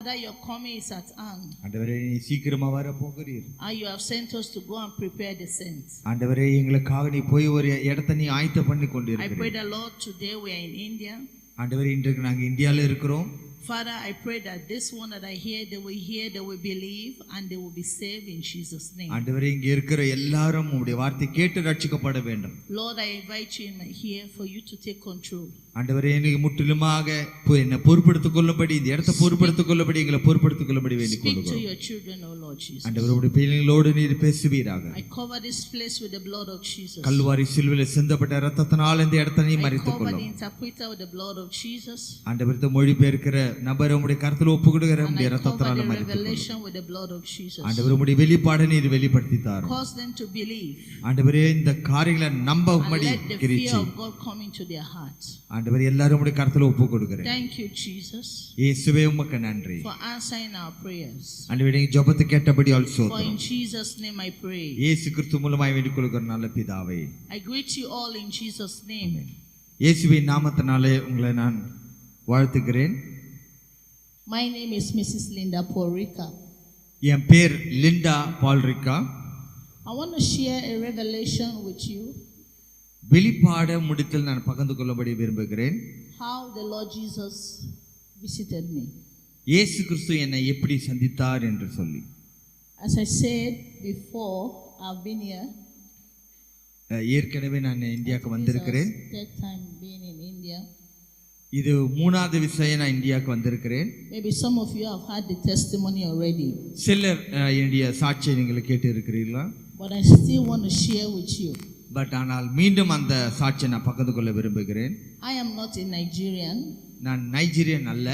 Father, your coming is at hand. ஆண்டவரே நீ சீக்கிரமா வர போகிறீர். And you have sent us to go and prepare the saints. ஆண்டவரே எங்களுக்காக நீ போய் ஒரு இடத்தை நீ ஆயத்தம் பண்ணி I கொண்டிருக்கிறீர். pray the Lord, today we are in India. ஆண்டவரே இன்றைக்கு நாங்க இந்தியால இருக்கிறோம். Father, I pray that this one that I hear, they will believe, and they will be saved in Jesus' name. ஆண்டவரே இங்க இருக்கிற எல்லாரும் உம்முடைய வார்த்தை கேட்டு ரட்சிக்கப்பட வேண்டும். Lord, I invite you in my here for you to take control. ஆண்டவரே எனக்கு முற்றிலுமாக என்னை பொறுப்படுத்திக் கொள்ளும்படி இந்த இடத்தை பொறுப்படுத்திக் கொள்ளும்படி எங்களை பொறுப்படுத்திக் கொள்ளும்படி வேண்டிக் Speak to கொள்கிறோம். your children, O Lord Jesus. ஆண்டவரே உம்முடைய பிள்ளைகளோடு நீர் பேசுவீராக. I cover this place with the blood of Jesus. Kalvari சிலுவையில் சிந்தப்பட்ட இரத்தத்தினால் இந்த இடத்தை நீ I மறைத்துக் cover the கொள்ளும். interpreter with the blood of Jesus. ஆண்டவரே மொழிபெயர்க்கிற நபர் உம்முடைய கருத்தில் ஒப்புக்கொடுக்கிற And உம்முடைய I cover இரத்தத்தினால் the மறைத்துக் கொள்ளும். revelation with the blood of Jesus. ஆண்டவரே உம்முடைய வெளிப்பாடை நீர் வெளிப்படுத்தி தாரும். Cause them to believe. ஆண்டவரே இந்த காரியங்களை And நம்பும்படி let the fear கிரிச்சி. of God come into their hearts. ஆண்டவரே எல்லாரும் உம்முடைய கருத்தில் ஒப்புக்கொடுக்கிறேன். Thank you, Jesus, இயேசுவே உமக்கு நன்றி. for answering our prayers. ஆண்டவரே ஜெபத்தை கேட்டபடி For ஆல்சோத்ரம். in Jesus' name I pray. இயேசு கிறிஸ்து மூலமாய் வேண்டிக் கொள்கிற நல்ல பிதாவே. I greet you all in Jesus' name. இயேசுவின் நாமத்தினாலே உங்களை நான் வாழ்த்துகிறேன். My name is Mrs. Linda Porrica. என் பேர் Linda Porrica. I want to share a revelation with you. வெளிப்பாட முடித்தில் நான் பகிர்ந்து கொள்ளபடி விரும்புகிறேன். How the Lord Jesus visited me. இயேசு கிறிஸ்து என்னை எப்படி சந்தித்தார் என்று சொல்லி. As I said before, I've been here. ஏற்கனவே நான் இந்தியாவுக்கு வந்திருக்கிறேன். Third time being in India. இது மூணாவது விஷயம் நான் இந்தியாவுக்கு வந்திருக்கிறேன். Maybe some of you have had the testimony already. சிலர் என்னுடைய சாட்சியை நீங்கள் கேட்டு இருக்கிறீர்களா? But I still want to share with you. But ஆனால் மீண்டும் அந்த சாட்சியை நான் பகிர்ந்து கொள்ள விரும்புகிறேன். I am not a Nigerian. நான் நைஜீரியன் அல்ல.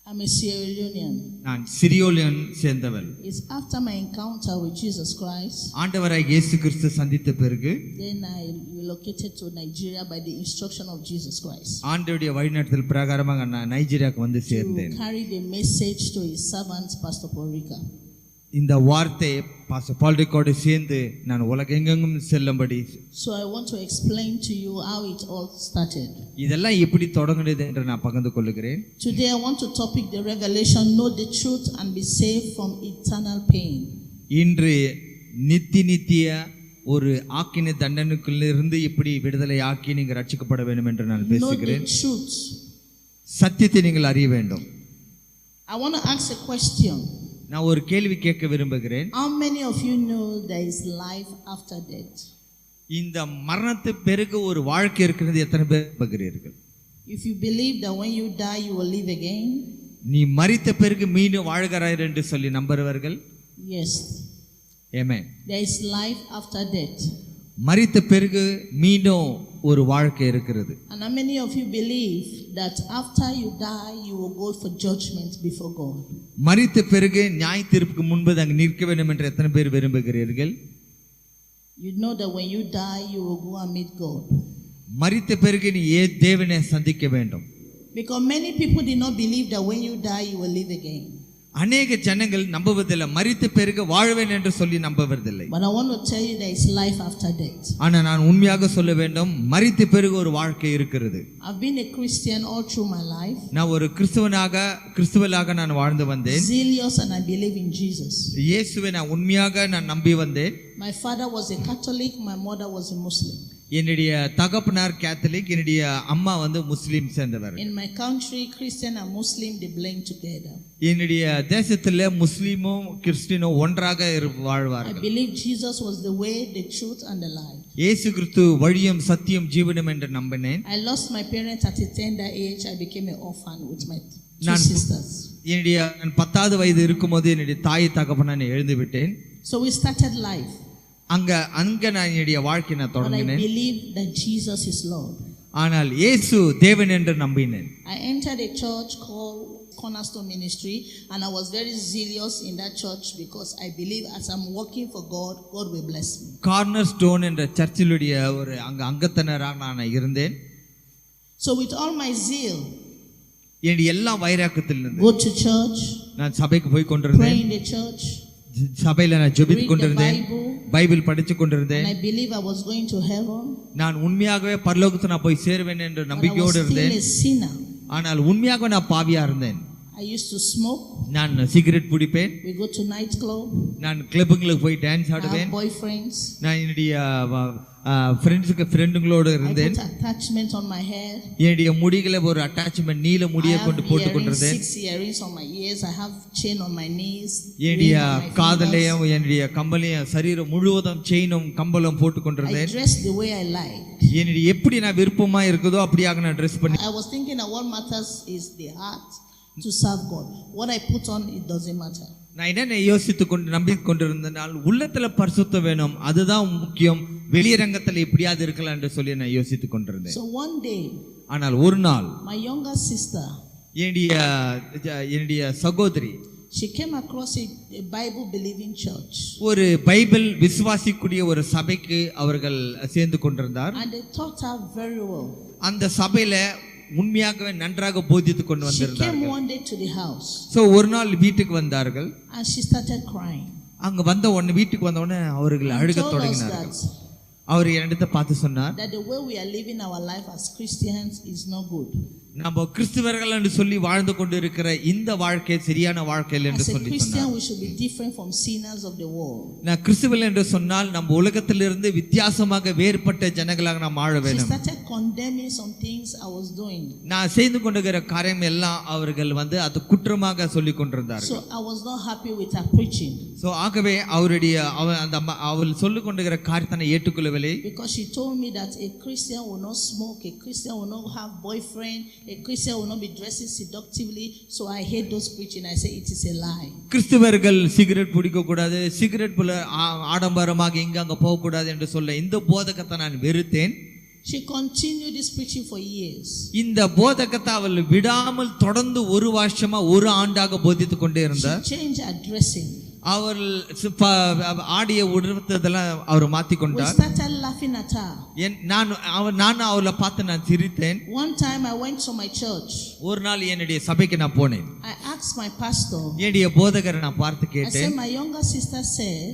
I'm a Sierra Leonean. நான் சிரியோலியன் சேர்ந்தவள். It's after my encounter with Jesus Christ. ஆண்டவராய் இயேசு கிறிஸ்து சந்தித்த பிறகு Then I relocated to Nigeria by the instruction of Jesus Christ. ஆண்டவருடைய வழிநடத்தல் பிரகாரமாக நான் நைஜீரியாவுக்கு வந்து சேர்ந்தேன். To carry the message to his servant Pastor Porrica. இந்த வார்த்தை பாஸ்டர் பால்ரிக்கோடு சேர்ந்து நான் உலகெங்கும் செல்லும்படி. So I want to explain to you how it all started. இதெல்லாம் எப்படி தொடங்கினது என்று நான் பகிர்ந்து கொள்கிறேன். Today I want to topic the revelation, know the truth and be saved from eternal pain. இன்று நித்திய ஒரு ஆக்கின தண்டனைக்குள்ளிருந்து இப்படி விடுதலை ஆக்கி நீங்கள் ரட்சிக்கப்பட வேண்டும் என்று நான் பேசுகிறேன். Know the truth. சத்தியத்தை நீங்கள் அறிய வேண்டும். I want to ask a question. நான் ஒரு கேள்வி கேட்க விரும்புகிறேன். How many of you know there is life after death? இந்த மரணத்துக்கு பிறகு ஒரு வாழ்க்கை இருக்கிறது எத்தனை பேர் நம்புகிறீர்கள்? If you believe that when you die you will live again? நீ மரித்த பிறகு மீண்டும் வாழ்கிறாய் என்று சொல்லி நம்புறவர்கள்? Yes. Amen. There is life after death. மரித்த பிறகு மீண்டும் ஒரு வாழ்க்கை இருக்கிறது. And how many of you believe that after you die you will go for judgment before God? மரித்த பிறகு நியாய தீர்ப்புக்கு முன்பு அங்கு நிற்க வேண்டும் என்று எத்தனை பேர் விரும்புகிறீர்கள்? You know that when you die you will go and meet God. மரித்த பிறகு நீ தேவனை சந்திக்க வேண்டும். Because many people did not believe that when you die you will live again. அநேக ஜனங்கள் நம்புவதில்லை, மரித்த பிறகு வாழ்வேன் என்று சொல்லி நம்புவதில்லை. But I want to tell you there is life after death. ஆனா நான் உண்மையாக சொல்ல வேண்டும், மரித்த பிறகு ஒரு வாழ்க்கை இருக்கிறது. I've been a Christian all through my life. நான் ஒரு கிறிஸ்துவலாக நான் வாழ்ந்து வந்தேன். Zealous and I believe in Jesus. இயேசுவை நான் உண்மையாக நான் நம்பி வந்தேன். My father was a Catholic, my mother was a Muslim. என்னுடைய தகப்பனார் கேத்தலிக், என்னுடைய அம்மா முஸ்லீம் சேர்ந்தவர். In my country, Christian and Muslim they blend together. என்னுடைய தேசத்துல முஸ்லீமும் கிறிஸ்டியனும் ஒன்றாக வாழ்வார்கள். I believe Jesus was the way, the truth and the life. இயேசு கிறிஸ்து வழியும் சத்தியம் ஜீவனும் என்று நம்பினேன். I lost my parents at a tender age. I became an orphan with my two sisters. என்னுடைய 10வது வயது இருக்கும்போது என்னுடைய தாய் தகப்பனை இழந்து விட்டேன். So we started life. அங்க நான் என்னுடைய வாழ்க்கையை நான் தொடங்கினேன். I believe that Jesus is Lord. ஆனால் இயேசு தேவன் என்று நம்பினேன். I entered a church called Cornerstone Ministry and I was very zealous in that church because I believe as I'm working for God, God will bless me. Cornerstone என்ற சர்ச்சிலுடைய ஒரு அங்கத்தினராக நான் இருந்தேன். So with all my zeal, என்னுடைய எல்லா வைராக்கியத்திலிருந்து go to church, நான் சபைக்கு போய் கொண்டிருந்தேன். pray in the church, சபையில நான் ஜெபித்துக் கொண்டிருந்தேன், பைபிள் படித்துக் கொண்டிருந்தேன். and I believe I was going to heaven. நான் உண்மையாகவே பரலோகத்துக்கு நான் போய் சேருவேன் என்ற நம்பிக்கையோடு இருந்தேன். I was still a sinner. ஆனால் உண்மையாக நான் பாவியா இருந்தேன். I I used to smoke. நான் சிகரெட் பிடிப்பேன். We go to night club. நான் கிளப்புங்களுக்கு போய் டான்ஸ் I have ஆடுவேன். boyfriends. நான் என்னுடைய ஃப்ரெண்டுங்களோட I இருந்தேன். put attachment on my hair. என்னுடைய முடிகளை ஒரு அட்டாச்மெண்ட் நீல முடியை கொண்டு போட்டு கொண்டிருந்தேன். 6 earrings on my ears. I have chain on my knees. என்னுடைய காதலையும் என்னுடைய கம்பலையும் சரீரம் முழுவதும் செயினும் கம்பலும் போட்டு I கொண்டிருந்தேன். dressed the way I like. என்னுடைய எப்படி நான் விருப்பமா இருக்குதோ அப்படியாக நான் ட்ரெஸ் பண்ணி I was thinking that what matters is the heart to serve God. What I put on, it doesn't matter. நான் என்ன யோசித்து கொண்டு நம்பி கொண்டிருந்தனால் உள்ளத்துல பரிசுத்தம் வேணும், அதுதான் முக்கியம், வெளியரங்கத்துல எப்படியாவது இருக்கலாம் என்று சொல்லி நான் யோசித்து கொண்டிருந்தேன். So one day, ஆனால் ஒரு நாள் my younger sister, என்னுடைய சகோதரி, she came across a Bible believing church. ஒரு பைபிள் விசுவாசிக்கூடிய ஒரு சபைக்கு அவர்கள் சேர்ந்து கொண்டிருந்தார். And they taught her very well. அந்த சபையில உண்மையாகவே நன்றாக போதித்து கொண்டு She came வந்திருந்தார்கள். one day to the house. So ஒரு நாள் வீட்டுக்கு வந்தார்கள். And she started crying. அங்க வந்த உடனே வீட்டுக்கு வந்த உடனே அவர்கள் அழுக Told us தொடங்கினார்கள். that அவர் என்னிடத்தை பார்த்து சொன்னார், the way we are living our life as Christians is not good. நம்ம கிறிஸ்தவர்கள் என்று சொல்லி வாழ்ந்து கொண்டு இருக்கிற இந்த வாழ்க்கை சரியான வாழ்க்கை இல்லை என்று As a சொல்லி Christian, சொன்னார். we should be different from sinners of the world. நான் கிறிஸ்தவர்கள் என்று சொன்னால் நம்ம உலகத்திலிருந்து வித்தியாசமாக வேறுபட்ட ஜனங்களாக நாம் வாழ She வேண்டும். started condemning some things I was doing. நான் செய்து கொண்டிருக்கிற காரியம் எல்லாம் அவர்கள் அது குற்றமாக சொல்லி கொண்டிருந்தார்கள். So I was not happy with her preaching. So ஆகவே அவள் சொல்லி கொண்டிருக்கிற காரியத்தை நான் ஏற்றுக்கொள்ளவில்லை. Because she told me that a Christian will not smoke, a Christian will not have boyfriend, a Christian will not be dressing seductively. So I hate those preaching. I say it is a lie. கிறிஸ்தவர்கள் cigarette பிடிக்க கூடாது, cigarette போல ஆடம்பரமாக இங்க அங்க போக கூடாது என்று சொல்ல இந்த போதகத்தை நான் வெறுத்தேன். She continued this preaching for years. இந்த போதகத்தை அவள் விடாமல் தொடர்ந்து ஒரு வருஷமா ஒரு ஆண்டாக போதித்துக் கொண்டே இருந்தார். She changed her dressing. அவள் ஆடிய உடுத்ததெல்லாம் அவர் மாத்தி We கொண்டார். started laughing at her. நான் அவளை பார்த்து நான் சிரித்தேன். One time I went to my church. ஒரு நாள் என்னுடைய சபைக்கு நான் போனேன். I asked my pastor. என்னுடைய போதகரை நான் பார்த்து I கேட்டேன். said, my younger sister said,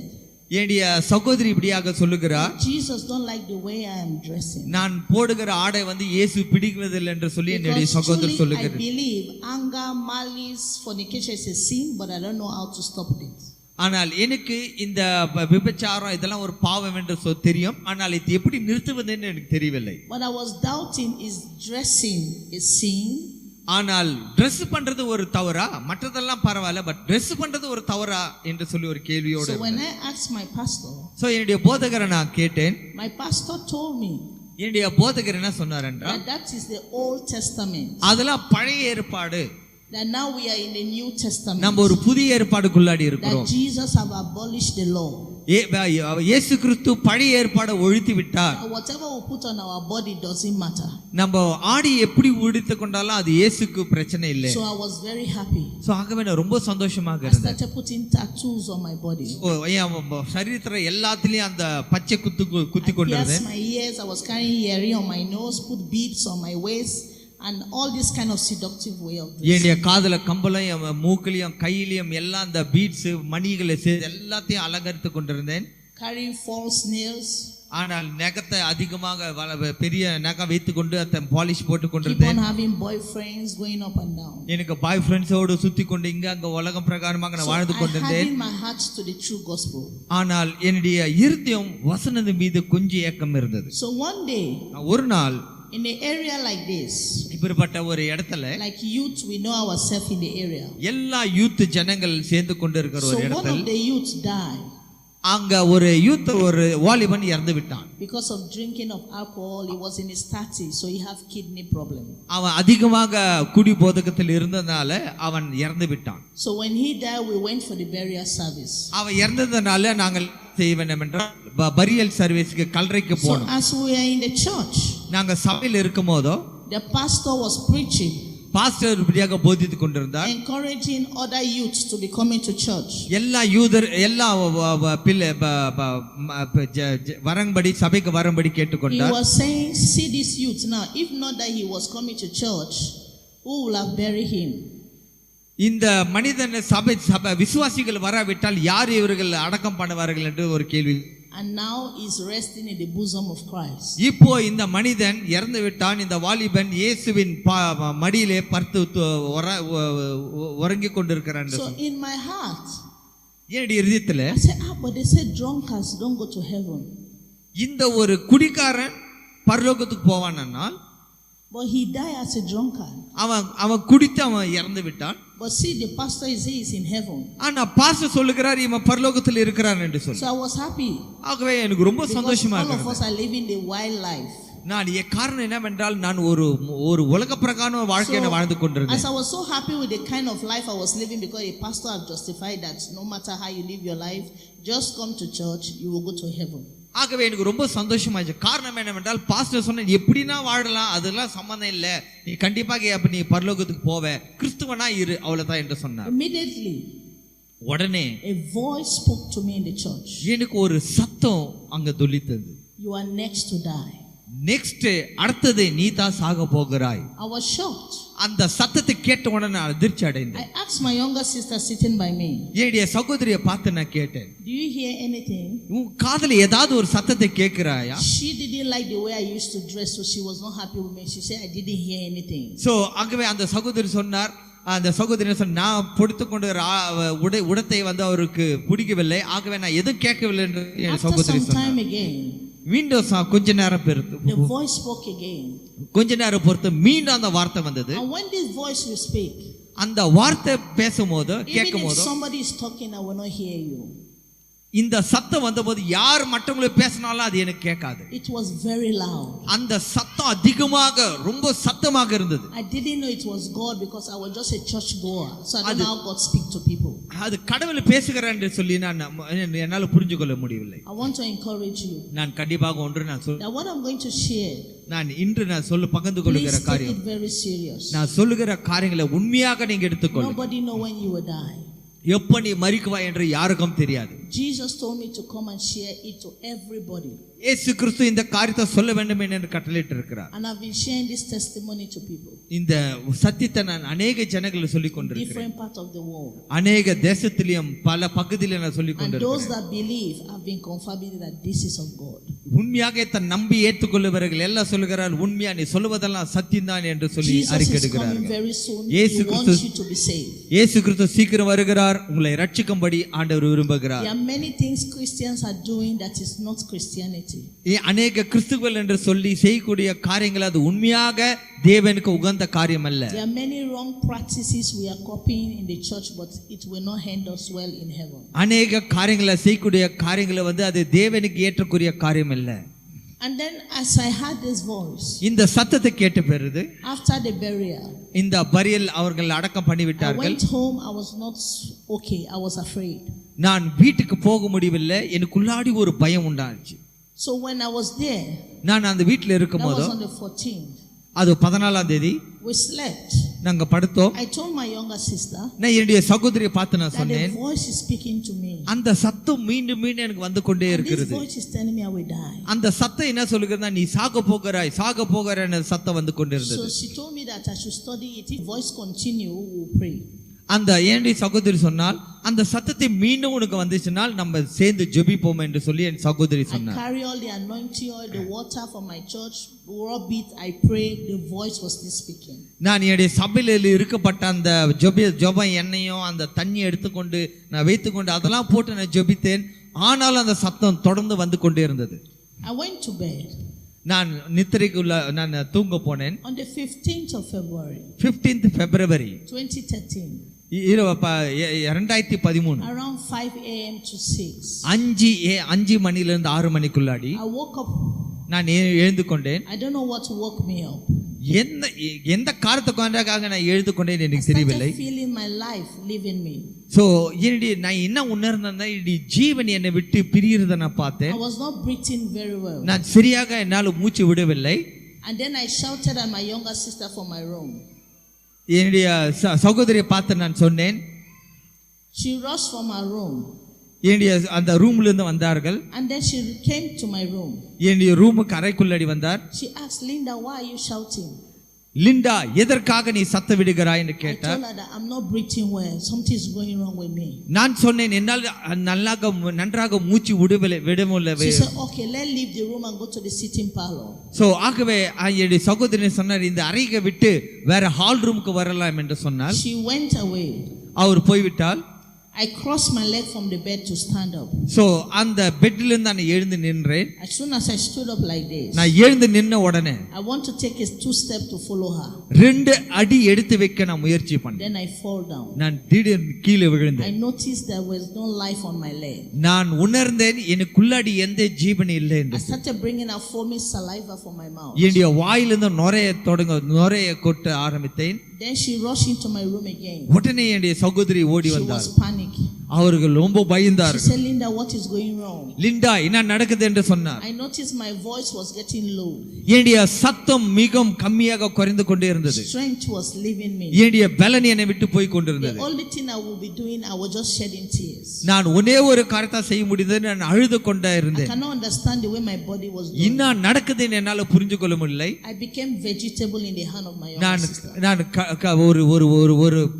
என்னுடைய சகோதரி இப்படியாக சொல்லுகிறார், Jesus don't like the way I am dressing. நான் போடுகிற ஆடை இயேசு பிடிக்குவதில்லை என்று சொல்லி என்னுடைய Because சகோதரி truly I சொல்லுகிறார். believe anger, malice, fornication is a sin, but I don't know how to stop it. ஆனால் எனக்கு இந்த விபச்சாரம் இதெல்லாம் ஒரு பாவம் என்று தெரியும், ஆனால் இது எப்படி நிறுத்துவதுன்னு எனக்கு தெரியவில்லை. But I was doubting, is dressing a sin? ஆனால் Dress பண்றது ஒரு தவறா, மற்றதெல்லாம் பரவாயில்ல, பட் Dress பண்றது ஒரு தவறா என்று சொல்லி ஒரு கேள்வியோடு. So when I asked my pastor, so என்னுடைய போதகரை நான் கேட்டேன். my pastor told me என்னுடைய போதகர் என்ன சொன்னார் என்றால், that is the Old Testament. அதெல்லாம் பழைய ஏற்பாடு. That now we are in the New Testament. நம்ம ஒரு புதிய ஏற்பாடுக்குள்ளாடி இருக்கிறோம். That Jesus have abolished the law. இயேசு கிறிஸ்து பழைய ஏற்பாடை ஒழித்து விட்டார். Whatever we put on our body doesn't matter. நம்ம ஆடி எப்படி உடுத்திக் கொண்டாலும் அது இயேசுக்கு பிரச்சனை இல்லை. So I was very happy. So ஆகவே நான் ரொம்ப சந்தோஷமாக I இருந்தேன். started putting tattoos on my body. சரீரத்துல எல்லாத்துலயும் அந்த பச்சை குத்தி கொண்டிருந்தேன். My ears, I was carrying earring on my nose, put beads on my waist, and all this kind of seductive way of dressing. என்னுடைய காதுல கம்பளையும் மூக்குலயும் கையிலயும் எல்லாம் அந்த பீட்ஸ் மணிகளை சேர்த்து எல்லாத்தையும் அலங்கரித்து கொண்டிருந்தேன். Carrying false nails. ஆனால் நகத்தை அதிகமாக பெரிய நகம் வைத்துக் கொண்டு அதை பாலிஷ் போட்டு Keep கொண்டிருந்தேன். on having boyfriends going up and down. எனக்கு பாய் ஃப்ரெண்ட்ஸோடு சுத்தி கொண்டு இங்க அங்க உலகம் பிரகாரமாக நான் வாழ்ந்து கொண்டிருந்தேன். I had my heart to the true gospel. ஆனால் என்னுடைய இருதயம் வசனத்தின் மீது கொஞ்சம் ஏக்கம் இருந்தது. So one day, ஒரு நாள் in an area like this, இப்படிப்பட்ட ஒரு இடத்துல, like youth, we know ourselves in the area. எல்லா யூத் ஜனங்கள் சேர்ந்து கொண்டு இருக்கிற ஒரு So one இடத்துல of the youths died. அங்க ஒரு யூத் ஒரு வாலிபன் இறந்து விட்டான். Because of drinking of alcohol. He was in his 30s, so he have kidney problem. அவன் அதிகமாக குடி போதகத்தில் இருந்ததால அவன் இறந்து விட்டான். So when he died, we went for the burial service. அவன் இறந்ததனால நாங்கள் செய்ய வேண்டும் என்றால் பரியல் சர்வீஸ்க்கு கல்லறைக்கு So போனோம். as we are in the church, நாங்க சபையில் இருக்கும்போதோ the pastor was preaching, pastor இப்படியாக போதித்துக் கொண்டிருந்தார், encouraging other youths to be coming to church. எல்லா யூதர் எல்லா வரம்படி சபைக்கு வரும்படி He கேட்டுக்கொண்டார். was saying, see this youth now, if not that he was coming to church, who will have buried him? இந்த மனிதன் சபை விசுவாசிகள் வராவிட்டால் யார் இவர்கள் அடக்கம் பண்ணுவார்கள் என்று ஒரு கேள்வி. and now is resting in the bosom of Christ. இப்போ இந்த மனிதன் இறந்து விட்டான். இந்த வாலிபன் இயேசுவின் மடியிலே படுத்து உறங்கிக் கொண்டிருக்கிறான். So in my heart, என்னுடைய இதயத்துல I said, but they said drunkards don't go to heaven. இந்த ஒரு குடிகாரன் பரலோகத்துக்கு போவான்னா, but he died as a drunkard. அவன் குடித்து அவன் இறந்து விட்டான். But see, the pastor is in heaven. ஆனா பாஸ்டர் சொல்லுகிறார் இவன் பரலோகத்தில் இருக்கிறான் என்று சொல்லி. So I was happy. ஆகவே எனக்கு ரொம்ப சந்தோஷமா இருக்கு. All of us இருக்கு. are living the wild life. நான் காரணம் என்னவென்றால் நான் ஒரு உலக பிரகாரமான வாழ்க்கையை வாழ்ந்து கொண்டிருந்தேன். As I was so happy with the kind of life I was living, because a pastor have justified that no matter how you live your life, just come to church, you will go to heaven. ஆகவே எனக்கு ரொம்ப சந்தோஷமாச்சு. காரணம் என்னவென்றால் pastor சொன்ன எப்படினா வாழலாம், அதெல்லாம் சம்பந்தம் இல்லை, நீ கண்டிப்பாக நீ பரலோகத்துக்கு போவே, கிறிஸ்துவனா இரு, அவ்வளவுதான் என்று சொன்னார். Immediately உடனே a voice spoke to me in the church. எனக்கு ஒரு சத்தம் அங்க தொனித்தது. You are next to die. Next அடுத்தது நீ தான் சாக போகிறாய். I was shocked. அந்த சத்தத்தை கேட்ட உடனே நான் அதிர்ச்சி அடைந்தேன். I asked my younger sister sitting by me. என்னுடைய சகோதரியை பார்த்து நான் கேட்டேன், do you hear anything? உன் காதுல ஏதாவது ஒரு சத்தத்தை கேட்கிறாயா? She didn't like the way I used to dress, so she was not happy with me. She said I didn't hear anything. So ஆகவே அந்த சகோதரி சொன்னார், அந்த சகோதரி சொன்ன நான் பொடுத்துக்கொண்டு உடத்தை அவருக்கு பிடிக்கவில்லை, ஆகவே நான் எதுவும் கேட்கவில்லை என்று என் சகோதரி சொன்னார். மீண்டும் கொஞ்ச நேரம் பொறுத்து the voice spoke again. கொஞ்ச நேரம் பொறுத்து மீண்டும் அந்த வார்த்தை வந்தது. And when this voice will speak, அந்த வார்த்தை பேசும்போது கேட்கும்போது, if somebody is talking, I will not hear you. இந்த சத்தம் வந்தபோது யார் மற்றவங்களை பேசினாலும் அது எனக்கு கேட்காது. It was very loud. அந்த சத்தம் அதிகமாக ரொம்ப சத்தமாக இருந்தது. I didn't know it was God because I was just a church goer, so I don't know how God speak to people. அது கடவுள் பேசுகிறார் என்று சொல்லி என்னால் புரிந்து கொள்ள முடியவில்லை. I want to encourage you. நான் கண்டிப்பாக ஒன்று நான் that what I'm going to share, நான் இன்று நான் பகிர்ந்து கொள்ளுகிற காரியம், take it very serious. நான் சொல்லுகிற காரியங்களை உண்மையாக நீங்க எடுத்துக்கொள்ளுங்க. Nobody know when you will die. எப்ப நீ மரிக்குவாய் என்று யாருக்கும் தெரியாது. Jesus told me to come and share it to everybody. இயேசு கிறிஸ்து இந்த காரியத்தை சொல்ல வேண்டும் என்று கட்டளையிட்டு இருக்கிறார். And I've been sharing this testimony to people. இந்த சத்தியத்தை நான் अनेक ஜனங்களுக்கு சொல்லிக் கொண்டிருக்கிறேன். Different part of the world. अनेक தேசத்திலும் பல பகுதிகளிலும் நான் சொல்லிக் கொண்டிருக்கிறேன். And those that believe have been confirming that this is of God. உண்மையாக தன் நம்பி ஏற்றுக்கொள்ளுகிறவர்கள் எல்லாம் சொல்லுகிறார்கள், உண்மையா நீ சொல்வதெல்லாம் சத்தியம்தான் என்று சொல்லி அறிக்கையிடுகிறார்கள். இயேசு கிறிஸ்து சீக்கிரம் வருகிறார், உங்களை ரட்சிக்கும்படி ஆண்டவர் விரும்புகிறார். There are many things Christians are doing that is not Christianity. அநேக கிறிஸ்துவர்கள் என்று சொல்லி செய்யக்கூடிய காரியங்கள் அது உண்மையாக தேவனுக்கு உகந்த காரியம் அல்ல. There are many wrong practices we are copying in the church, but it will not end us well in heaven. அநேக காரியங்களை செய்யக்கூடிய காரியங்களை அது தேவனுக்கு ஏற்றக்கூடிய காரியம் அல்ல. And then as I heard this voice, இந்த சத்தத்தை கேட்ட பிறகு, after the burial, இந்த பரியல் அவர்கள் அடக்கம் பண்ணி விட்டார்கள். I went home, I was not okay, I was afraid. நான் வீட்டுக்கு போக முடியவில்லை, எனக்குள்ளாடி ஒரு பயம் உண்டாச்சு. So when I was there, நான் அந்த வீட்ல இருக்கும்போது, that was on the 14th, அது 14ஆம் தேதி, we slept. நாங்க படுத்தோம். I told my younger sister, நான் என்னுடைய சகோதரியை பார்த்து நான் சொன்னேன், the voice is speaking to me. அந்த சத்தம் மீண்டும் மீண்டும் எனக்கு வந்து கொண்டே இருக்கிறது. This voice is telling me I will die. அந்த சத்தம் என்ன சொல்லுகிறதா, நீ சாக போகிறாய் சத்தம் வந்து கொண்டிருந்தது. So she told me that I should study it. If voice continue, we will pray. அந்த என்னுடைய சகோதரி சொன்னால், அந்த சத்தத்தை மீண்டும் உனக்கு வந்துச்சுனால் நம்ம சேர்ந்து ஜெபிப்போம் என்று சொல்லி என் சகோதரி சொன்னார். I carry all the anointing oil, the water from my church, rub it, I pray, the voice was still speaking. நான் என்னுடைய சபையில் இருக்கப்பட்ட அந்த ஜெப எண்ணெயும் அந்த தண்ணி எடுத்துக்கொண்டு நான் வைத்துக்கொண்டு அதெல்லாம் போட்டு நான் ஜெபித்தேன். ஆனாலும் அந்த சத்தம் தொடர்ந்து வந்து கொண்டே இருந்தது. I went to bed. நான் நித்திரைக்குள்ள நான் தூங்க போனேன். On the 15th of February, 15th February 2013, 2013, around 5 a.m. to 6, 5 மணிலிருந்து 6 மணிக்குள்ளாடி I woke up. நான் எழுந்து கொண்டேன். I don't know what woke me up. எந்த காரணத்துக்காக நான் எழுந்து கொண்டேன் எனக்கு தெரியவில்லை. Feeling my life leaving me. So நான் என்ன உணர்ந்தேன்னா, ஜீவன் என்னை விட்டு பிரியறத நான் பார்த்தேன். I was not breathing very well. நான் சரியாக என்னால் மூச்சு விடவில்லை. And then I shouted at my younger sister from my room. என்னுடைய சகோதரியை பார்த்து நான் சொன்னேன். She rushed from her room. என்னுடைய அந்த ரூம்ல இருந்து வந்தார்கள். And then she came to my room. என்னுடைய ரூமுக்கு அறைக்குள்ளடி வந்தார். She asked, Linda, why are you shouting? Linda எதற்காக நீ சத்த விடுகிறாய் என்று I கேட்டார். told her that I'm not breathing well. Something is going wrong with me. நான் சொன்னேன் என்னால் நன்றாக மூச்சு விடவில்லை. She said, okay, let's leave the room and go to the sitting parlor. So ஆகவே என்னுடைய சகோதரி சொன்னார் இந்த அறையை விட்டு வேற ஹால் ரூமுக்கு வரலாம் என்று சொன்னால் She went away. அவர் போய்விட்டால் I crossed my leg from the bed to stand up. So அந்த பெட்ல இருந்து நான் எழுந்து நின்றேன். As soon as I stood up like this, நான் எழுந்து நின்ன உடனே I want to take a 2 steps to follow her. 2 அடி எடுத்து வைக்க நான் முயற்சி பண்ணேன். Then I fall down. நான் திடீர்னு கீழே விழுந்தேன். I noticed there was no life on my leg. நான் உணர்ந்தேன் எனக்குள்ளாடி எந்த ஜீவன் இல்லை என்று. I started bringing out foaming saliva from my mouth. என்னுடைய வாயிலிருந்து நுரைய கொட்ட ஆரம்பித்தேன். Then she rushed into my room again. உடனே என்னுடைய சகோதரி ஓடி She வந்தார். was panicking. அவர்கள் ரொம்ப She பயந்தார்கள். said, Linda, what is going wrong? Linda என்ன நடக்குது என்று சொன்னார். I noticed my voice was getting low. என்னுடைய சத்தம் மிகவும் கம்மியாக குறைந்து கொண்டே இருந்தது. Strength was leaving me. என்னுடைய பலன் என்னை விட்டு போய் கொண்டிருந்தது. The only thing I would be doing, I was just shedding tears. நான் ஒரே ஒரு காரியத்தை செய்ய முடிந்தது, நான் அழுது கொண்டே I இருந்தேன். cannot understand the way my body was doing. என்ன நடக்குதுன்னு என்னால புரிஞ்சு கொள்ள முடியல. I became vegetable in the hand of my younger நான் sister. நான் ஒரு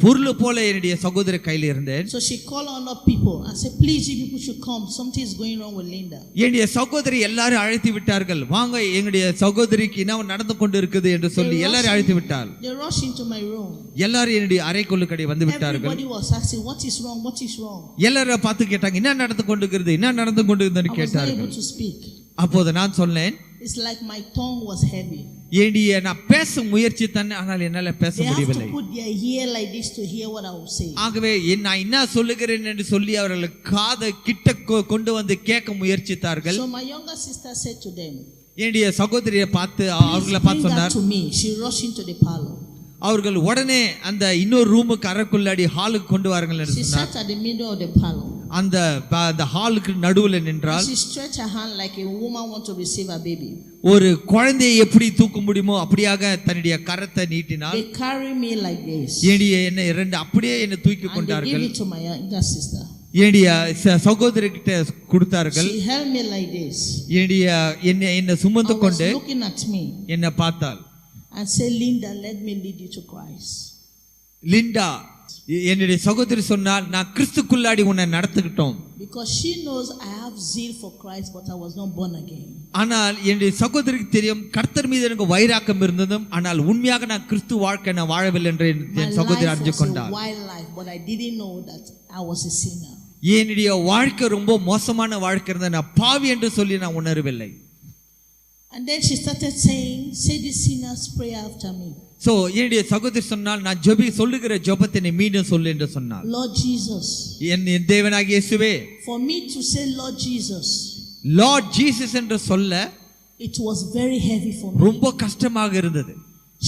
பொருள் போல என்னுடைய சகோதரி கையில் இருந்தேன். So she called on other people and said, please, you people should come. Something is going wrong with Linda. என்னுடைய சகோதரி எல்லாரும் அழைத்து விட்டார்கள். வாங்க எங்களுடைய சகோதரிக்கு என்ன நடந்து கொண்டு இருக்குது என்று சொல்லி எல்லாரும் அழைத்து விட்டார். They rushed into my room. எல்லாரும் என்னுடைய அறைக்குள்ளுக்கடி வந்து விட்டார்கள். Everybody was asking, what is wrong? What is wrong? எல்லாரும் பார்த்து கேட்டாங்க என்ன நடந்து கொண்டிருக்கிறது, என்ன நடந்து கொண்டிருக்குதுன்னு I was not கேட்டார்கள். able to speak. அப்போது நான் சொன்னேன், It's like my tongue was heavy. நான் பேச முயற்சி தன் ஆனால் என்னால பேச They have முடியவில்லை. to put their ear like this to hear what I will say. ஆகவே நான் என்ன சொல்லுகிறேன் என்று சொல்லி அவர்கள் காதை கிட்ட கொண்டு வந்து கேட்க முயற்சித்தார்கள். So my younger sister said to them, என்னுடைய சகோதரியை பார்த்து அவர்களை bring பார்த்து that சொன்னார். to me. She rushed into the parlor. அவர்கள் உடனே அந்த இன்னொரு ரூமுக்கு அறைக்குள்ளாடி ஹாலுக்கு கொண்டு வாருங்கள் என்று She சொன்னார். sat at the middle of the parlor. அந்த ஹாலுக்கு நடுவுல நின்றால் She stretched her hand like a woman want to receive a baby. ஒரு குழந்தையை எப்படி தூக்க முடியுமோ அப்படியாக தன்னுடைய கரத்தை நீட்டினார். They carry me like this. என்ன இரண்டு அப்படியே என்ன தூக்கி And they கொண்டார்கள். gave it to my younger sister. சகோதரி கிட்ட கொடுத்தார்கள். She held me like this. என்ன சுமந்து கொண்டு looking at me என்ன பார்த்தாள். and said, Linda, let me lead you to Christ. Linda என்னுடைய சகோதரி சொன்னால் நான் கிறிஸ்துக்குள்ளாடி உன்னை நடத்திக்கிட்டோம். Because she knows I have zeal for Christ, but I was not born again. ஆனால் என்னுடைய சகோதரிக்கு தெரியும் கர்த்தர் மீது எனக்கு வைராக்கம் இருந்ததும் ஆனால் உண்மையாக நான் கிறிஸ்து வாழ்க்கை நான் வாழவில்லை என்று என் சகோதரி அறிந்து கொண்டார். My life was a wild life, but I didn't know that I was a sinner. என்னுடைய வாழ்க்கை ரொம்ப மோசமான வாழ்க்கை இருந்தது, நான் பாவி என்று சொல்லி நான் உணரவில்லை. And then she started saying, say this sinner's prayer after me. So என்னுடைய சகோதரி சொன்னால் நான் சொல்லுகிற ஜெபத்தை நீ மீண்டும் சொல்லு என்று சொன்னார். Lord Jesus. என் தேவனாகிய இயேசுவே. For me to say Lord Jesus. Lord Jesus என்று சொல்ல it was very heavy for me. ரொம்ப கஷ்டமாக இருந்தது.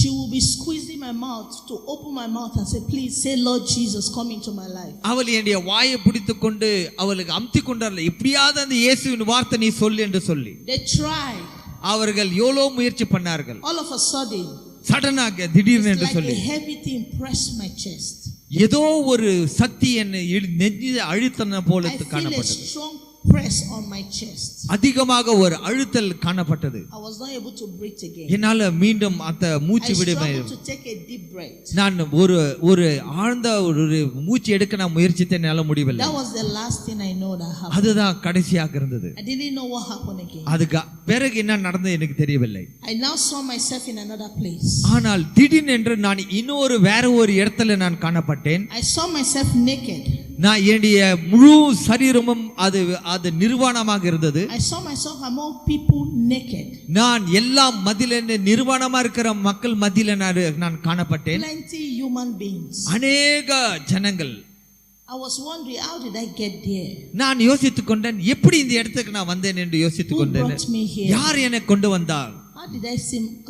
She will be squeezing my mouth to open my mouth and say, please say Lord Jesus come into my life. அவள் என்னுடைய வாயை பிடித்துக்கொண்டு அவளுக்கு அமுத்தி கொண்டார்கள். எப்படியாவது அந்த இயேசுவின் வார்த்தை நீ சொல்லு என்று சொல்லி. They tried. அவர்கள் எவ்வளவு முயற்சி பண்ணார்கள். All of a sudden சடனாக திடீர்னு என்று சொல்லி like a heavy thing pressed my chest. ஏதோ ஒரு சக்தி என்னை நெஞ்சில் அழுத்தன போல காணப்பட்டது. I feel a strong press on my chest. அதிகமாக ஒரு அழுத்தல் காணப்பட்டது. I was not able to breathe again. என்னால மீண்டும் அந்த மூச்சு விட to take a deep breath. நான் ஒரு ஆழ்ந்த ஒரு மூச்சு எடுக்க நான் முயற்சித்தேன், என்னால முடியவில்லை. That was the last thing I know that happened. அதுதான் கடைசியாக இருந்தது. I didn't know what happened again. அதுக்கு பிறகு என்ன நடந்தது எனக்கு தெரியவில்லை. I now saw myself in another place. ஆனால் திடீரென்று நான் வேற ஒரு இடத்துல நான் காணப்பட்டேன். I saw myself naked. நான் என்னுடைய முழு சரீரமும் அது நிர்வாணமாக இருந்தது. I saw myself among people naked. நான் எல்லா மத்தியில நிர்வாணமா இருக்கிற மக்கள் மத்தியில நான் காணப்பட்டேன். Plenty human beings. அநேக ஜனங்கள். I was wondering how did I get there? நான் யோசித்துக் கொண்டேன் எப்படி இந்த இடத்துக்கு நான் வந்தேன் என்று யோசித்துக் கொண்டேன். யார் என்னை கொண்டு வந்தார்? How did I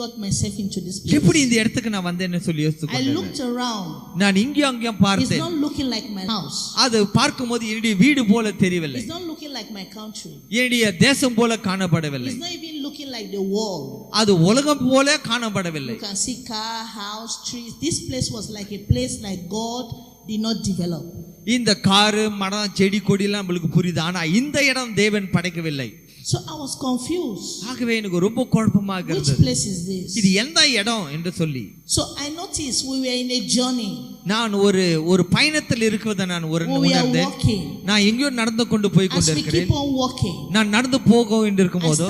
got myself into this place? எப்படி இந்த இடத்துக்கு நான் வந்தேன்னு சொல்லி யோசித்துக் கொண்டேன். I looked around. நான் இங்கேயும் அங்கேயும் பார்த்தேன். It's not looking like my house. அது பார்க்கும்போது என்னுடைய வீடு போல தெரியவில்லை. It's not looking like my country. என்னுடைய தேசம் போல காணப்படவில்லை. It's not even looking like the world. அது உலகம் போல காணப்படவில்லை. You can see car, house, trees. This place was like a place like God did not develop. இந்த காரு மரம் செடி கொடி எல்லாம் நம்மளுக்கு புரியுது, ஆனா இந்த இடம் தேவன் படைக்கவில்லை. So I was confused. ஆகவே எனக்கு ரொம்ப குழப்பமாக Which இருந்தது. place is this? இது எந்த இடம் என்று சொல்லி. So I noticed we were in a journey. நான் ஒரு பயணத்தில் இருக்கிறத நான் உணர்ந்தேன். நான் எங்கேயோ நடந்து கொண்டு போய் கொண்டிருக்கிறேன். நான் நடந்து போக வேண்டியிருக்கும் போது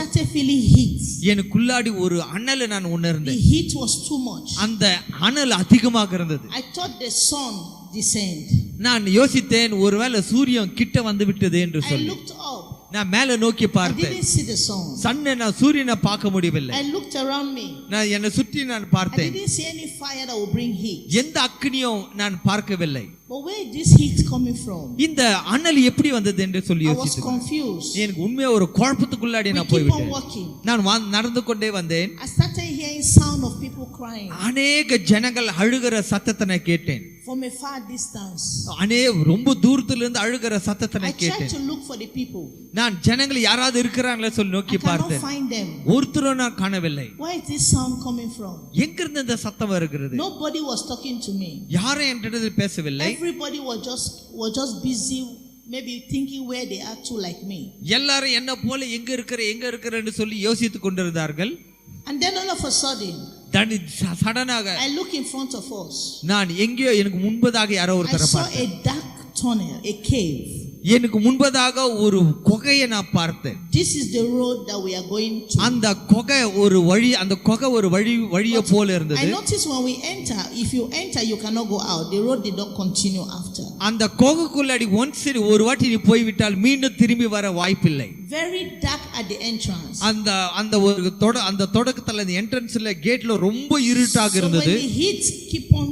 எனக்குள்ளாடி ஒரு அனலை நான் உணர்ந்தேன். The heat was too much. அந்த அனல் அதிகமாக இருந்தது. I thought the sun descend. நான் யோசித்தேன் ஒருவேளை சூரியன் கிட்ட வந்து விட்டது என்று சொல்லி. I looked up. நான் மேல நோக்கி பார்த்தேன். I didn't see the sun. நான் சூரியனை பார்க்க முடியவில்லை. I looked around me. நான் என்னை சுற்றி நான் பார்த்தேன். I didn't see any fire that would bring heat. எந்த அக்கினியும் நான் பார்க்கவில்லை. But where is this heat coming from? இந்த அனல் எப்படி வந்தது என்று சொல்லி யோசித்தேன். I was confused. எனக்கு உண்மையா ஒரு குழப்பத்துக்குள்ளாடி நான் போய்விட்டேன். நான் நடந்து கொண்டே வந்தேன். I started hearing sound of people crying. அநேக ஜனங்கள் அழுகிற சத்தத்தை நான் கேட்டேன். From a far distance. ரொம்ப தூரத்துல இருந்து அழுகிற சத்தத்தை நான் கேட்டேன். I tried to look for the people. நான் ஜனங்கள் யாராவது இருக்கிறாங்களா சொல்லி நோக்கி பார்த்தேன். ஒருத்தரும் நான் காணவில்லை. Where is this sound coming from? எங்க இருந்து இந்த சத்தம் வருகிறது? Nobody was talking to me. யாரும் என்னிடத்தில் பேசவில்லை. Everybody was just busy, maybe thinking where they are to, like me. எல்லாரும் என்ன போல எங்க இருக்கிறன்னு சொல்லி யோசித்துக் கொண்டிருந்தார்கள். And then all of a sudden, சடனாக I look in front of us. நான் எங்கேயோ எனக்கு முன்பதாக யாரோ ஒருத்தரை பார்த்தேன். I saw a dark tunnel, a cave. எனக்கு முன்பதாக ஒரு குகையை நான் பார்த்தேன். This is the road that we are going to. அந்த குகை ஒரு வழி, அந்த குகை ஒரு வழியை போல இருந்தது. I noticed when we enter, if you enter you cannot go out. The road did not continue after. அந்த குகைக்குள்ளாடி ஒரு வாட்டி நீ போய் விட்டால் மீண்டும் திரும்பி வர வாய்ப்பில்லை. Very dark at the entrance. அந்த தொடக்கத்துல அந்த என்ட்ரன்ஸ்ல கேட்ல ரொம்ப இருட்டாக இருந்தது. So when the heat keep on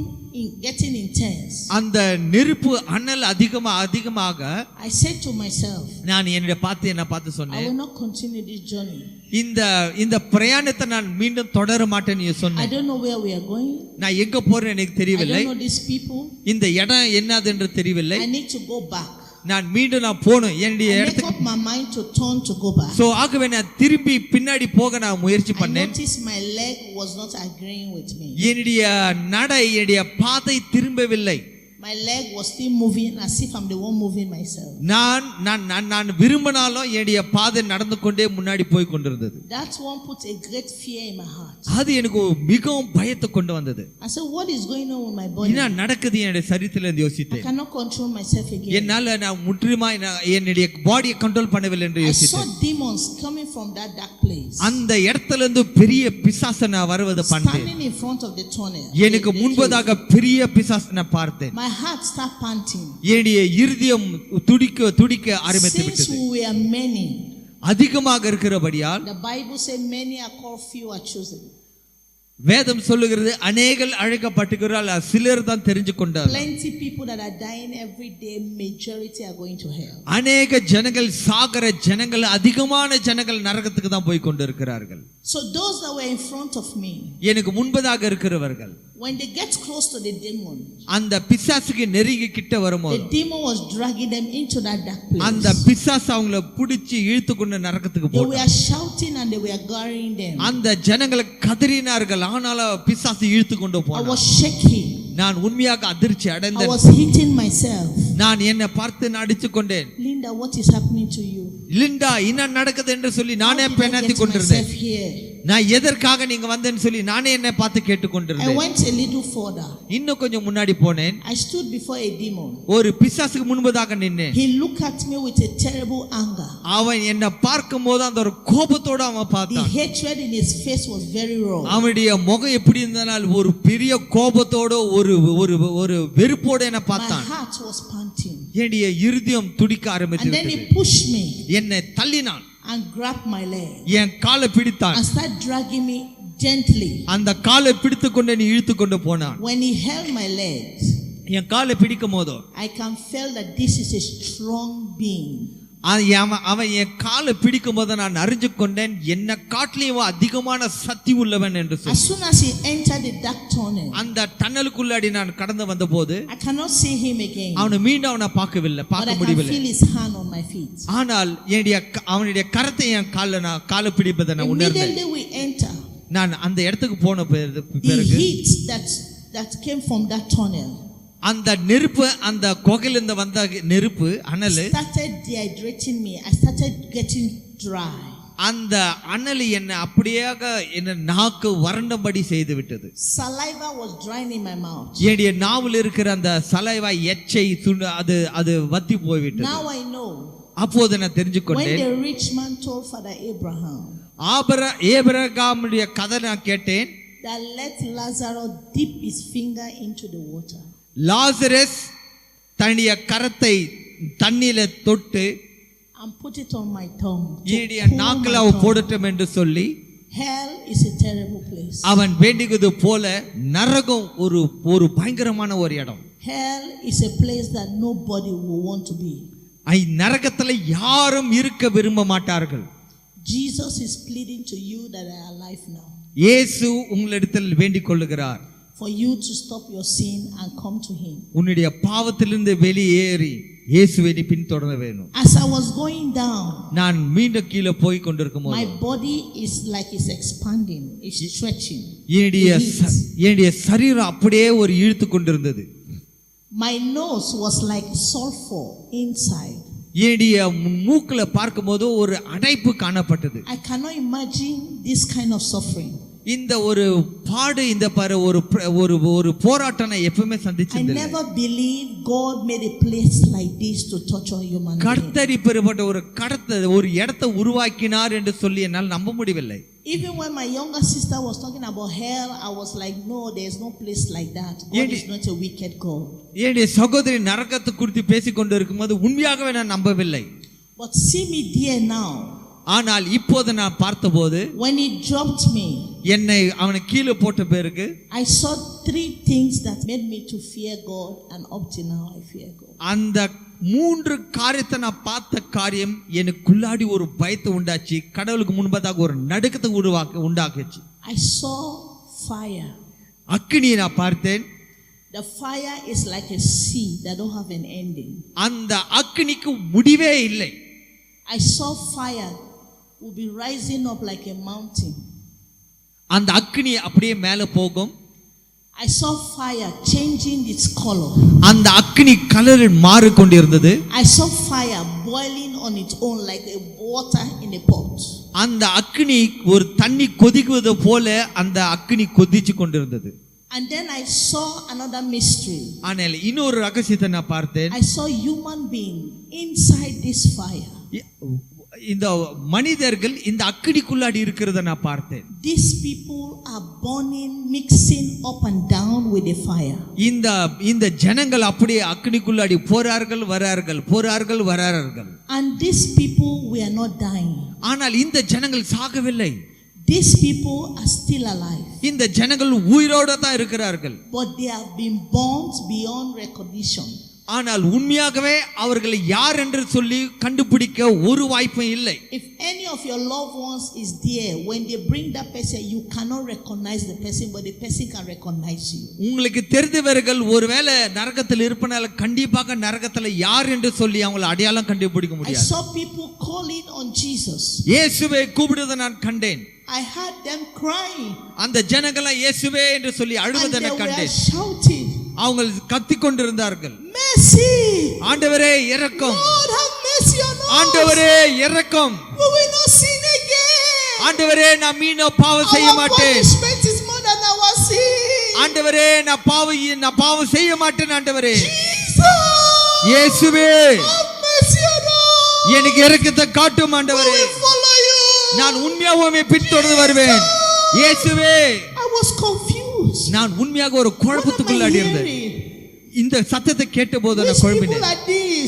getting intense, அந்த நெருப்பு அனல் அதிகமாக I said to myself, நான் என்ன பார்த்து சொன்னேன், I will not continue this journey. இந்த பிரயாணத்தை நான் மீண்டும் தொடர மாட்டேன்னு சொன்னேன். I don't know where we are going. நான் எங்க போறேன்னு எனக்கு தெரியவில்லை. I don't know these people. இந்த இடம் என்னது என்று தெரியவில்லை. I need to go back. நான் மீண்டும் போணும் என்னுடைய இடத்துக்கு. I make up my mind to turn to go back. So ஆகவே நான் திரும்பி பின்னாடி போக நான் முயற்சி பண்ணேன். I noticed my leg was not agreeing with me. என்னுடைய பாதை திரும்பவில்லை. My leg was still moving as if I'm the one moving myself. நான் விரும்பினாலும் என்னுடைய பாதை நடந்து கொண்டே முன்னாடி போய் கொண்டிருந்தது. That one put a great fear in my heart. அது எனக்கு மிகவும் பயத்தை கொண்டு வந்தது. I said, what is going on with my body? என்ன நடக்குது என்னுடைய சரீரத்துல என்று யோசித்தேன். I cannot control myself again. என்னால நான் முற்றிலுமா என்னுடைய பாடியை கண்ட்ரோல் பண்ணவில்லை என்று யோசித்தேன். I saw demons coming from that dark place. அந்த இடத்துல இருந்து பெரிய பிசாசு நான் வருவதை பார்த்தேன். Standing in front of the tunnel. எனக்கு முன்பதாக பெரிய பிசாசு நான் பார்த்தேன். My heart start panting. என்னுடைய இருதயம் துடிக்க ஆரம்பித்து விட்டது. Since we are many, அதிகமாக இருக்கிறபடியால், the Bible says many are called, few are chosen. வேதம் சொல்லுகிறது அநேகர் அழைக்கப்பட்டிருக்கிறார்கள், சிலர் தான் தெரிஞ்சு கொண்டார்கள். Plenty people that are dying every day, majority are going to hell. அநேக ஜனங்கள் சாகர ஜனங்கள், அதிகமான ஜனங்கள் நரகத்துக்கு தான் போய் கொண்டிருக்கிறார்கள். So those that were in front of me, எனக்கு முன்பதாக இருக்கிறவர்கள், when they get close to the demon, அந்த பிசாசுக்கு நெருங்கி கிட்ட வரும்போது, the demon was dragging them into that dark place. அந்த பிசாசு அவங்களை பிடிச்சு இழுத்து கொண்டு நரகத்துக்கு போட்டான். They were shouting and they were carrying them. அந்த ஜனங்களை கதறினார்கள், ஆனாலும் பிசாசு இழுத்து கொண்டு போனான். I was shaking. நான் உண்மையாக அதிர்ச்சி அடைந்தேன். I was hitting myself. நான் என்னை பார்த்து அடிச்சு கொண்டேன். Linda, what is happening to you? Linda, என்ன நடக்குது என்று சொல்லி நானே பெண்ணாத்தி கொண்டிருந்தேன். நான் எதற்காக நீங்க வந்தேன்னு சொல்லி நானே என்னை பார்த்து கேட்டுக்கொண்டிருந்தேன். I went a little further. இன்னும் கொஞ்சம் முன்னாடி போனேன். I stood before a demon. ஒரு பிசாசுக்கு முன்பதாக நின்னேன். He looked at me with a terrible anger. அவன் என்னை பார்க்கும்போது அந்த ஒரு கோபத்தோட அவன் பார்த்தான். The hatred in his face was very raw. அவனுடைய முகம் எப்படி இருந்தனால் ஒரு பெரிய கோபத்தோட ஒரு வெறுப்போட என்ன பார்த்தான். My heart was panting. என்னுடைய இருதயம் துடிக்க ஆரம்பித்தது. And then he pushed me. என்னை தள்ளினான். And grabbed my leg. என் காலை பிடித்தான். And started dragging me gently. அந்த காலை பிடித்து கொண்டு நீ இழுத்து கொண்டு போனான். When he held my legs, என் காலை பிடிக்கும் போது, I can feel that this is a strong being. அவன் என் காலை பிடிக்கும் போது நான் அறிஞ்சு கொண்டேன், என்ன காட்டிலும் அதிகமான சக்தி உள்ளவன் என்று சொல்லி. As soon as he entered the dark tunnel, அந்த டன்னலுக்குள்ளாடி நான் கடந்து வந்த போது, I cannot see him again. அவனை மீண்டும் அவனை பார்க்க முடியவில்லை. I can feel his hand on my feet. ஆனால் அவனுடைய கரத்தை என் காலை பிடிப்பதை நான் உணர்ந்தேன். Immediately we enter. நான் அந்த இடத்துக்கு போன பிறகு, the heat that came from that tunnel, அந்த நெருப்பு, அந்த குகையிலிருந்து வந்த நெருப்பு அனல் started dehydrating me. I started getting dry. அந்த அனல் என்ன அப்படியாக என்ன நாக்கு வறண்டபடி செய்து விட்டது. Saliva was drying in my mouth. என்னுடைய நாவில் இருக்கிற அந்த சலைவா எச்சை அது அது வத்தி போய்விட்டது. Now I know. அப்போது நான் தெரிஞ்சு கொண்டேன். When the rich man told Father Abraham, ஆபிரகாமுடைய கதை நான் கேட்டேன். that let Lazarus dip his finger into the water. Lazarus தன்னுடைய கரத்தை தண்ணீரில் தொட்டு and put it on my tongue. என்னுடைய நாக்குல போடட்டும் என்று சொல்லி. Hell is a terrible place. அவன் வேண்டியது போல நரகம் ஒரு பயங்கரமான ஒரு இடம். Hell is a place that nobody will want to be. நரகத்துல யாரும் இருக்க விரும்ப மாட்டார்கள். Jesus is pleading to you that are alive now. இயேசு உங்களிடத்தில் வேண்டிக் கொள்ளுகிறார். For you to stop your sin and come to him. உன்னுடைய பாவத்திலிருந்து வெளியேறி இயேசுவை நீ பின்தொடர வேண்டும். As I was going down, நான் மீண்டும் கீழே போய் கொண்டிருக்கும்போது my body is like it's expanding, it's stretching. என்னுடைய சரீரம் அப்படியே ஒரு இழுத்து கொண்டிருந்தது. My nose was like sulfur inside. என்னுடைய மூக்குல பார்க்கும்போது ஒரு அடைப்பு காணப்பட்டது. I cannot imagine this kind of suffering. இந்த ஒரு பாடு இந்த ஒரு போராட்டம் நான் எப்பவுமே சந்திச்சதில்லை. I never believed God made a place like this to torture humanity. கர்த்தர் இப்படிப்பட்ட ஒரு இடத்தை உருவாக்கினார் என்று சொல்லி என்னால் நம்ப முடியவில்லை. Even when my younger sister was talking about hell, I was like, no, there is no place like that. God is not a wicked God. என்னுடைய சகோதரி நரகத்தை குறித்து பேசிக் கொண்டு இருக்கும்போது உண்மையாகவே நான் நம்பவில்லை. But see me there now. ஆனால் இப்போது நான் பார்த்தபோது when he dropped me, என்னை அவனை கீழே போட்ட பிறகு I saw 3 things that made me to fear God, and up to now I fear God. அந்த 3 காரியத்தை நான் பார்த்த காரியம் எனக்குள்ளாடி ஒரு பயத்தை உண்டாச்சு. கடவுளுக்கு முன்பதாக ஒரு நடுக்கத்தை உண்டாக்குச்சு. I saw fire. அக்கினியை நான் பார்த்தேன். The fire is like a sea that don't have an ending. அந்த அக்கினிக்கு முடிவே இல்லை. I saw fire will be rising up like a mountain. அந்த அக்கினி அப்படியே மேலே போகும். I saw fire changing its color. அந்த அக்கினி colour மாறிக்கொண்டிருந்தது. I saw fire boiling on its own like a water in a pot. அந்த அக்கினி ஒரு தண்ணி கொதிக்குவது போல அந்த அக்கினி கொதிச்சு கொண்டிருந்தது. And then I saw another mystery. ஆனால் இன்னொரு ரகசியத்தை நான் பார்த்தேன். I saw human being inside this fire. இந்த மனிதர்கள் இந்த அக்கினிக்குள்ளாடி இருக்கிறத நான் பார்த்தேன். These people are burning, mixing up and down with the fire. இந்த ஜனங்கள் அப்படியே அக்கினிக்குள்ளாடி போறார்கள் வரார்கள். And these people were not dying. ஆனால் இந்த ஜனங்கள் சாகவில்லை. These people are still alive. இந்த ஜனங்கள் உயிரோட தான் இருக்கிறார்கள். But they have been burnt beyond recognition. ஆனால் உண்மையாகவே அவர்களை யார் என்று சொல்லி கண்டுபிடிக்க ஒரு வாய்ப்பும் இல்லை. If any of your loved ones is there, when they bring that person, you cannot recognize the person, but the person can recognize you. உங்களுக்கு தெரிந்தவர்கள் ஒருவேளை நரகத்தில் இருப்பனால கண்டிப்பாக நரகத்தில் யார் என்று சொல்லி அவங்களை அடையாளம் கண்டுபிடிக்க முடியாது. I saw people calling on Jesus. இயேசுவை கூப்பிடுவதை நான் கண்டேன். I heard them crying. அந்த ஜனங்களை இயேசுவே என்று சொல்லி அழுவதை நான் கண்டேன். And they were shouting. அவங்க கத்திக் கொண்டிருந்தார்கள். Mercy. ஆண்டவரே இரக்கம். Lord have mercy on us. ஆண்டவரே இரக்கம். We will not sin again. ஆண்டவரே நான் மீண்டும் பாவம் செய்ய மாட்டேன். Our punishment is more than our sin. ஆண்டவரே நான் பாவம் செய்ய மாட்டேன். ஆண்டவரே Jesus. இயேசுவே have mercy on us. எனக்கு இரக்கத்தை காட்டும் ஆண்டவரே. We will follow you. நான் உண்மையாகவே பின்தொடர்ந்து வருவேன். இயேசுவே. I was confused. நான் உண்மையாக ஒரு குழப்பத்துக்குள்ளாடி இருந்தேன். இந்த சத்தத்தை கேட்டபோது நான் குழம்பினேன்.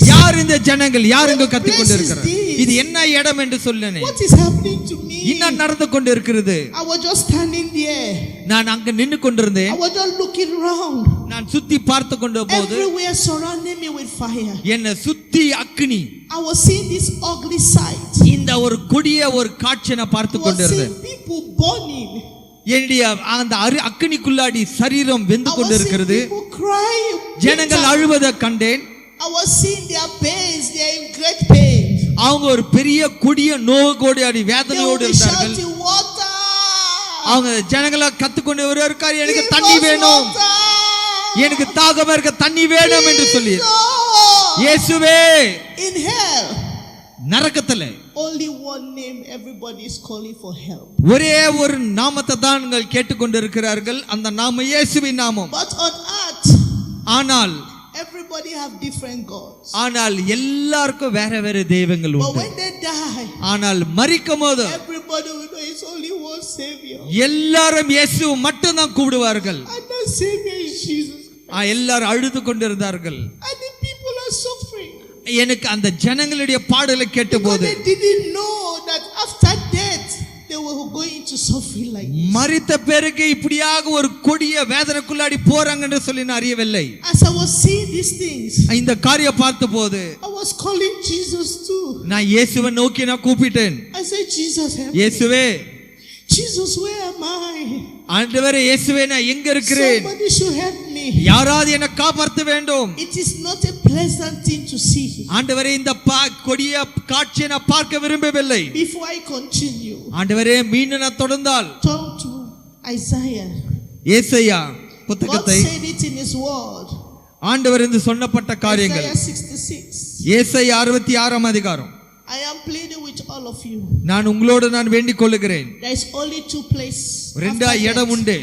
யார் இந்த ஜனங்கள்? யார் இங்க கத்திக் கொண்டிருக்கிறார்கள்? இது என்ன இடம் என்று சொல்லேன். What is happening to me? என்ன நடந்து கொண்டிருக்கிறது? I was just standing there. நான் அங்க நின்னு கொண்டிருந்தேன். I was just looking around. நான் சுத்தி பார்த்து கொண்டபோது everywhere surrounding me with fire. என்ன சுத்தி அக்கினி. I was seeing this ugly sight. இந்த ஒரு கொடிய ஒரு காட்சியை நான் பார்த்து கொண்டிருந்தேன். People burning. என்னுடைய அந்த அக்கினிக்குள்ளாடி சரீரம் வெந்து கொண்டிருக்கிறது. ஜனங்கள் அழுவதை கண்டேன். I was seeing their pains, they are in great pain. அவங்க ஒரு பெரிய கொடிய நோவோடு வேதனையோடு இருந்தார்கள். அவங்க ஜனங்களா கத்துக்கொண்டு இருக்காரு, எனக்கு தண்ணி வேணும், எனக்கு தாகமா இருக்க தண்ணி வேணும் என்று சொல்லி. இயேசுவே. In hell நரகத்துல only one name everybody is calling for help. ஒரே ஒரு நாமத்தை தான் நீங்கள் கேட்டுக்கொண்டிருக்கிறார்கள், அந்த நாமம் இயேசுவின் நாமம். But on earth, ஆனால் everybody have different gods. ஆனால் எல்லாருக்கும் வேற வேற தெய்வங்கள் But உண்டு. when they die, ஆனால் மரிக்கும்போது everybody will know it's only one Savior. எல்லாரும் இயேசு மட்டும் தான் கூப்பிடுவார்கள். And that Savior is Jesus. எல்லாரும் அழுது கொண்டிருந்தார்கள். And the people are suffering. எனக்கு அந்த ஜனங்களுடைய பாடலை கேட்டபோது Because they didn't know that after death they were going to suffering like this. மரித்த பிறகு இப்படியாக ஒரு கொடிய வேதனைக்குள்ளாடி போறாங்க என்று சொல்லி நான் அறியவில்லை. As I was seeing these things, இந்த காரியம் பார்த்தபோது I was calling Jesus too. நான் இயேசுவை நோக்கி நான் கூப்பிட்டேன். I said, Jesus, help me. இயேசுவே, Jesus, where am I? ஆண்டவரே இயேசுவே, நான் எங்க இருக்கிறேன்? Somebody should help me. யாராவது என்னை காப்பாற்ற வேண்டும். It is not a pleasant thing to see. ஆண்டவரே, இந்த கொடிய காட்சியை நான் பார்க்க விரும்பவில்லை. Before I continue, ஆண்டவரே, மீண்டும் நான் தொடர்ந்தால் turn to Isaiah. ஏசாயா God புத்தகத்தை said it in His word. ஆண்டவர் என்று சொன்னப்பட்ட காரியங்கள் Isaiah 66. ஏசாயா 66ஆம் அதிகாரம். I am pleading with all of you. நான் உங்களோடு நான் வேண்டிக் கொள்ளுகிறேன். There is only two places ரெண்டா இடம் உண்டு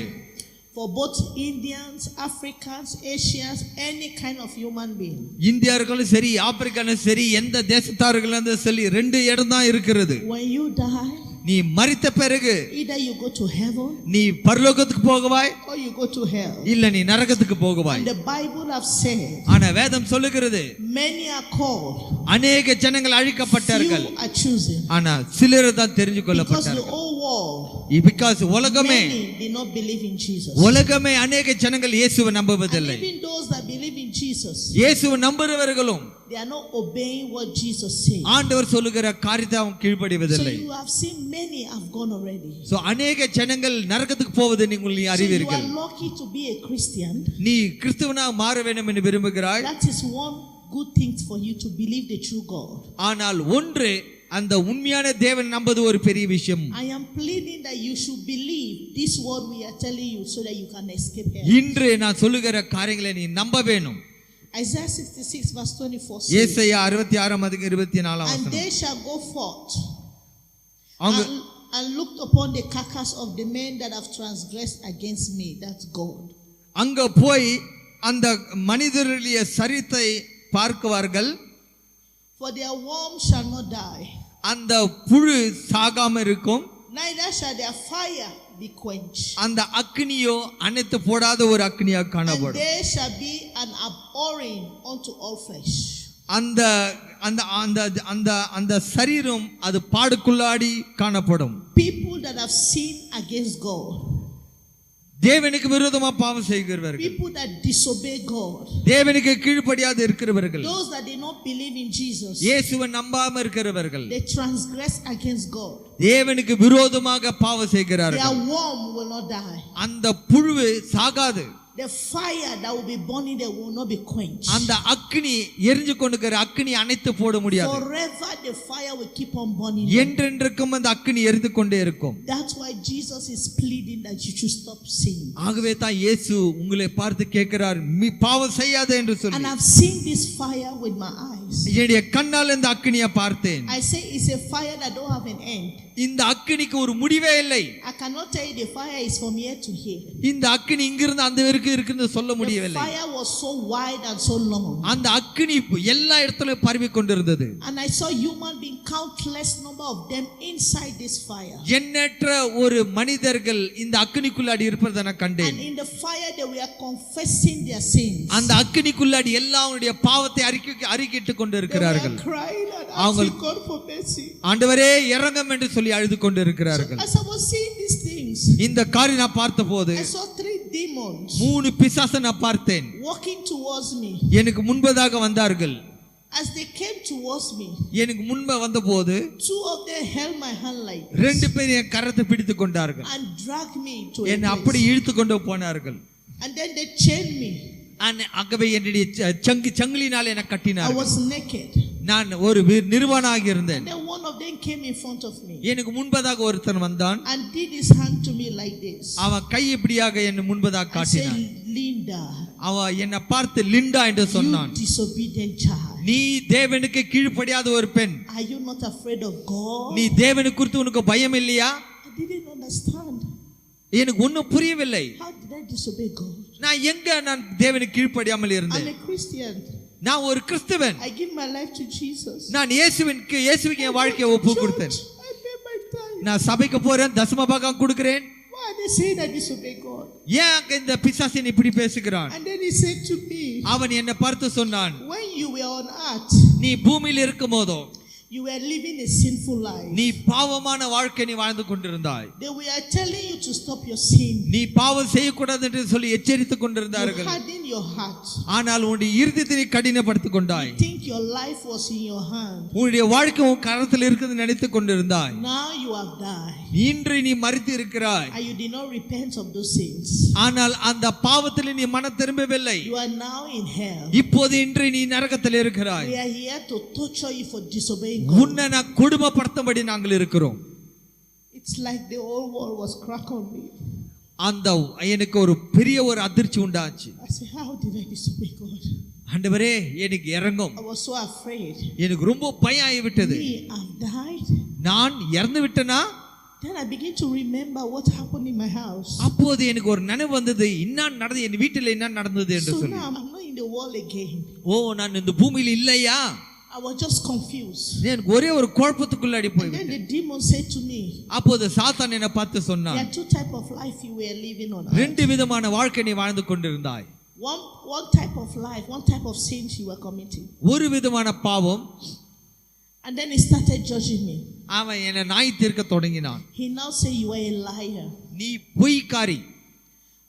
for both Indians, Africans, Asians, any kind of human being. இந்தியர்களும் சரி, ஆப்பிரிக்கானும் சரி, எந்த தேசத்தார்களும் சரி, ரெண்டு இடம் தான் இருக்கிறது. When you die, நீ மரித்த பிறகு either you go to heaven நீ பரலோகத்துக்கு போகவாய், or you go to hell. இல்ல நீ நரகத்துக்கு போகவாய். And the Bible have said, ஆனா வேதம் சொல்லுகிறது, many are called, அநேக ஜனங்கள் அழிக்கப்பட்டார்கள், few are chosen. ஆனா சிலர் தான் தெரிஞ்சு Because the கொள்ளப்பட்டார்கள். whole world, Because உலகமே many did not believe in Jesus. உலகமே அநேக ஜனங்கள் இயேசுவை And நம்புவதில்லை. even those that believe in Jesus, இயேசுவை நம்புறவர்களும் they are not obeying what Jesus said. ஆண்டவர் சொல்லுகிற காரியத்தை அவங்க So கீழ்ப்படிவதில்லை. you have seen many have gone already. So அநேக ஜனங்கள் நரகத்துக்கு போவதை நீங்கள் So you அறிவீர்கள். are lucky to be a Christian. நீ கிறிஸ்தவனாக மாற வேண்டும் என்று விரும்புகிறாய். That is one good thing for you to believe the true God. ஆனால் ஒன்று, அந்த உண்மையான தேவன் நம்பது ஒரு பெரிய விஷயம். I am pleading that you should believe this word we are telling you so that you can escape hell. இன்று நான் சொல்லுகிற காரியங்களை நீ நம்ப வேணும். Isaiah 66 verse 24 says, ஏசாயா 66ஆம் அதிகாரம் 24ஆம் and வசனம். they shall go forth அவங்க and looked upon the carcass of the men that have transgressed against me. That's God. அங்க போய் அந்த மனிதருடைய சரித்தை பார்க்குவார்கள். For their worm shall not die, அந்த புழு சாகாம இருக்கும், neither shall their fire be quenched. அந்த அக்னியோ அணைத்து போடாத ஒரு அக்னியா And காணப்படும். they shall be an abhorring unto all flesh. அந்த அந்த அந்த அந்த அந்த சரீரம் அது பாடுக்குள்ளாடி காணப்படும். People that have sinned against God, தேவனுக்கு விரோதமா பாவம் செய்கிறவர்கள், people that disobey God, தேவனுக்கு கீழ்ப்படியாது இருக்கிறவர்கள், those that did not believe in Jesus, இயேசுவை நம்பாம இருக்கிறவர்கள், they transgress against God. தேவனுக்கு விரோதமாக பாவம் Their செய்கிறார்கள். worm will not die. அந்த புழு சாகாது. The fire that will be burning there will not be quenched. அந்த அக்னி எரிஞ்சு கொண்டிருக்கிற அக்னி அணைத்து போட முடியாது. Forever the fire will keep on burning. என்றென்றைக்கும் அந்த அக்னி எரிந்து கொண்டே இருக்கும். That's why Jesus is pleading that you should stop sinning. ஆகவே தான் இயேசு உங்களை பார்த்து கேட்கிறார், நீ பாவம் செய்யாதே என்று சொல்லி. And I've seen this fire with my eyes. என்னுடைய கண்ணால் இந்த அக்னியை பார்த்தேன். I say it's a fire that don't have an end. இந்த அக்னிக்கு ஒரு முடிவே இல்லை. I cannot tell you the fire is from here to here. இந்த அக்னி இங்கிருந்து அந்த வரைக்கும் இருக்குன்னு சொல்ல The முடியவில்லை. fire was so wide and so long. அந்த அக்னி எல்லா இடத்திலும் பரவி கொண்டிருந்தது. And I saw human being, countless number of them inside this fire. எண்ணற்ற ஒரு மனிதர்கள் இந்த அக்னிக்குள்ளாடி இருப்பதை நான் கண்டேன். And in the fire they were confessing their sins. அந்த அக்னிக்குள்ளாடி எல்லாருடைய பாவத்தை அறிக்கையிட்டு கொண்டிருக்கிறார்கள். They were crying and asking God for mercy. ஆண்டவரே இரங்கும் என்று சொல்லி அழுது கொண்டிருக்கிறார்கள். As I was seeing these things, இந்த காரியம் நான் பார்த்தபோது I saw 3 demons 3 பிசாசை நான் பார்த்தேன். walking towards me. எனக்கு முன்பதாக வந்தார்கள். As they came towards me, எனக்கு முன்பே வந்தபோது 2 of them held my hand like this 2 பேர் என் கரத்தை பிடித்துக் கொண்டார்கள். and dragged me to a என்னை அப்படி place. இழுத்து கொண்டு போனார்கள். And then they chained me. ஆகவே என்னுடைய சங்கிலினால் என்னை I கட்டினார்கள். was naked. நான் ஒரு நிர்வாணாக இருந்தேன். And then one of them came in front of me எனக்கு முன்பதாக ஒருத்தன் வந்தான். and did his hand to me like this. அவன் கை இப்படியாக என்னை முன்பதாக I said, காட்டினான். Linda, அவன் என்னை பார்த்து லிண்டா என்று you சொன்னான். disobedient child. நீ தேவனுக்கு கீழ்ப்படியாத ஒரு பெண். Are you not afraid of God? நீ தேவனை குறித்து உனக்கு பயம் இல்லையா? I didn't understand. எனக்கு ஒன்னும் புரியவில்லை. How did I disobey God? நான் தேவனுக்கு கீழ்ப்படியாமல் இருந்தேன். I'm a Christian. நான் ஒரு கிறிஸ்தவன். I give my life to Jesus. நான் இயேசுவுக்கு என் வாழ்க்கையை ஒப்பு கொடுத்தேன். நான் சபைக்கு போறேன், தசம பாகம் கொடுக்கிறேன். Why are they saying I disobey God? ஏன் இந்த பிசாசன் இப்படி பேசுகிறான்? And then he said to me, அவன் என்னை பார்த்து சொன்னான், when you were on earth, நீ பூமியில் இருக்கும்போதோ you were living a sinful life. நீ பாவமான வாழ்க்கை நீ வாழ்ந்து கொண்டிருந்தாய். They were telling you to stop your sin. நீ பாவம் செய்யக்கூடாது என்று சொல்லி எச்சரித்துக் கொண்டிருந்தார்கள். You hardened your heart. ஆனால் உன்னுடைய இருதயத்தை நீ கடினப்படுத்திக் கொண்டாய். You think your life was in your hand. உன்னுடைய வாழ்க்கை உன் கரத்தில் இருக்குன்னு நினைத்துக் கொண்டிருந்தாய். Now you have died. இன்று நீ மரித்து இருக்கிறாய். And you did not repent of those sins. ஆனால் அந்த பாவத்தில் நீ மனம் திரும்பவில்லை. You are now in hell. இப்போது இன்று நீ நரகத்தில் இருக்கிறாய். We are here to torture you for disobeying. உன்னை நான் கொடுமைப்படுத்தும்படி நாங்கள் இருக்கிறோம். It's like the whole world was crack on me. அந்த எனக்கு ஒரு பெரிய ஒரு அதிர்ச்சி உண்டாச்சு. I said, how did I disobey God? ஆண்டவரே எனக்கு இறங்கும். I was so afraid. எனக்கு ரொம்ப பயம் ஆகிவிட்டது. I've died. நான் இறந்து விட்டேனா? Then I begin to remember what happened in my house. அப்போது எனக்கு ஒரு நினைவு வந்தது, என்ன நடந்தது என் வீட்டில் என்ன நடந்தது என்று சொல்லி. So now I'm not in the world again. நான் இந்த பூமியில் இல்லையா? I was just confused. எனக்கு ஒரே ஒரு குழப்பத்துக்குள்ள அடி போய் விட்டேன். Then the demon said to me, அப்போது சாத்தான் என்னை பார்த்து சொன்னான், there are two type of life you were living on. ரெண்டு விதமான வாழ்க்கை நீ வாழ்ந்து கொண்டிருந்தாய். One type of life, one type of sins you were committing. ஒரு விதமான பாவம். And then he started judging me. அவன் என்னை நாய் தீர்க்க தொடங்கினான். He now say you are a liar. நீ பொய்க்காரி.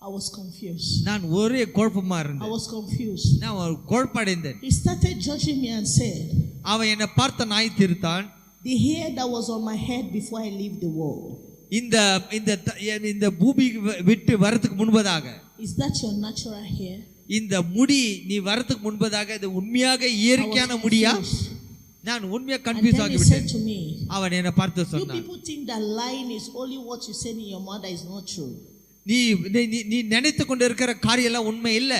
I was confused. நான் ஒரே குழப்பமா இருந்தேன். I was confused. நான் குழப்படைந்தேன். He started judging me and said, அவன் என்னை பார்த்த நாய் தீர்த்தான். the hair that was on my head before I leave the world. இந்த பூமி விட்டு வரதுக்கு முன்பதாக. Is that your natural hair? இந்த முடி நீ வரதுக்கு முன்பதாக இது உண்மையாக இயற்கையான முடியா? நான் உண்மையா கன்ஃபியூஸ் ஆகிவிட்டேன். அவன் என்னை பார்த்து சொன்னான், you people think that lying is only what you said in your mouth is not true. நீ நினைத்து கொண்டிருக்கிற காரியம் எல்லாம் உண்மை இல்ல.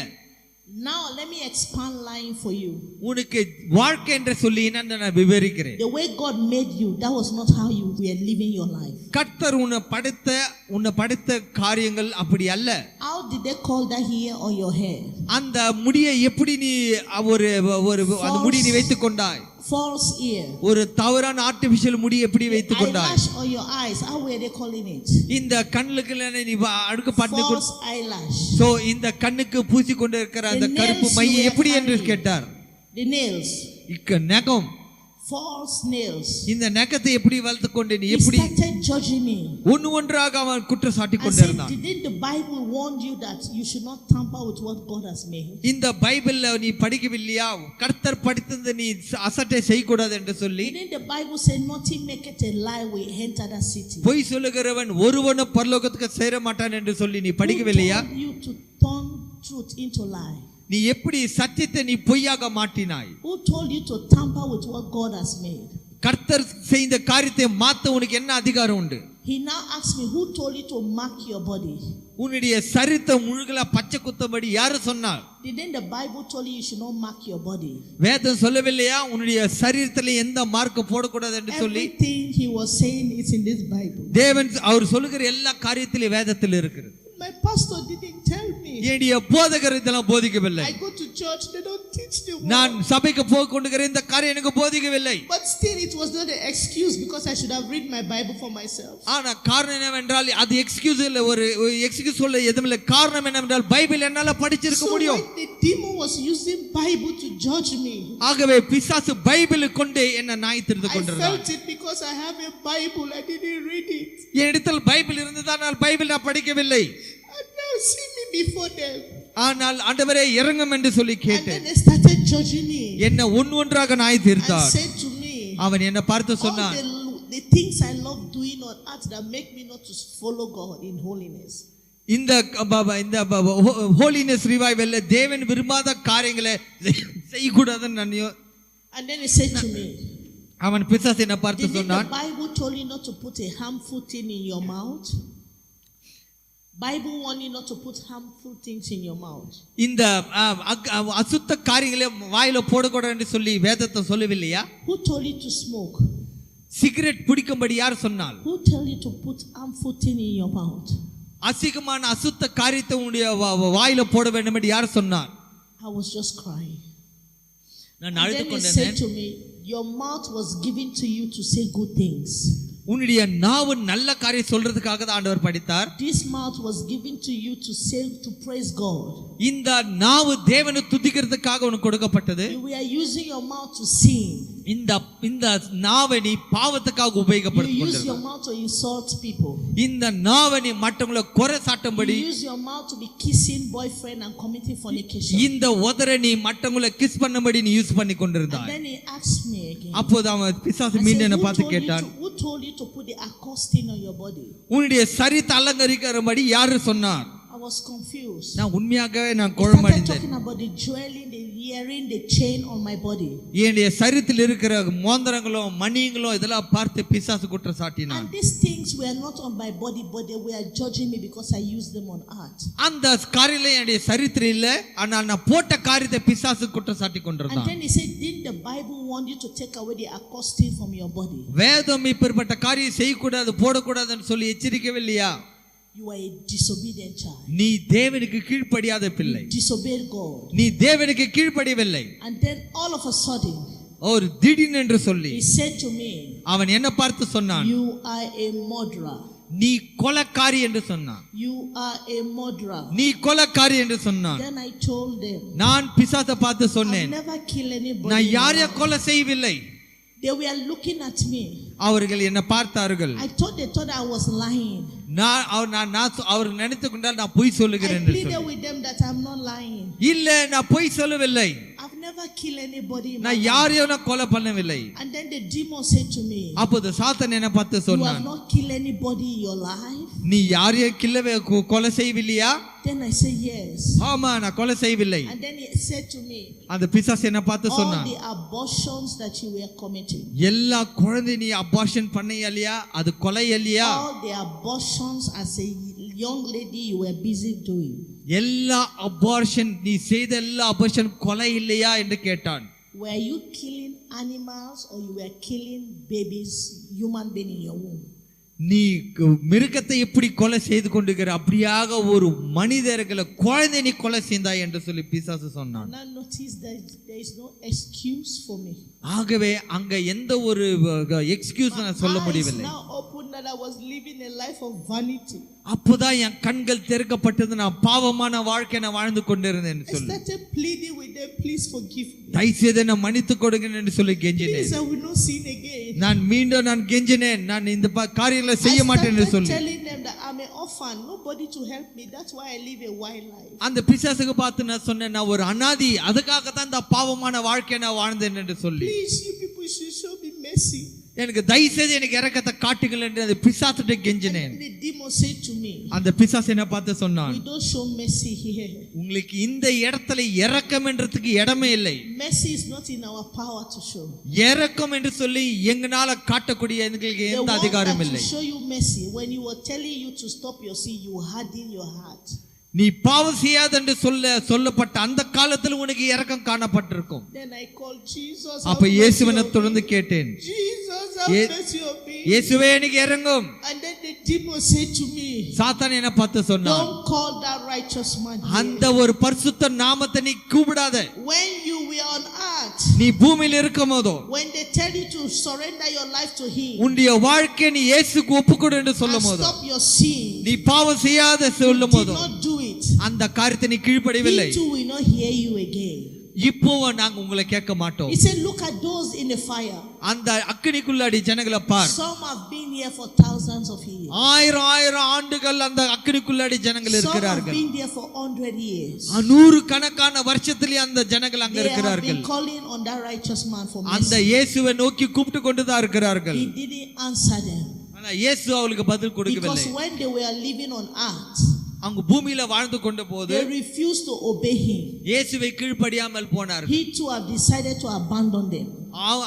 Now let me expand lying for you. உனக்கு வாழ்க்கை என்று சொல்லி நான் விவரிக்கிறேன். The way God made you, that was not how you were living your life. கர்த்தர் உன்னை படைத்த காரியங்கள் அப்படி அல்ல. How did they call that hair on your head? அந்த முடியை எப்படி நீ ஒரு அந்த முடியை நீ வைத்துக் கொண்டாய்? False ear. ஒரு தவறான ஆர்ட்டிபிஷியல் முடி எப்படி வைத்துக் கொண்டாய்? Eyelash on your eyes, how were they calling it? இந்த கண்ணுக்குள்ள நீ அடுக்கு பாட்டு false eyelash. சோ இந்த கண்ணுக்கு பூசி கொண்டு இருக்கிற அந்த கருப்பு மை எப்படி என்று கேட்டார். The nails. நகம். False nails. இந்த நகத்தை எப்படி வளர்த்து கொண்டு நீ எப்படி? He started judging me. ஒன்றாக அவன் குற்றம் சாட்டி கொண்டிருந்தான். Didn't the Bible warn you that you should not tamper with what God has made? இந்த பைபிள்ல நீ படிக்கவில்லையா? கர்த்தர் படித்ததை நீ அசட்டை செய்யக்கூடாது என்று சொல்லி. Didn't the Bible say nothing maketh a lie will enter that city? பொய் சொல்லுகிறவன் ஒருவனும் பரலோகத்துக்கு சேர மாட்டான் என்று சொல்லி நீ படிக்கவில்லையா? Who told you to turn truth into lie? நீ எப்படி சத்தியத்தை நீ பொய்யாக மாட்டினாய்? Who told you to tamper with what God has made? கர்த்தர் செய்த காரியத்தை மாத்த உனக்கு என்ன அதிகாரம் உண்டு? He now asks me, who told you to mark your body? உன்னுடைய சரீரத்தை முழுகலா பச்சை குத்தபடி யாரு சொன்னார்? Didn't the Bible tell you you should not mark your body? வேதம் சொல்லவில்லையா உன்னுடைய சரீரத்திலே எந்த மார்க் போடக்கூடாது என்று சொல்லி? Everything he was saying is in this Bible. தேவன் அவர் சொல்லுகிற எல்லா காரியத்திலே வேதத்தில் இருக்கிறது. My pastor didn't tell me. என்னுடைய போதகர் இதெல்லாம் போதிக்கவில்லை. I go to church, they don't teach the word. நான் சபைக்கு போய் கொண்டுகிற இந்த காரியம் எனக்கு போதிக்கவில்லை. But still it was not an excuse because I should have read my Bible for myself. ஆனா காரணம் என்னவென்றால் அது எக்ஸ்கியூஸ் இல்ல, ஒரு எக்ஸ்கியூஸ் சொல்ல எதுவும் இல்ல. காரணம் என்னவென்றால் பைபிள் என்னால படிச்சிருக்க முடியும். So the demon was using Bible to judge me. ஆகவே பிசாசு பைபிளை கொண்டு என்ன நாய் தீர்த்து கொண்டிருந்தான். I felt it because I have a Bible, I didn't read it. என்னிடத்தில் பைபிள் இருந்ததானால் பைபிள் நான் படிக்கவில்லை. And now see me before them. ஆனால் ஆண்டவரே இறங்கும் என்று சொல்லி கேட்டேன். And then they started judging me. என்ன ஒன்றாக நாய் தீர்த்தார். And said to me, அவன் என்ன பார்த்து சொன்னான், the things I love doing on earth that make me not to follow God in holiness. இந்த ஹோலினஸ் ரிவைவல்ல தேவன் விரும்பாத காரியங்களை செய்யக்கூடாதுன்னு நான். And then he said to me, அவன் பிசாசு என்ன பார்த்து சொன்னான், the Bible told you not to put a harmful thing in your mouth? Bible warn you not to put harmful things in your mouth. இந்த அசுத்த காரியங்களை வாயில போடக்கூடாது என்று சொல்லி வேதத்தை சொல்லவில்லையா? Who told you to smoke? Cigarette பிடிக்கும்படி யார் சொன்னால்? Who tell you to put harmful thing in your mouth? அசிங்கமான அசுத்த காரியத்தை உன்னுடைய வாயில போட வேண்டும் என்று யார் சொன்னார்? I was just crying. நான் அழுது கொண்டேன். They said to me, your mouth was given to you to say good things. உன்னுடைய நாவு நல்ல காரியம் சொல்றதுக்காக தான் ஆண்டவர் படைத்தார். This mouth was given to you to say, to praise God. இந்த நாவு தேவனை துதிக்கிறதுக்காக உனக்கு கொடுக்கப்பட்டது. You were using your mouth to sin. இந்த நாவை நீ பாவத்துக்காக உபயோகப்படுத்திக் You use கொண்டிருக்கிறாய். your mouth to insult people. இந்த நாவை நீ மற்றவங்களை குறை சாட்டும்படி. You use your mouth to be kissing boyfriend and committing fornication. இந்த உதரை நீ மற்றவங்களை கிஸ் பண்ணும்படி நீ யூஸ் பண்ணி கொண்டிருந்தாய். And then he asked me again. அப்போது அவன் பிசாசு மீண்டும் என்ன பார்த்து கேட்டான். Who told you to put the accosting on your body? உன்னுடைய சரீரத்தை அலங்கரிக்கிறபடி யாரு சொன்னார்? I was confused. நான் உண்மையாகவே நான் He started குழம்படிந்தேன். talking about the jewelry, the earring, the chain on my body. என்னுடைய சரீரத்தில் இருக்கிற மோதிரங்களும் மணிங்களும் இதெல்லாம் பார்த்து பிசாசு குற்றம் சாட்டினான். And these things were not on my body, but they were judging me because I used them on earth. அந்த காரியங்களை என்னுடைய சரீரத்தில் இல்ல, ஆனால் நான் போட்ட காரியத்தை பிசாசு குற்றம் சாட்டி And கொண்டிருந்தான். then he said, didn't the Bible want you to take away the accosting from your body? வேதம் இப்படிப்பட்ட காரியம் செய்யக்கூடாது போடக்கூடாதுன்னு சொல்லி எச்சரிக்கவில்லையா? You are a disobedient child. நீ தேவனுக்கு கீழ்ப்படியாத பிள்ளை. You disobeyed God. நீ தேவனுக்கு கீழ்ப்படியவில்லை. And then all of a sudden, ஒரு திடீர்னு என்று சொல்லி he said to me, அவன் என்ன பார்த்து சொன்னான்? you are a murderer. நீ கொலைக்காரி என்று சொன்னான். You are a murderer. நீ கொலைக்காரி என்று சொன்னான். Then I told them, நான் பிசாசை பார்த்து I சொன்னேன், never kill anybody. நான் யாரையும் கொலை செய்யவில்லை. They were looking at me. அவர்கள் என்ன பார்த்தார்கள். They thought I was lying. அவர் நினைத்து கொண்டால் நான் பொய் சொல்லுகிறேன் I என்று pleaded சொல்லி. with them that I'm not lying. இல்ல நான் பொய் சொல்லவில்லை. I've never killed anybody. நான் யாரையும் நான் கொலை பண்ணவில்லை. And then the demon said to me, அப்போது சாத்தான் என்ன பார்த்து you have சொன்னான், not killed anybody in your life? நீ யாரையும் கொலை செய்யவில்லையா? Then I said yes. ஆமா நான் கொலை செய்யவில்லை. And then he said to me, அந்த பிசாசு என்ன பார்த்து all சொன்னான், the abortions that you were committing, எல்லா குழந்தை நீ அபார்ஷன் பண்ணையா அது கொலை இல்லையா? all the abortions as a young lady you were busy doing, எல்லா அபார்ஷன் நீ செய்த எல்லா அபார்ஷன் கொலை இல்லையா என்று கேட்டான். were you killing animals or you were killing babies, human being in your womb? நீ மிருகத்தை எப்படி கொலை செய்து கொண்டிருக்கிற அப்படியாக ஒரு மனிதர்களை குழந்தை நீ கொலை செய்தாய் என்று சொல்லி பிசாசு சொன்னான். Now notice that there is no excuse for me. ஆகவே அங்க எந்த ஒரு எக்ஸ்கியூஸ் நான் சொல்ல முடியவில்லை. Now open that I was living a life of vanity. அப்போதான் என் கண்கள் திறக்கப்பட்டது, நான் பாவமான வாழ்க்கை நான் வாழ்ந்து கொண்டிருந்தேன் I சொல்லி. started pleading with them, please forgive me. தயவுசெய்து நான் மன்னித்து கொடுங்க என்று சொல்லி கெஞ்சினேன். Please, I will not sin again. நான் மீண்டும் நான் கெஞ்சினேன், நான் இந்த காரியங்களை செய்ய மாட்டேன் என்று சொல்லி. telling them that I'm an orphan, nobody to help me, that's why I live a wild life. அந்த பிசாசுக்கு பார்த்து நான் சொன்னேன், நான் ஒரு அனாதி, அதுக்காக தான் இந்த பாவமான வாழ்க்கையை நான் வாழ்ந்தேன் என்று சொல்லி. Please, you people should show me mercy. எனக்கு தயவுசெய்து எனக்கு இரக்கத்தை காட்டுங்கள் என்று அந்த பிசாசுகிட்ட கெஞ்சினேன். The demon said to me, அந்த பிசாசு என்ன பார்த்து சொன்னான், we don't show mercy here. உங்களுக்கு இந்த இடத்துல இரக்கம் என்றதுக்கு இடமே இல்லை. Mercy is not in our power to show. இரக்கம் என்று சொல்லி எங்களால காட்டக்கூடிய எங்களுக்கு எந்த அதிகாரம் இல்லை. To show you mercy, when you were telling you to stop your sin, you harden your heart. நீ பாவம் செய்யாத என்று சொல்லப்பட்ட அந்த காலத்தில் உனக்கு இரக்கம் காணப்பட்டிருக்கும். Then I called Jesus. அப்ப இயேசுவினை தொடர்ந்து கேட்டேன், Jesus, have mercy on me. இயேசுவே எனக்கு இரங்கும். And then the demon said to me, சாத்தான் என்ன பார்த்து சொன்னான், don't call that righteous man here. அந்த ஒரு பரிசுத்த நாமத்தை நீ கூப்பிடாத. When you were on earth, நீ பூமியில் இருக்கும்போதோ, when they tell you to surrender your life to him, உன்னுடைய வாழ்க்கையை நீ இயேசுக்கு ஒப்புக்கொடு என்று சொல்லும்போது, stop your sin, நீ பாவம் செய்யாத சொல்லும்போது, did not do it, அந்த காரியத்தை நீ கீழ்ப்படியவில்லை. he too will not hear you again. இப்போ நாங்க உங்களை கேட்க மாட்டோம். He said, look at those in the fire. அந்த அக்கினிக்குள்ளாடி ஜனங்களை பார். Some have been here for thousands of years. ஆயிரம் ஆண்டுகள் அந்த அக்கினிக்குள்ளாடி ஜனங்கள் இருக்கிறார்கள். Some have been there for 100 years. 100 கணக்கான வருஷத்திலே அந்த ஜனங்கள் அங்க They have இருக்கிறார்கள். been calling on that righteous man for அந்த mercy. இயேசுவை நோக்கி கூப்பிட்டு கொண்டுதான் இருக்கிறார்கள். He didn't answer them. ஆனா இயேசு அவங்களுக்கு பதில் கொடுக்கவில்லை. Because when they were living on earth, அவங்க பூமியில வாழ்ந்து கொண்ட போது they refused to obey him. இயேசுவை கீழ்ப்படியாமல் போனார்கள். He too have decided to abandon them.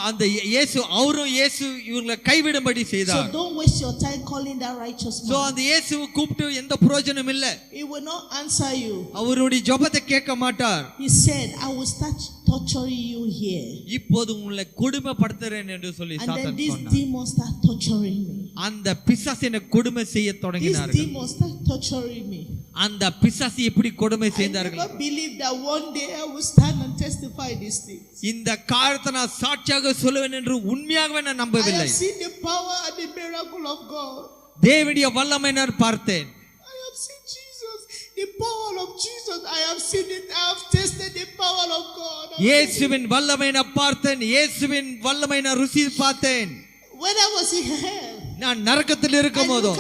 அந்த இயேசு அவரும் இயேசு இவங்களை கைவிடும்படி செய்தார். So don't waste your time calling that righteous man. So அந்த இயேசுவை கூப்பிட்டு எந்த பிரயோஜனம் இல்ல. He will not answer you. அவருடைய ஜெபத்தை கேட்க மாட்டார். He said, I will start torturing you here. இப்போது உங்களை கொடுமைப்படுத்துறேன் என்று சொல்லி சாத்தான் சொன்னார். And then these demons start torturing me. அந்த பிசாசு என்ன கொடுமை செய்ய தொடங்கினார்கள். These demons start torturing me. அந்த பிசாசு எப்படி கொடுமை செய்தார்கள். I never believed that one day I will stand and testify these things. இந்த காரியத்தை நான் சாட்சியாக சொல்லுவேன் என்று உண்மையாகவே நான் நம்பவில்லை. I have seen the power and the miracle of God. தேவனுடைய வல்லமை நான் பார்த்தேன். I have seen Jesus, the power of Jesus. I have seen it. I have tasted the power of God. இயேசுவின் வல்லமை நான் பார்த்தேன். இயேசுவின் வல்லமை நான் ருசி பார்த்தேன். When I was in hell, நான் நரகத்தில் இருக்கும்போது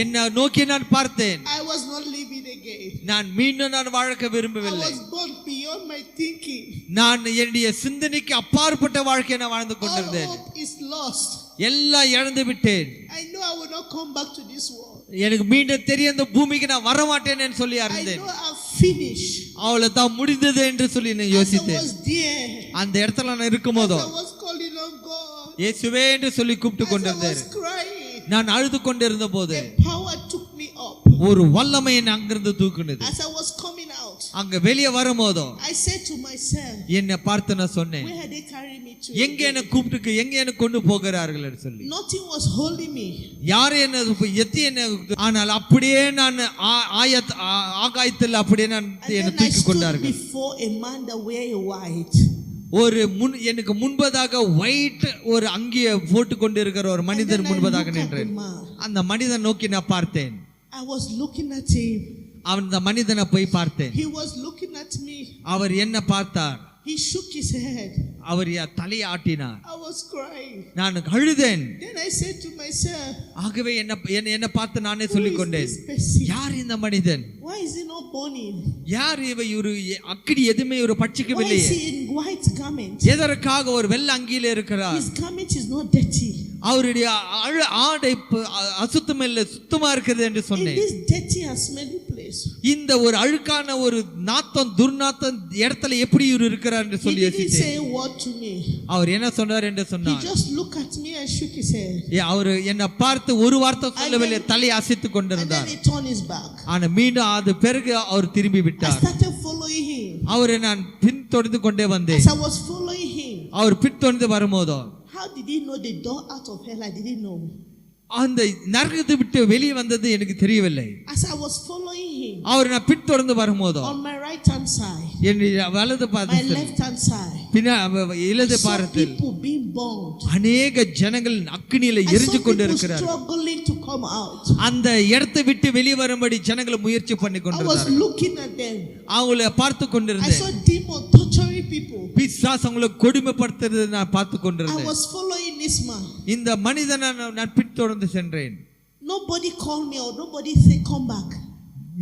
என்ன நோக்கி நான் பார்த்தேன். I was not living again. நான் மீண்டும் நான் வாழ விரும்பவில்லை. I was born beyond my thinking. நான் என்னுடைய சிந்தனைக்கு அப்பாற்பட்ட வாழ்க்கையை நான் வாழ்ந்து கொண்டிருந்தேன். All hope is lost. எல்லாம் இழந்து விட்டேன். I know I will not come back to this world. எனக்கு மீண்டும் தெரிய இந்த பூமிக்கு நான் வர மாட்டேன் என்று சொல்லி அறிந்தேன். I know I'm finished. அவ்வளவுதான் முடிந்தது என்று சொல்லி நான் யோசித்தேன். அந்த இடத்துல நான் இருக்கும்போது I was calling on God. இயேசுவே என்று சொல்லி கூப்பிட்டு கொண்டிருந்தேன். நான் அழுது கொண்டிருந்த போது ஒரு வல்லமை என்னை அங்கிருந்து தூக்குனது. அங்க வெளியே வரும்போது என்னை பார்த்து நான் சொன்னேன், எங்க என்ன கூப்பிட்டு எங்க என்ன கொண்டு போகிறார்கள் என்று சொல்லி. யாரும் என்ன எத்தி என்ன, ஆனால் அப்படியே நான் ஆகாயத்தில் அப்படியே நான் என்னை தூக்கி கொண்டார்கள். ஒரு எனக்கு முன்பதாக ஒயிட் ஒரு அங்கிய போட்டு கொண்டிருக்கிற ஒரு மனிதன் முன்பதாக நின்றேன். அந்த மனிதன் நோக்கி நான் பார்த்தேன். I was looking at him. அந்த மனிதனை போய் பார்த்தேன். He was looking at me. அவர் என்ன பார்த்தார். He shook his head. அவர் தலையை ஆட்டினார். I was crying. நான் அழுதேன். Then I said to myself, ஆகவே என்ன பார்த்து நானே சொல்லிக் கொண்டேன், யார் இந்த மனிதன்? Why is he not burning? யார் இவர் அக்கினி எதுமே ஒரு பட்சிக்கவில்லை. Why is he in white garment? எதற்காக ஒரு வெள்ளை அங்கியில இருக்கிறார்? His garment is not dirty. அவருடைய ஆடை அசுத்தம் இல்லை, சுத்தமா இருக்குது என்று சொன்னேன். In this dirty and smelly place, இந்த ஒரு அழுக்கான ஒரு நாத்தம் துர்நாத்தம் இடத்துல எப்படி இவர் இருக்கிறார் என்று சொல்லி யோசித்தேன். அவர் என்ன சொன்னார் என்று சொன்னார். He just looked at me and shook his head. அவர் என்ன பார்த்து ஒரு வார்த்தை சொல்லவில்லை, தலையை அசைத்துக் கொண்டிருந்தார். And then he turned his back. ஆனா மீண்டும் அது பிறகு அவர் திரும்பி விட்டார். I started following him. அவரை நான் பின்தொடர்ந்து கொண்டே வந்தேன். As I was following him, அவர் பின்தொடர்ந்து வரும்போது, how did he know the door out of hell? I didn't know. அந்த நரகத்தை விட்டு வெளியே வந்தது எனக்கு தெரியவில்லை. As I was following him, அவர் நான் பின்தொடர்ந்து வரும்போது, on my right hand side, என்னுடைய வலது பாதத்தில், my left hand side, இடது பாதத்தில் people being burned. அநேக ஜனங்கள் அக்கினியில எரிஞ்சு கொண்டிருக்கிறார்கள். Struggling to come out. அந்த இடத்தை விட்டு வெளியே வரும்படி ஜனங்கள் முயற்சி பண்ணி கொண்டிருந்தார்கள். I was looking at them. அவங்களை பார்த்து கொண்டிருந்தேன். I saw demons torturing people. பிசாசு அவங்களை கொடுமைப்படுத்துறதை நான் பார்த்து கொண்டிருந்தேன். I was following this man. இந்த மனிதனை நான் பின்தொடர்ந்து சென்றேன். Nobody called me or nobody said come back.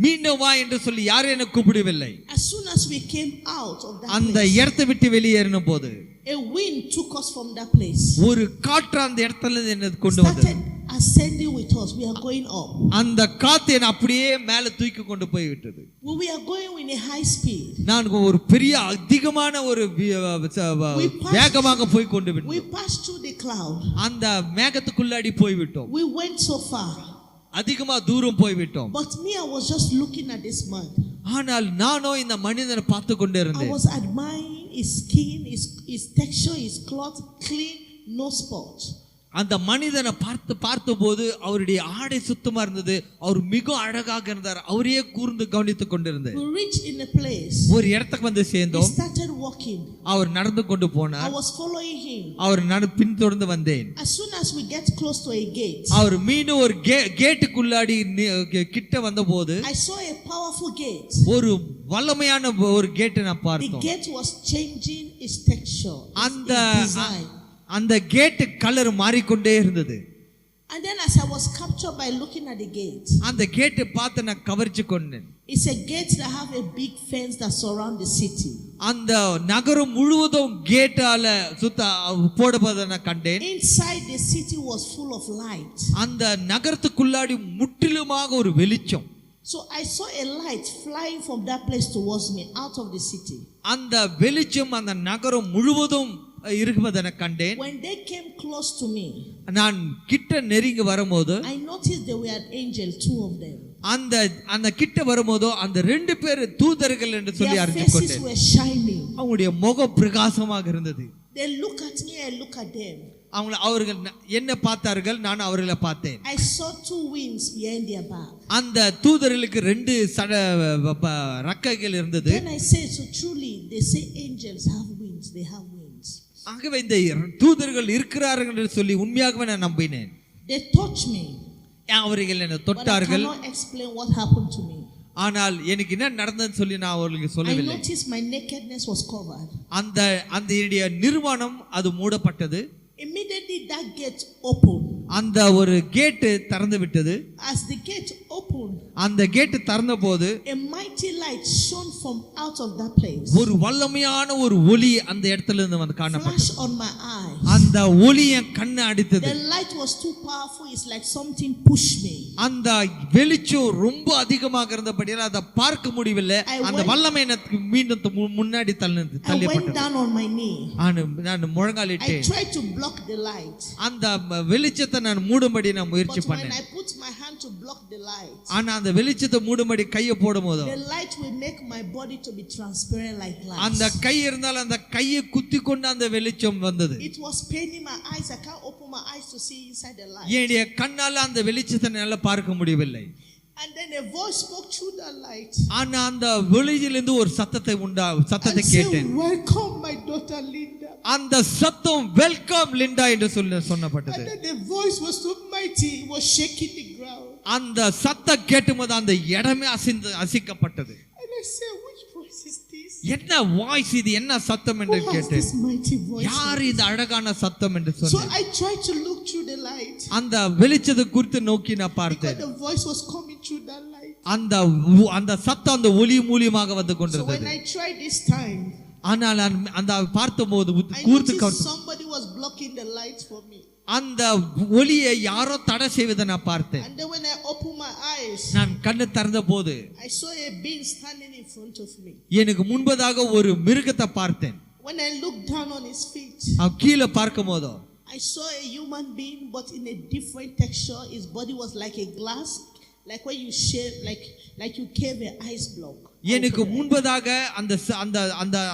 மீண்டும் வா என்று சொல்லி யாரும் என்ன கூப்பிடவில்லை. As soon as we came out of that அந்த இடத்தை விட்டு வெளியேறின போது a wind took us from that place. ஒரு காற்று அந்த இடத்துல என்ன கொண்டு வந்தது. Ascending with us, we are going up. அந்த காத்து என்ன அப்படியே மேலே தூக்கி கொண்டு போய் விட்டது. We are going in a high speed. நான் ஒரு பெரிய அதிகமான ஒரு வேகமாக போய் கொண்டு விட்டோம். We passed through the cloud. அந்த மேகத்துக்குள்ளாடி போய் விட்டோம். We went so far. அதிகமா தூரம் போய் விட்டோம். But me, I was just looking at this man. ஆனால் நானோ இந்த மனிதனை பார்த்து கொண்டே இருந்தேன். I was admiring his skin, his texture, his cloth, clean, no spot. அந்த மனிதனை பார்த்தபோது அவருடைய ஆடை சுத்தமா இருந்தது. அவர் மிக அழகாக இருந்தார். அவரையே கூர்ந்து கவனித்துக் கொண்டிருந்தார். We reached in a place. ஒரு இடத்துக்கு வந்து சேர்ந்தோம். He started walking. அவர் நடந்து கொண்டு போனார். I was following him. அவர் பின்தொடர்ந்து வந்தேன். As soon as we get close to a gate, அவர் மீண்டும் ஒரு கேட்டுக்குள்ளாடி கிட்ட வந்தபோது, I saw a powerful gate. ஒரு வல்லமையான ஒரு கேட்டை நான் பார்த்தோம். The gate was changing its texture. அந்த கேட் கலர் மாறிக்கொண்டே இருந்தது. And then as I was captured by looking at the gate, அந்த கேட்டை பார்த்து நான் கவர்ச்சி கொண்டேன். It's a gate that have a big fence that surround the city. அந்த நகரம் முழுவதும் கேட்டால சுத்த போடப்பட்டதை நான் கண்டேன். Inside the city was full of light. அந்த நகரத்துக்குள்ளாடி முற்றிலுமாக ஒரு வெளிச்சம். So I saw a light flying from that place towards me out of the city. அந்த வெளிச்சம் அந்த நகரம் முழுவதும் இருப்பதை கண்டேன். When they came close to me, நான் கிட்ட நெருங்கி வரும்போது I noticed they were an angel, two of them. அந்த கிட்ட வரும்போதோ அந்த ரெண்டு பேர் தூதர்கள் என்று சொல்லி Their அறிந்து faces கொண்டேன். were shining. அவங்களுடைய முகம் பிரகாசமாக இருந்தது. They look at me, I look at them. அவர்கள் என்ன பார்த்தார்கள், நான் அவர்களை பார்த்தேன். I saw two wings behind their back. அந்த தூதர்களுக்கு ரெண்டு ரெக்கைகள் இருந்தது. Then I said, so truly they say angels have wings, they have wings. ஆகவே இந்த தூதர்கள் இருக்கிறார்கள் என்று சொல்லி உண்மையாகவே நான் நம்பினேன். They touched me. அவர்கள் என்ன But I தொட்டார்கள். cannot explain what happened to me. ஆனால் எனக்கு என்ன நடந்ததுன்னு சொல்லி நான் அவர்களுக்கு I சொல்லவில்லை. noticed my nakedness was covered. அந்த என்னுடைய நிர்வாணம் அது மூடப்பட்டது. Immediately that gate opened. அந்த ஒரு கேட் திறந்து விட்டது. As the gate opened, அந்த கேட் திறந்த போது a mighty light shone from out of that place. ஒரு வல்லமையான ஒரு ஒளி அந்த இடத்துல இருந்து வந்து காணப்பட்டது. Flash on my eyes. அந்த ஒளி என் கண்ணை அடித்தது. The light was too powerful. It's like something pushed me. அந்த வெளிச்சம் ரொம்ப அதிகமாக இருந்தபடியால் அதை பார்க்க முடியவில்லை. அந்த வல்லமை எனக்கு மீண்டும் முன்னாடி I went தள்ளப்பட்டது. down on my knee. நான் முழங்காலிட்டேன். I tried to block the light. அந்த வெளிச்சத்தை நான் மூடும்படி நான் முயற்சி But when பண்ணேன். I put my hand to block the light, ஆனா அந்த வெளிச்சத்தை மூடும்படி கையை போடும்போது the light will make my body to be transparent like glass. அந்த கை இருந்தால் அந்த கையை குத்தி கொண்டு அந்த வெளிச்சம் வந்தது. It was paining my eyes. I can't open my eyes to see inside the light. என்னுடைய கண்ணால அந்த வெளிச்சத்தை என்னால பார்க்க முடியவில்லை. And then a voice spoke through the light. ஆனா அந்த வெளியிலிருந்து ஒரு சத்தத்தை And கேட்டேன். said, welcome my daughter Linda. அந்த சத்தம் வெல்கம் லிண்டா என்று சொன்னப்பட்டது. And then the voice was so mighty, it was shaking the ground. அந்த சத்தம் கேட்டும்போது அந்த இடமே அசைக்கப்பட்டது. And I said, which voice is this? என்ன வாய்ஸ் இது, என்ன சத்தம் என்று Who has கேட்டேன். this mighty voice? யார் இது அழகான சத்தம் என்று So சொன்னேன். I tried to look through the light. அந்த வெளிச்சத்தை குறித்து நோக்கி நான் Because பார்த்தேன். the voice was coming through that light. அந்த சத்தம் அந்த ஒளி மூலியமாக வந்து So when கொண்டிருந்தது. I tried this time, ஆனால் நான் அந்த பார்த்தபோது I கூர்த்து noticed somebody was blocking the light for me. அந்த ஒளியை யாரோ தடை செய்வதை நான் பார்த்தேன். And then when I opened my eyes, நான் கண்ணு திறந்த போது I saw a being standing in front of me. எனக்கு முன்பதாக ஒரு மிருகத்தை பார்த்தேன். When I looked down on his feet, கீழே பார்க்கும் போதோ I saw a human being but in a different texture. His body was like a glass, like when you shave, like you cave an ice block. எனக்கு முன்பதாக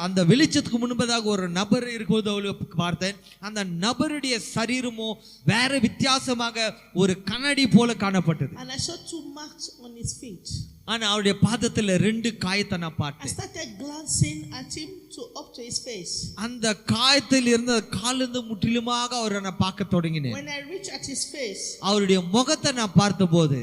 அந்த வெளிச்சத்துக்கு முன்பதாக ஒரு நபர் இருக்கும்போது பார்த்தேன். அந்த நபருடைய சரீரமோ வேற வித்தியாசமாக ஒரு கண்ணாடி போல காணப்பட்டது. And I saw two marks on his feet. ஆனா அவருடைய பாதத்துல ரெண்டு காயத்தை நான் I பார்த்தேன். started glancing at him up to his face. அந்த காயத்தில் இருந்த காலிருந்து முற்றிலுமாக அவரை நான் பார்க்க தொடங்கினேன். When I reached at his face, அவருடைய முகத்தை நான் பார்த்தபோது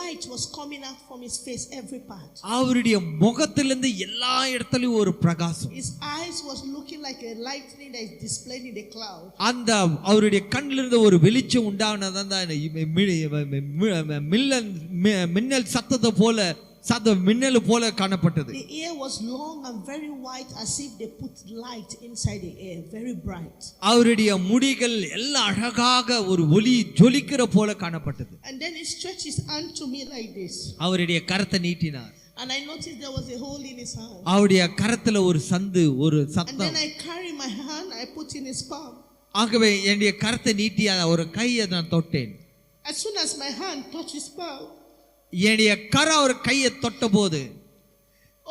light was coming out from his face, every part. அவருடைய முகத்திலிருந்து எல்லா இடத்துலயும் ஒரு பிரகாசம். His eyes was looking like a lightning that is displayed in the cloud. அந்த அவருடைய கண்ணிலிருந்து ஒரு வெளிச்சம் உண்டானது அந்த மின்னல் சத்தத்தை போல மின்னல் போல காணப்பட்டது. The ear was long and very white, as if they put light inside the ear, very bright. அவருடைய முடிகள் எல்லாம் அழகாக ஒரு ஒளி ஜொலிக்கிற போல காணப்பட்டது. And then he stretched his hand to me like this. அவருடைய கரத்தை நீட்டினார். And I noticed there was a hole in his hand. அவருடைய கரத்துல ஒரு சந்து, ஒரு And சத்தம். then I carried my hand, I put in his palm. ஆகவே என்னுடைய கரத்தை நீட்டி ஒரு கையை நான் தொட்டேன். As soon as my hand touched his palm, என்னுடைய கரம் ஒரு கையை தொட்ட போது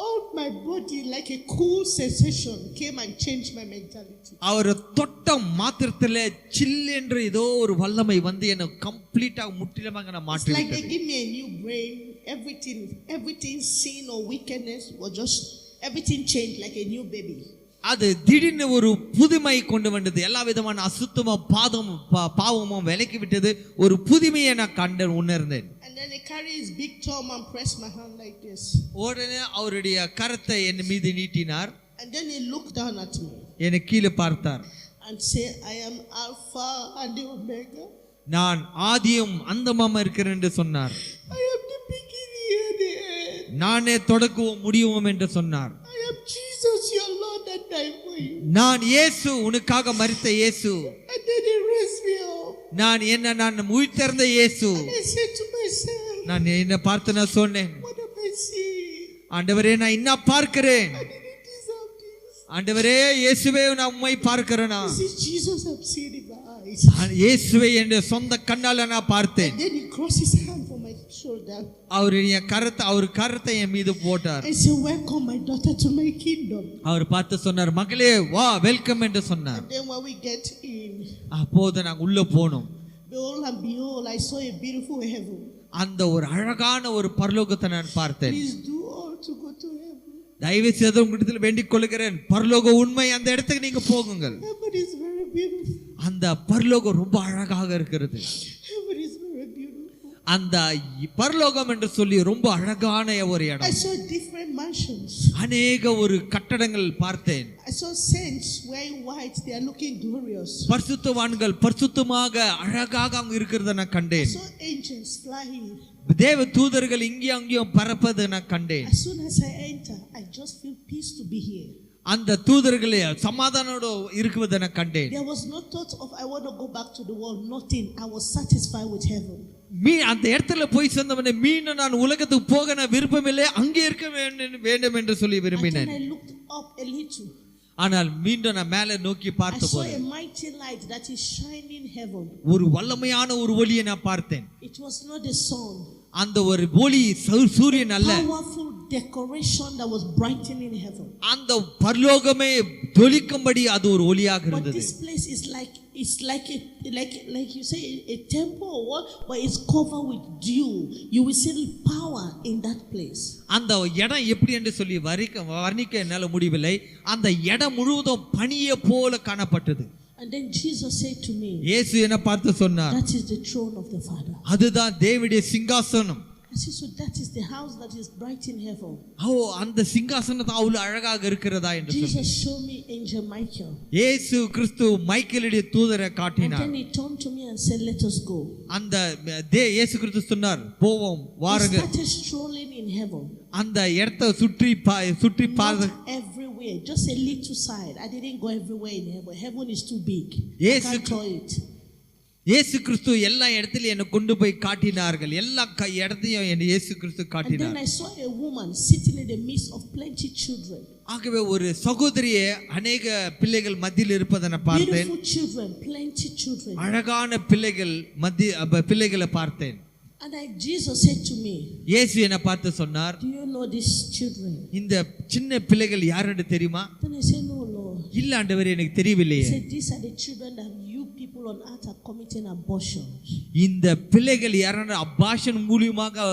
all my body like a cool sensation came and changed my mentality. அவர் தொட்ட மாத்திரத்துல சில் என்று ஏதோ ஒரு வல்லமை வந்து என்ன கம்ப்ளீட்டா முற்றிலுமாக நான் மாற்றி It's like they விட்டது. give me a new brain. Everything sin or wickedness was just, everything changed like a new baby. அது திடீர்னு ஒரு புதுமை கொண்டு வந்தது. எல்லா விதமான அசுத்தமும் பாவமும் விலக்கி விட்டது. ஒரு புதுமையை நான் உணர்ந்தேன். And then he carried his big thumb and pressed my hand like this. உடனே அவருடைய கரத்தை என் மீது நீட்டினார். And then he looked down at me. என்னை கீழே பார்த்தார். And said, I am Alpha and the Omega. நான் ஆதியும் அந்தமும் இருக்கிறேன் என்று சொன்னார். I am the beginning and the end. நானே தொடக்கமும் முடிவும் என்று சொன்னார். I am Jesus, your Lord, that died for you. நான் இயேசு, உனக்காக மரித்த இயேசு. And then he raised me up. நான் உயிர்த்தெழுந்த இயேசு. And I said to myself, நான் என்ன பார்த்து நான் சொன்னேன், what have I seen? ஆண்டவரே நான் என்ன பார்க்கிறேன். I didn't deserve this. ஆண்டவரே இயேசுவே நான் உம்மை பார்க்கிறேனா. This is Jesus I'm seeing in my eyes. இயேசுவை என் சொந்த கண்ணால நான் பார்த்தேன். And then he crossed his hand for my shoulder. அவர் கரத்தை என் மீது போட்டார். And said, welcome my daughter to my kingdom. அவர் பார்த்து சொன்னார், மகளே வா, வெல்கம் என்று சொன்னார். And then when we get in, அப்போது நாங்க உள்ள போனோம். behold, I saw a beautiful heaven. அந்த ஒரு அழகான ஒரு பரலோகத்தை நான் பார்த்தேன். Please do all to go to heaven. தயவு செய்து உங்களிடத்தில் வேண்டிக் கொள்கிறேன், பரலோக உண்மை, அந்த இடத்துக்கு நீங்க போகுங்கள். Heaven is very beautiful. அந்த பரலோகம் ரொம்ப அழகாக இருக்கிறது. Heaven is very beautiful. அந்த பரலோகம் என்று சொல்லி ரொம்ப அழகான ஒரு இடம். I saw different mansions. அநேக ஒரு கட்டடங்கள் பார்த்தேன். I saw saints wearing white, they are looking glorious. பரிசுத்தவான்கள் பரிசுத்தமாக அழகாக அங்க இருக்கிறத நான் கண்டேன். I saw angels flying. தேவ தூதர்கள் இங்கேயும் அங்கேயும் பறப்பதை நான் கண்டேன். As soon as I enter, I just feel peace to be here. அந்த தூதர்களே சமாதானோடு இருக்குவதை நான் கண்டேன். There was no thought of I want to go back to the world, nothing. I was satisfied with heaven. அந்த இடத்துல போய் சேர்ந்தவனே மீண்டும் நான் உலகத்துக்கு போக நான் விருப்பமில்லை, அங்கே இருக்க வேண்டும் என்று சொல்லி விரும்பினேன். And then I looked up a little. ஆனால் மீண்டும் நான் மேலே நோக்கி பார்த்தபோது I saw a mighty light that is shining heaven. ஒரு வல்லமையான ஒரு ஒளியை நான் பார்த்தேன். It was not the sun. அந்த ஒரு ஒளி சூரியன் அல்ல. Powerful decoration that was brightening heaven. அந்த பரலோகமே ஜொலிக்கும்படி அது ஒரு ஒளியாக But இருந்தது. this place is like you say a temple or what, but it's covered with dew. You will see power in that place. அந்த இடம் எப்படி என்று சொல்லி வர்ணிக்க என்னால முடியவில்லை. அந்த இடம் முழுவதும் பனியை போல காணப்பட்டது. And then Jesus said to me, இயேசு என்ன பார்த்து சொன்னார், that is the throne of the Father. அதுதான் தேவனுடைய சிங்காசனம். I said, so that is the house that is bright in heaven. அந்த சிங்காசனம் அவ்வளவு அழகாக இருக்கிறதா என்று Jesus showed me angel Michael. இயேசு கிறிஸ்து மைக்கேலுடைய தூதரை காட்டினார். And then he turned to me and said, let us go. அந்த இயேசு கிறிஸ்து சொன்னார், போவோம் வாருங்க. He started strolling in heaven. அந்த இடத்தை சுற்றி பார்த்து everywhere, just a little side. I didn't go everywhere in heaven. Heaven is too big. I can't toy it. இயேசு கிறிஸ்து எல்லா இடத்திலும் என்னை கொண்டு போய் காட்டினார்கள். எல்லா இடத்தையும் என்னை இயேசு கிறிஸ்து காட்டினார். And then I saw a woman sitting in the midst of plenty children. ஆகவே ஒரு சகோதரியே அநேக பிள்ளைகள் மத்தியில் இருப்பதை நான் பார்த்தேன். Beautiful children, plenty children. அழகான பிள்ளைகளை பார்த்தேன். And Jesus said to me, இயேசு என்னை பார்த்து சொன்னார், do you know these children? இந்த சின்ன பிள்ளைகள் யாருன்னு தெரியுமா? Then I said, no Lord. இல்ல ஆண்டவரே, எனக்கு தெரியவில்லையே. He said, these are the children that you people on earth are committing abortion. இந்த பிள்ளைகள் யாரான அபார்ஷன் மூலமாக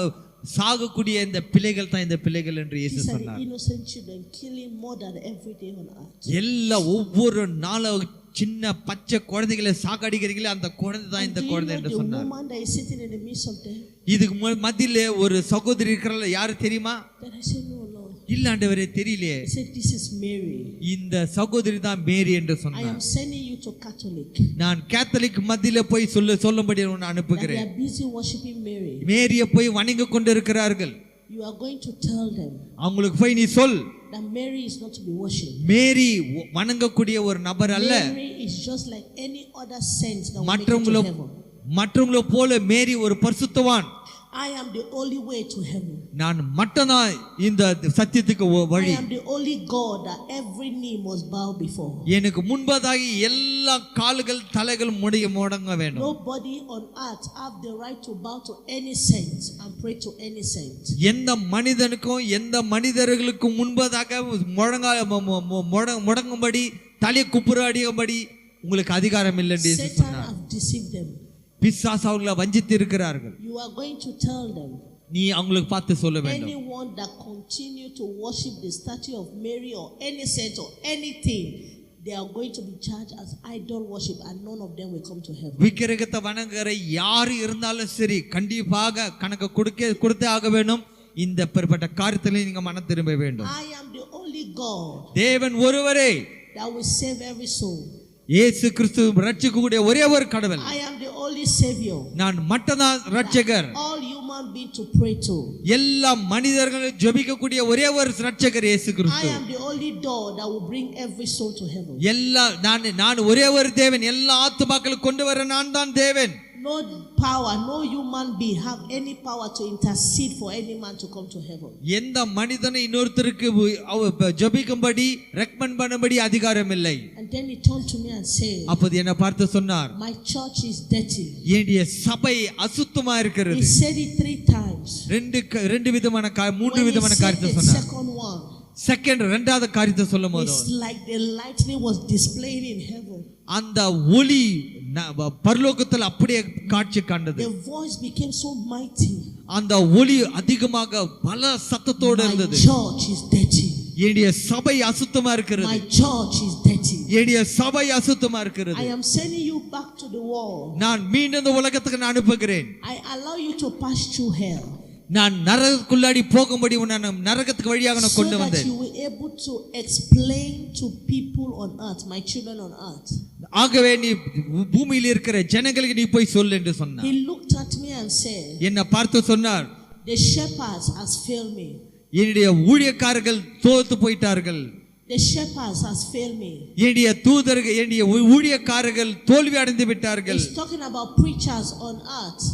சாகக்கூடிய இந்த பிள்ளைகள் தான் இந்த பிள்ளைகள் என்று இயேசு சொன்னார். Innocent children killing more than every day on earth. எல்லா ஒவ்வொரு நாளும் சின்ன பச்சை குழந்தைகளை சாகடிக்கிறீங்களே, அந்த குழந்தை தான் இந்த குழந்தை என்று சொன்னார். The woman that is sitting in the midst of them. இதுக்கு மத்தியிலே ஒரு சகோதரி இருக்கிறாள், யாரு தெரியுமா? Then I said, no Lord. இல்ல ஆண்டவரே, தெரியலையே. He said, this is Mary. இந்த சகோதரி தான் மேரி என்று சொன்னார். I am sending you to Catholic. நான் கேத்தலிக் மத்தியிலே போய் சொல்லும்படி உன்னை அனுப்புகிறேன். They are busy worshiping Mary. மேரியை போய் வணங்கிக் கொண்டிருக்கிறார்கள். You are going to tell them. அவங்களுக்கு போய் நீ சொல், that Mary is not to be worshipped. மேரி வணங்கக்கூடிய ஒரு நபர் அல்ல. Mary is just like any other saint that will make it to heaven. மற்றவங்கள போல மேரி ஒரு பரிசுத்தவான். I am the only way to heaven. நான் மட்டும்தான் இந்த சத்தியத்துக்கு வழி. I am the only God that every knee must bow before. எனக்கு முன்பதாக எல்லா கால்கள் தலைகள் முடங்க வேண்டும். Nobody on earth have the right to bow to any saint and pray to any saint. எந்த மனிதனுக்கும் எந்த மனிதர்களுக்கும் முன்பதாக முடங்கும்படி தலை குப்புறாடியபடி உங்களுக்கு அதிகாரம் இல்லை என்று இயேசு சொன்னார். Satan have deceived them. பிசாசு அவங்களை வஞ்சித்து இருக்கிறார்கள். You are going to tell them. நீ அவங்களுக்கு பார்த்து சொல்ல வேண்டும். Anyone that continue to worship the statue of Mary or any saint or anything, they are going to be charged as idol worship and none of them will come to heaven. விக்கிரகத்தை வணங்குற யார் இருந்தாலும் சரி, கண்டிப்பாக கணக்கு கொடுத்தே ஆக வேண்டும். இந்த பெறப்பட்ட காரியத்திலே நீங்க மனம் திரும்ப வேண்டும். I am the only God. தேவன் ஒருவரே that will save every soul. இயேசு கிறிஸ்து ரட்சிக்கக்கூடிய ஒரே ஒரு கடவுள். I am the only savior. நான் மட்டும்தான் ரட்சகர். All human beings to pray to. எல்லா மனிதர்களும் ஜெபிக்கக்கூடிய ஒரே ஒரு ரட்சகர் இயேசு கிறிஸ்து. I am the only door that will bring every soul to heaven. எல்லா நான் ஒரே ஒரு தேவன், எல்லா ஆத்துமாக்களை கொண்டு வர நான் தான் தேவன். no power, no human being have any power to intercede for any man to come to heaven. எந்த மனிதனை இன்னொருத்தருக்கு ஜெபிக்கும்படி ரெக்கமெண்ட் பண்ணும்படி அதிகாரம் இல்லை. And then he turned to me and said, அப்போது என்ன பார்த்து சொன்னார், my church is dirty. என்னுடைய சபை அசுத்தமா இருக்கிறது. He said it 3 times. ரெண்டு விதமான மூன்று விதமான காரியத்தை சொன்னார். Second one, இரண்டாவது காரியத்தை சொல்லும்போது it's like the lightning was displayed in heaven. அந்த ஒளி பரலோகத்தில் அப்படியே காட்சி கண்டது. The voice became so mighty. அந்த ஒளி அதிகமாக பல சத்தத்தோடு இருந்தது. My church is dirty. என்னுடைய சபை அசுத்தமா இருக்கிறது. My church is dirty. என்னுடைய சபை அசுத்தமா இருக்கிறது. I am sending you back to the world. நான் மீண்டும் இந்த உலகத்துக்கு நான் அனுப்புகிறேன். I allow you to pass through hell. நான் நரகத்துக்குள்ளாடி போகும்படி உன்னை நரகத்துக்கு வழியாக நான் கொண்டு வந்தேன். So that you will able to explain to people on earth, my children on earth. ஆகவே நீ பூமியில் இருக்கிற ஜனங்களுக்கு நீ போய் சொல் என்று சொன்னார். He looked at me and said, என்ன பார்த்து சொன்னார், the shepherds has failed me. என்னுடைய ஊழியக்காரர்கள் தோத்து போய்ட்டார்கள். The shepherds has failed me. என்னுடைய தூதர்கள் என்னுடைய ஊழியக்காரர்கள் தோல்வி அடைந்து விட்டார்கள். He's talking about preachers on earth.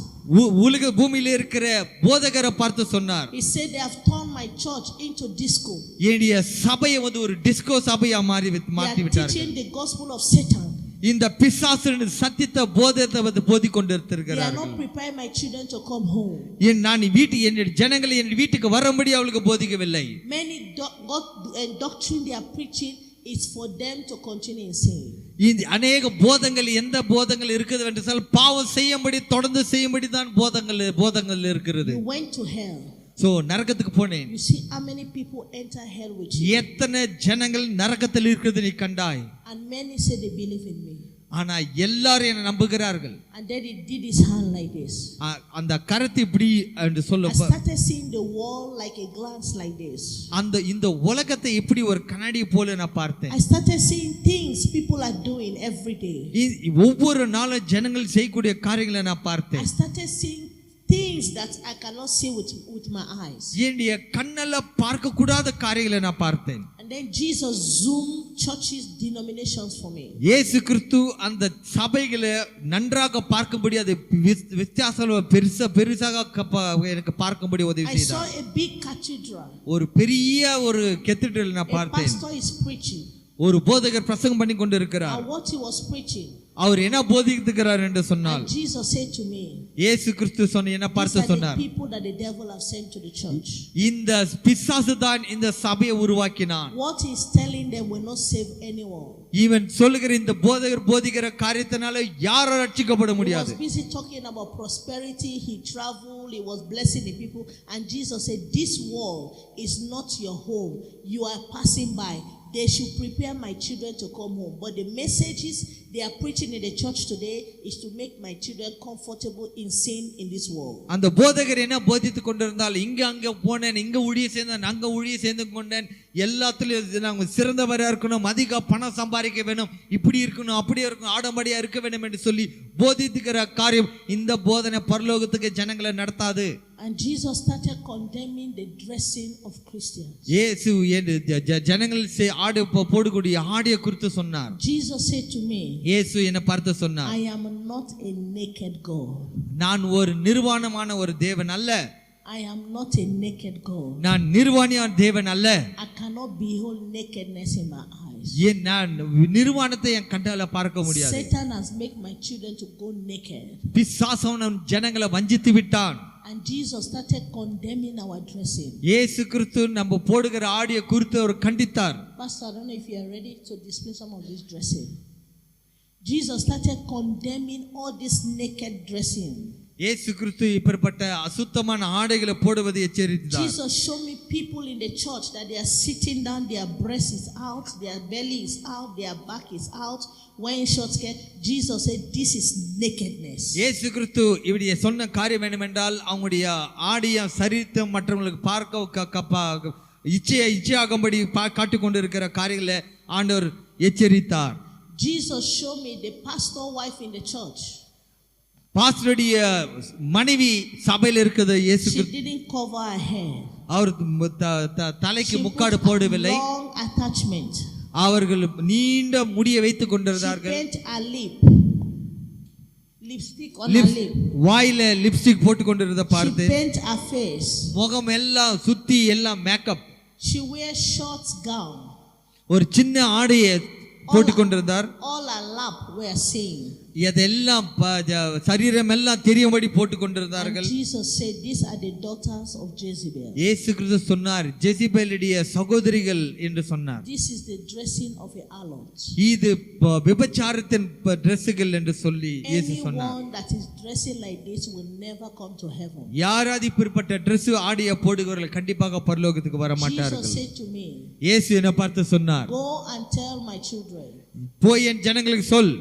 உலக பூமியில இருக்கிற போதகரை பார்த்து சொன்னார். He said they have turned my church into disco. என்னுடைய சபையை வந்து ஒரு டிஸ்கோ சபையா மாற்றி விட்டார்கள். They are teaching the gospel of Satan. இந்த பிசாசுவின் சத்தியத்தை போதத்தை வந்து போதிக் கொண்டிருக்கிறார்கள். They are not preparing my children to come home. நான் என்னுடைய ஜனங்களை என் வீட்டுக்கு வரும்படி அவளுக்கு போதிக்கவில்லை. Many doctrine they are preaching is for them to continue in sin. இந்த अनेक போதங்கள் எந்த போதங்கள் இருக்குது என்று சொன்னால் பாவம் செய்யும்படி தொடர்ந்து செய்யும்படி தான் போதங்கள் இருக்கிறது. You went to hell. So நரகத்துக்கு போனேன். You see how many people enter hell with you. எத்தனை ஜனங்கள் நரகத்தில் இருக்கிறது நீ கண்டாய். And many say they believe in me. ஆனா எல்லாரும் என்ன நம்புகிறார்கள். And then he did his hand like this. அந்த கரத்தை இப்படி என்று சொல்ல I started seeing the world like a glance like this. இந்த உலகத்தை இப்படி ஒரு கண்ணாடி போல நான் பார்த்தேன். I started seeing things people are doing every day. ஒவ்வொரு நாளும் ஜனங்கள் செய்யக்கூடிய காரியங்களை நான் பார்த்தேன். I started seeing things that I cannot see with my eyes. என்னுடைய கண்ணால பார்க்க கூடாத காரியங்களை நான் பார்த்தேன். And then Jesus zoomed churches denominations for me. இயேசு கிறிஸ்து அந்த சபைகளை நன்றாக பார்க்கும்படி அது வித்தியாசமா பெருசாக எனக்கு பார்க்கும்படி உதவி செய்தார். I saw a big cathedral. ஒரு பெரிய ஒரு கேத்தீட்ரல் நான் பார்த்தேன். A pastor is preaching. ஒரு போதகர் பிரசங்கம் பண்ணி கொண்டிருக்கிறார். And what he was preaching, அவர் என்ன போதிக்கிறார் என்று சொன்னால், and Jesus said to me, இயேசு கிறிஸ்து என்ன பார்த்து சொன்னார், people that the devil have sent to the church. இந்த பிசாசு தான் இந்த சபையை உருவாக்கினான். What he is telling them will not save anyone. இவன் சொல்லுகிற இந்த போதகர் போதிக்கிற காரியத்தினால யாரும் ரட்சிக்கப்பட முடியாது. He was busy talking about prosperity. He traveled, he was blessing the people, and Jesus said, this world is not your home, you are passing by. They should prepare my children to come home. But the messages they are preaching in the church today is to make my children comfortable in sin in this world. அந்த போதகர் என்ன போதித்துக் கொண்டிருந்தால், இங்க அங்க போனேன், இங்க ஊழிய சேர்ந்தேன், அங்க ஊழிய சேர்ந்து கொண்டேன், எல்லாத்துலயும் நாங்க சிறந்தவரா இருக்கணும், அதிக பணம் சம்பாதிக்க வேணும், இப்படி இருக்கணும், அப்படி இருக்கணும், ஆடம்படியா இருக்க வேண்டும் என்று சொல்லி போதித்துக்கிற காரியம் இந்த போதனை பரலோகத்துக்கு ஜனங்களை நடத்தாது. And Jesus started condemning the dressing of Christians. இயேசு ஜனங்கள் ஆடு போடக்கூடிய ஆடைய குறித்து சொன்னார். Jesus said to me, இயேசு என்ன பார்த்து சொன்னார், I am not a naked God. நான் ஒரு நிர்வாணமான ஒரு தேவன் அல்ல. I am not a naked God. நான் நிர்வாணியான தேவன் அல்ல. I cannot behold nakedness in my eyes. நான் நிர்வாணத்தை என் கண்ணால பார்க்க முடியாது. Satan has made my children to go naked. பிசாசு ஜனங்களை வஞ்சித்து விட்டான். And Jesus started condemning our dressing. இயேசு கிறிஸ்து நம்ம போடுகிற ஆடிய குறித்து அவர் கண்டித்தார். Pastor, I don't know if you are ready to display some of this dressing. Jesus started condemning all this naked dressing. இயேசு கிறிஸ்து இப்படிப்பட்ட அசுத்தமான ஆடைகளை போடுவதை எச்சரித்தார். Jesus showed me people in the church that they are sitting down, their breast is out, their belly is out, their back is out, wearing short skirt. Jesus said this is nakedness. இயேசு கிறிஸ்து இப்படி சொன்ன காரியம் என்னவென்றால், அவங்களுடைய ஆடிய சரீரத்தை மற்றவங்களுக்கு பார்க்க இச்சையாகும்படி காட்டிக் கொண்டிருக்கிற காரியங்களை ஆண்டவர் எச்சரித்தார். Jesus showed me the pastor wife in the church. பாஸ்டருடைய மனைவி சபையில் இருக்குது. இயேசு She didn't cover her hair. அவர் தலைக்கு முக்காடு போடவில்லை. Long attachment. அவர்கள் நீண்ட முடியை வைத்துக் கொண்டிருந்தார்கள். She bent her lip. lipstick on her lip. வாயில லிப்ஸ்டிக் போட்டு கொண்டிருந்த She பார்த்து paint her face. முகம் எல்லாம் சுத்தி எல்லாம் makeup, She wears short gown. ஒரு சின்ன ஆடையை போட்டு கொண்டிருந்தார். All her lap were seen. இதெல்லாம் சரீரம் எல்லாம் தெரியும்படி போட்டு கொண்டிருந்தார்கள். And Jesus said, these are the daughters of Jezebel. இயேசு கிறிஸ்து சொன்னார், ஜெசிபேலுடைய சகோதரிகள் என்று சொன்னார். This is the dressing of a harlot. இது விபச்சாரத்தின் டிரெஸ்கள் என்று சொல்லி இயேசு சொன்னார். Anyone that is dressing like this will never come to heaven. யாராவது இப்படிப்பட்ட டிரெஸ் ஆடைய போடுகிறவர்கள் கண்டிப்பாக பரலோகத்துக்கு வர மாட்டார்கள். Jesus said to me, இயேசு என்னை பார்த்து சொன்னார், go and tell my children. போய் என் ஜனங்களுக்கு சொல்,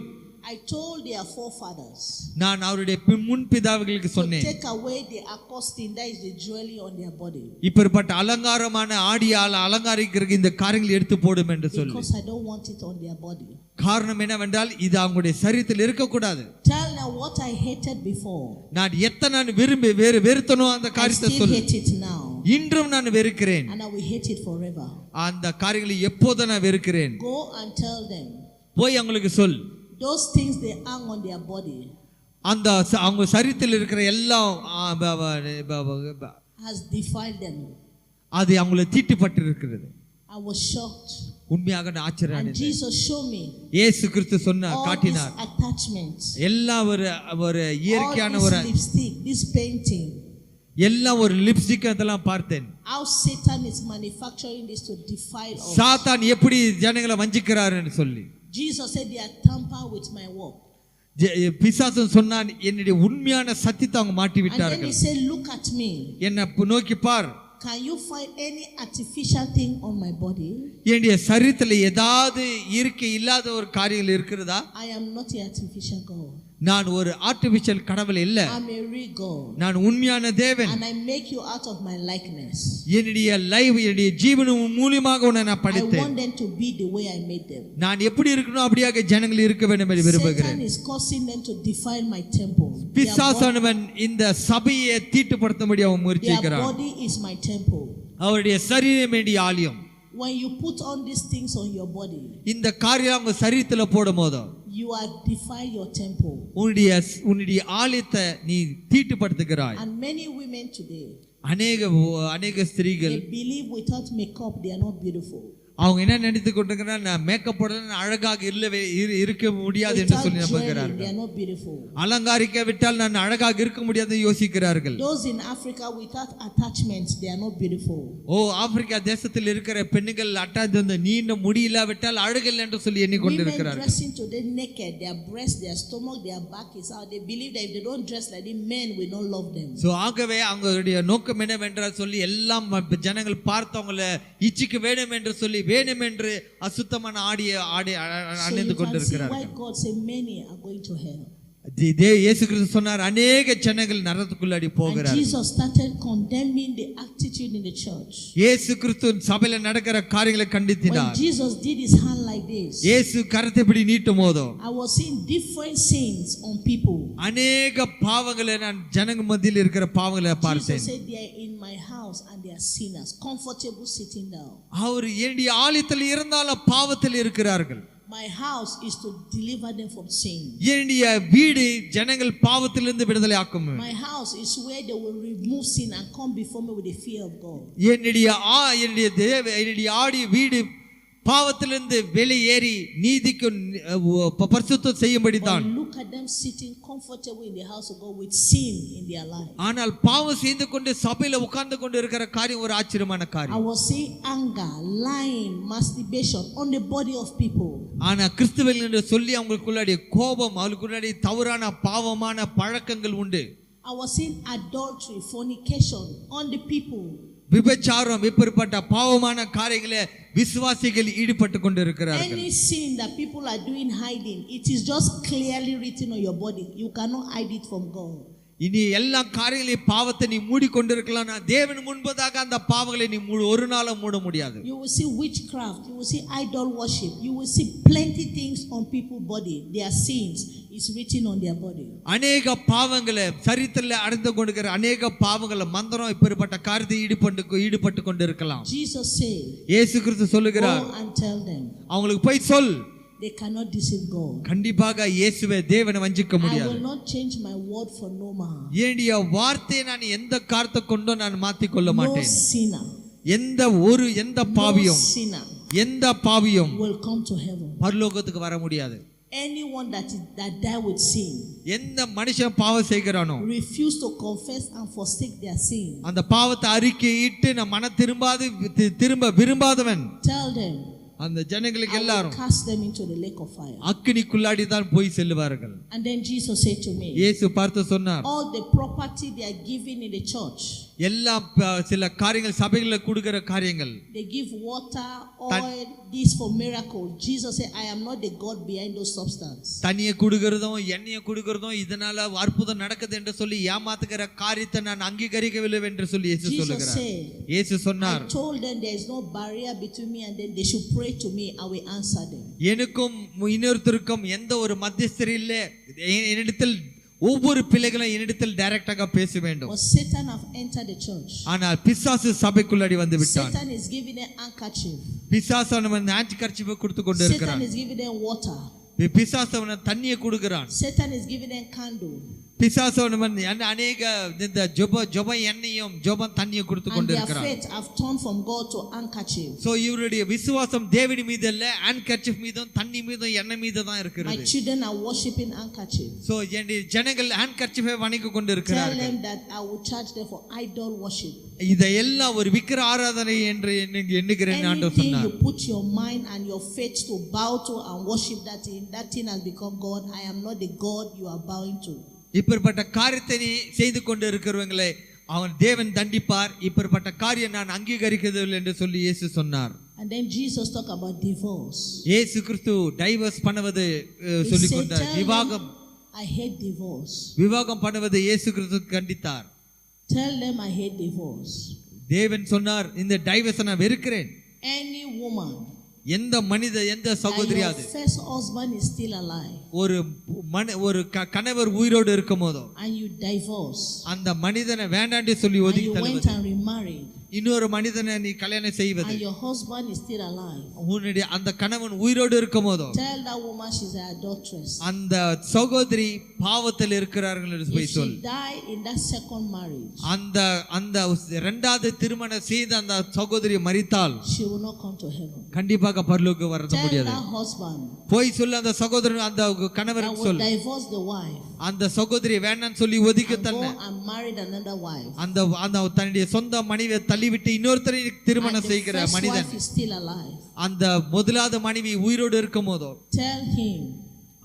I told their forefathers நான் அவருடைய முன் பிதாவுகளுக்கு சொன்னேன், to take away the accorsting, that is the jewelry on their body. இப்படிப்பட்ட அலங்காரமான ஆடியால் அலங்காரிக்கிற இந்த காரியங்களை எடுத்து போடும் என்று சொல்லி. Because I don't want it on their body. காரணம் என்னவென்றால் இது அவங்களுடைய சரீரத்தில் இருக்கக்கூடாது. Tell them what I hated before. நான் எத்தனை வெறுத்தனோ அந்த காரியத்தை I still சொல்லு. hate it now. இன்றும் நான் வெறுக்கிறேன். And I will hate it forever. அந்த காரியங்களை எப்போது நான் வெறுக்கிறேன். Go and tell them. போய் அவங்களுக்கு சொல். Those things they hang on their body. அந்த அவங்க சரீரத்தில் இருக்கிற எல்லாம் has defiled them. அது அவங்களை தீட்டுப்பட்டு இருக்கிறது. I was shocked. உண்மையாக நான் And ஆச்சரியப்பட்டேன். Jesus showed me இயேசு கிறிஸ்து சொன்னார், all காட்டினார். these attachments. எல்லாம் ஒரு இயற்கையான all ஒரு this lipstick, this painting. எல்லாம் ஒரு லிப்ஸ்டிக் அதெல்லாம் பார்த்தேன். How Satan is manufacturing this to defile us. சாத்தான் எப்படி ஜனங்களை வஞ்சிக்கிறாருன்னு சொல்லி. Jesus said they are tampered with my work. பிசாசு சொன்னான், என்னுடைய உண்மையான சத்தியத்தை அவங்க மாட்டி And then விட்டார்கள். he said, look at me. என்ன நோக்கி பார். Can you find any artificial thing on my body? என்னுடைய சரீரத்தில் ஏதாவது இயற்கை இல்லாத ஒரு காரியங்கள் இருக்கிறதா? I am not an artificial God. நான் ஒரு ஆர்டிபிஷியல் கடவுள் இல்ல. I'm a real God. நான் உண்மையான தேவன். And I make you out of my likeness. என்னுடைய ஜீவனின் மூலமாக உன்னை நான் I படைத்தேன். want them to be the way I made them. நான் எப்படி இருக்கணும் அப்படியாக ஜனங்கள் இருக்க வேண்டும் என்று விரும்புகிறேன். Satan is causing them to defile my temple. பிசாசானவன் இந்த சபையை தீட்டுப்படுத்தும்படி அவன் Their முயற்சிக்கிறான். body is my temple. அவருடைய சரீரம் வேண்டிய ஆலயம். When you put on these things on your body, இந்த காரியம் அவங்க சரீரத்துல போடும்போது you are defile your temple. உன்னுடைய ஆலயத்தை நீ தீட்டுப்படுத்துகிறாய். And many women today, அநேக ஸ்திரீகள் they believe without makeup they are not beautiful. அவங்க என்ன நினைத்து கொண்டிருக்கிறாங்க, நான் மேக்கப் போடல அழகாக இருக்க முடியாது என்று சொல்லி நம்புகிறார்கள். அலங்காரிக்க விட்டால் நான் அழகாக இருக்க முடியாது யோசிக்கிறார்கள். Those in Africa without attachments they are not beautiful. Africa தேசத்தில் இருக்கிற பெண்கள் அட்டாச் நீண்ட முடி இல்லாவிட்டால் அழகில்லை என்று சொல்லி எண்ணிக்கொண்டிருக்கிறார்கள். Women dressing today naked, their breast, their stomach, their back is out. They believe that if they don't dress like this, men will not love them. So ஆகவே அவங்களுடைய நோக்கம் என்னவென்றால் சொல்லி எல்லாம் ஜனங்கள் பார்த்தவங்களை இச்சிக்க வேண்டும் என்று சொல்லி வேணும் என்று அசுத்தமான ஆடை அணிந்து கொண்டிருக்கிறார்கள். Why God say many are going to hell. இயேசு கிறிஸ்து சொன்னார், अनेक ஜனங்கள் நரகத்துக்குள்ளாடி போகிறார்கள். Jesus started condemning the attitude in the church. இயேசு கிறிஸ்து சபையில நடக்கிற காரியங்களை கண்டித்தார். When Jesus did his hand like this, இயேசு கரத்தை இப்படி நீட்டும்போது I was seeing different sins on people. अनेक பாவங்களை நான் ஜனங்க மத்தியில் இருக்கிற பாவங்களை பார்த்தேன். Jesus said they are in my house and they are sinners, comfortable sitting down. அவர் என்னுடைய ஆலயத்தில் இருந்தாலும் பாவத்தில் இருக்கிறார்கள். My house is to deliver them from sin. என்னுடைய வீடு ஜனங்கள் பாவத்திலிருந்து விடுதலை ஆக்கும். My house is where they will remove sin and come before me with the fear of God. என்னுடைய ஆடி வீடு பாவத்திலிருந்து வெளியேறி நீதிக்கு பரிசுத்தம் செய்யும்படி தான். Look at them sitting comfortable in the house of God with sin in their life. ஆனால் பாவம் செய்து கொண்டு சபையில உட்கார்ந்து கொண்டு இருக்கிற காரியம் ஒரு ஆச்சரியமான காரியம். I was seeing anger, lying, masturbation on the body of people. ஆனா கிறிஸ்துவில் என்று சொல்லி அவங்களுக்குள்ளாடி கோபம், அவங்களுக்குள்ளாடி தவறான பாவமான பழக்கங்கள் உண்டு. I was seeing adultery, fornication on the people. விபச்சாரம், இப்படிப்பட்ட பாவமான காரியங்களை விசுவாசிகள் ஈடுபட்டு கொண்டிருக்கிறார்கள். Any sin that people are doing hiding, it is just clearly written on your body. You cannot hide it from God. இனி எல்லா காரியங்களையும் பாவத்தை நீ மூடி கொண்டிருக்கலாம். தேவன் முன்பதாக அந்த பாவங்களை நீ ஒரு நாளும் மூட முடியாது. You will see witchcraft, you will see idol worship, you will see plenty things on people's body. Their sins is written on their body. அநேக பாவங்களை சரித்திரத்தில் அடைந்து கொண்டிருக்கிற அநேக பாவங்களை மந்திரம் இப்படிப்பட்ட காரியத்தை ஈடுபட்டு கொண்டிருக்கலாம். Jesus said, இயேசு கிறிஸ்து சொல்லுகிறார், go and tell them. அவங்களுக்கு போய் சொல். they cannot deceive God. கண்டிப்பாக இயேசுவே தேவனை வஞ்சிக்க I முடியாது. will not change my word for no man. என்னுடைய வார்த்தையை நான் எந்த காரணத்தை கொண்டும் நான் மாத்திக் கொள்ள No மாட்டேன். sinner, எந்த no பாவியும் sinner எந்த பாவியும் will come to heaven. பரலோகத்துக்கு வர முடியாது. Anyone that die with sin, எந்த மனுஷன் பாவம் செய்கிறானோ refuse to confess and forsake their sin, அந்த பாவத்தை அறிக்கையிட்டு நான் மன திரும்ப விரும்பாதவன், tell them அந்த ஜனங்களுக்கு I will எல்லாரும் cast them into the lake of fire. அக்கினிக்குள்ளாடி தான் போய் செல்வார்கள். And then Jesus said to me, இயேசு பார்த்து சொன்னார், all the property they are giving in the church, எல்லா சில காரியங்கள் சபைகளை கொடுக்கிற காரியங்கள், they give water, oil, this for miracle. Jesus said, I am not the God behind those substance. தண்ணியை கொடுக்கிறதும் எண்ணெயை கொடுக்கிறதும் இதனால அற்புதம் நடக்குது என்று சொல்லி ஏமாத்துகிற காரியத்தை நான் அங்கீகரிக்கவில்லை என்று சொல்லி இயேசு சொல்லுகிறார். இயேசு சொன்னார், I told them there is no barrier between me and them. They should pray to me. I will answer them. எனக்கும் இன்னொருத்தருக்கும் எந்த ஒரு மத்தியஸ்தர் இல்லை. என்னிடத்தில் ஒவ்வொரு பிள்ளைகளும் என்னிடத்தில் டைரக்டாக பேச வேண்டும். But Satan have entered the church. ஆனால் பிசாசு சபைக்குள்ளாடி வந்து விட்டான். Satan is giving them handkerchief. பிசாசு அவனுக்கு ஹேண்ட்கர்ச்சீஃப் கொடுத்து கொண்டு இருக்கிறான். Satan is giving them water. பிசாசு அவனுக்கு தண்ணியை கொடுக்கிறான். Satan is giving them candle. பிசாசு அவனுக்கு அநேக இந்த ஜெப எண்ணெயும் ஜெப தண்ணியை கொடுத்து கொண்டு இருக்கிறான். And their faith have turned from God to handkerchief. So இவருடைய விசுவாசம் தேவன் மீது இல்ல, ஹேண்ட்கர்ச்சீஃப் மீதும் தண்ணி மீதும் எண்ணெய் மீது தான் இருக்கிறது. My children are worshiping handkerchief. So ஜனங்கள் ஹேண்ட்கர்ச்சீஃபை வணங்கி கொண்டு இருக்கிறார்கள். Tell them that I will charge them for idol worship. இதெல்லாம் ஒரு விக்கிர ஆராதனை என்று எண்ணுகிறேன் ஆண்டவர் சொன்னார். You put your mind and your faith to bow to and worship that thing has become God. I am not the God you are bowing to. இப்படிப்பட்ட காரியத்தை நீ செய்து கொண்டு இருக்கிறவங்களே அவன் தேவன் தண்டிப்பார். இப்படிப்பட்ட காரியம் நான் அங்கீகரிக்கவில்லை என்று சொல்லி இயேசு சொன்னார். And then Jesus talk about divorce. இயேசு கிறிஸ்து டைவர்ஸ் பண்ணுவது சொல்லிக் கொண்டார். விவாகம், I hate divorce. விவாகம் பண்ணுவது இயேசு கிறிஸ்து கண்டித்தார். Tell them I hate divorce. தேவன் சொன்னார், இந்த டைவர்ஸ் நான் வெறுக்கிறேன். Any woman, எந்த மனித எந்த சகோதரியாவது your first husband is still alive, ஒரு கணவர் உயிரோடு இருக்கும்போதோ and you divorce, அந்த மனிதனை வேண்டாண்டி சொல்லி ஒதுக்கி and you went தள்ளுவது, and remarried, இன்னொரு மனிதனை நீ கல்யாணம் செய்வது, and your husband is still alive, உன்னுடைய அந்த கணவன் உயிரோடு இருக்கும்போதோ tell that woman she's an adulteress. அந்த சகோதரி பாவத்தில் இருக்கிறார்கள் என்று போய் If சொல். she die in that second marriage, அந்த இரண்டாவது திருமணம் செய்த அந்த சகோதரி மரித்தால் she will not come to heaven. கண்டிப்பாக பரலோகம் வர Tell முடியாது. that husband போய் சொல்ல அந்த சகோதரன் அந்த I கணவருக்கு will சொல், divorce the wife அந்த சகோதரி வேண்டான்னு சொல்லி ஒதுக்கி and go தன்னை and marry another wife. அந்த தன்னுடைய சொந்த மனைவியை தள்ளிவிட்டு இன்னொருத்தரை திருமணம் And the செய்கிற first மனிதன் wife is still alive. அந்த முதலாவது மனைவி உயிரோடு இருக்கும் போதோ Tell him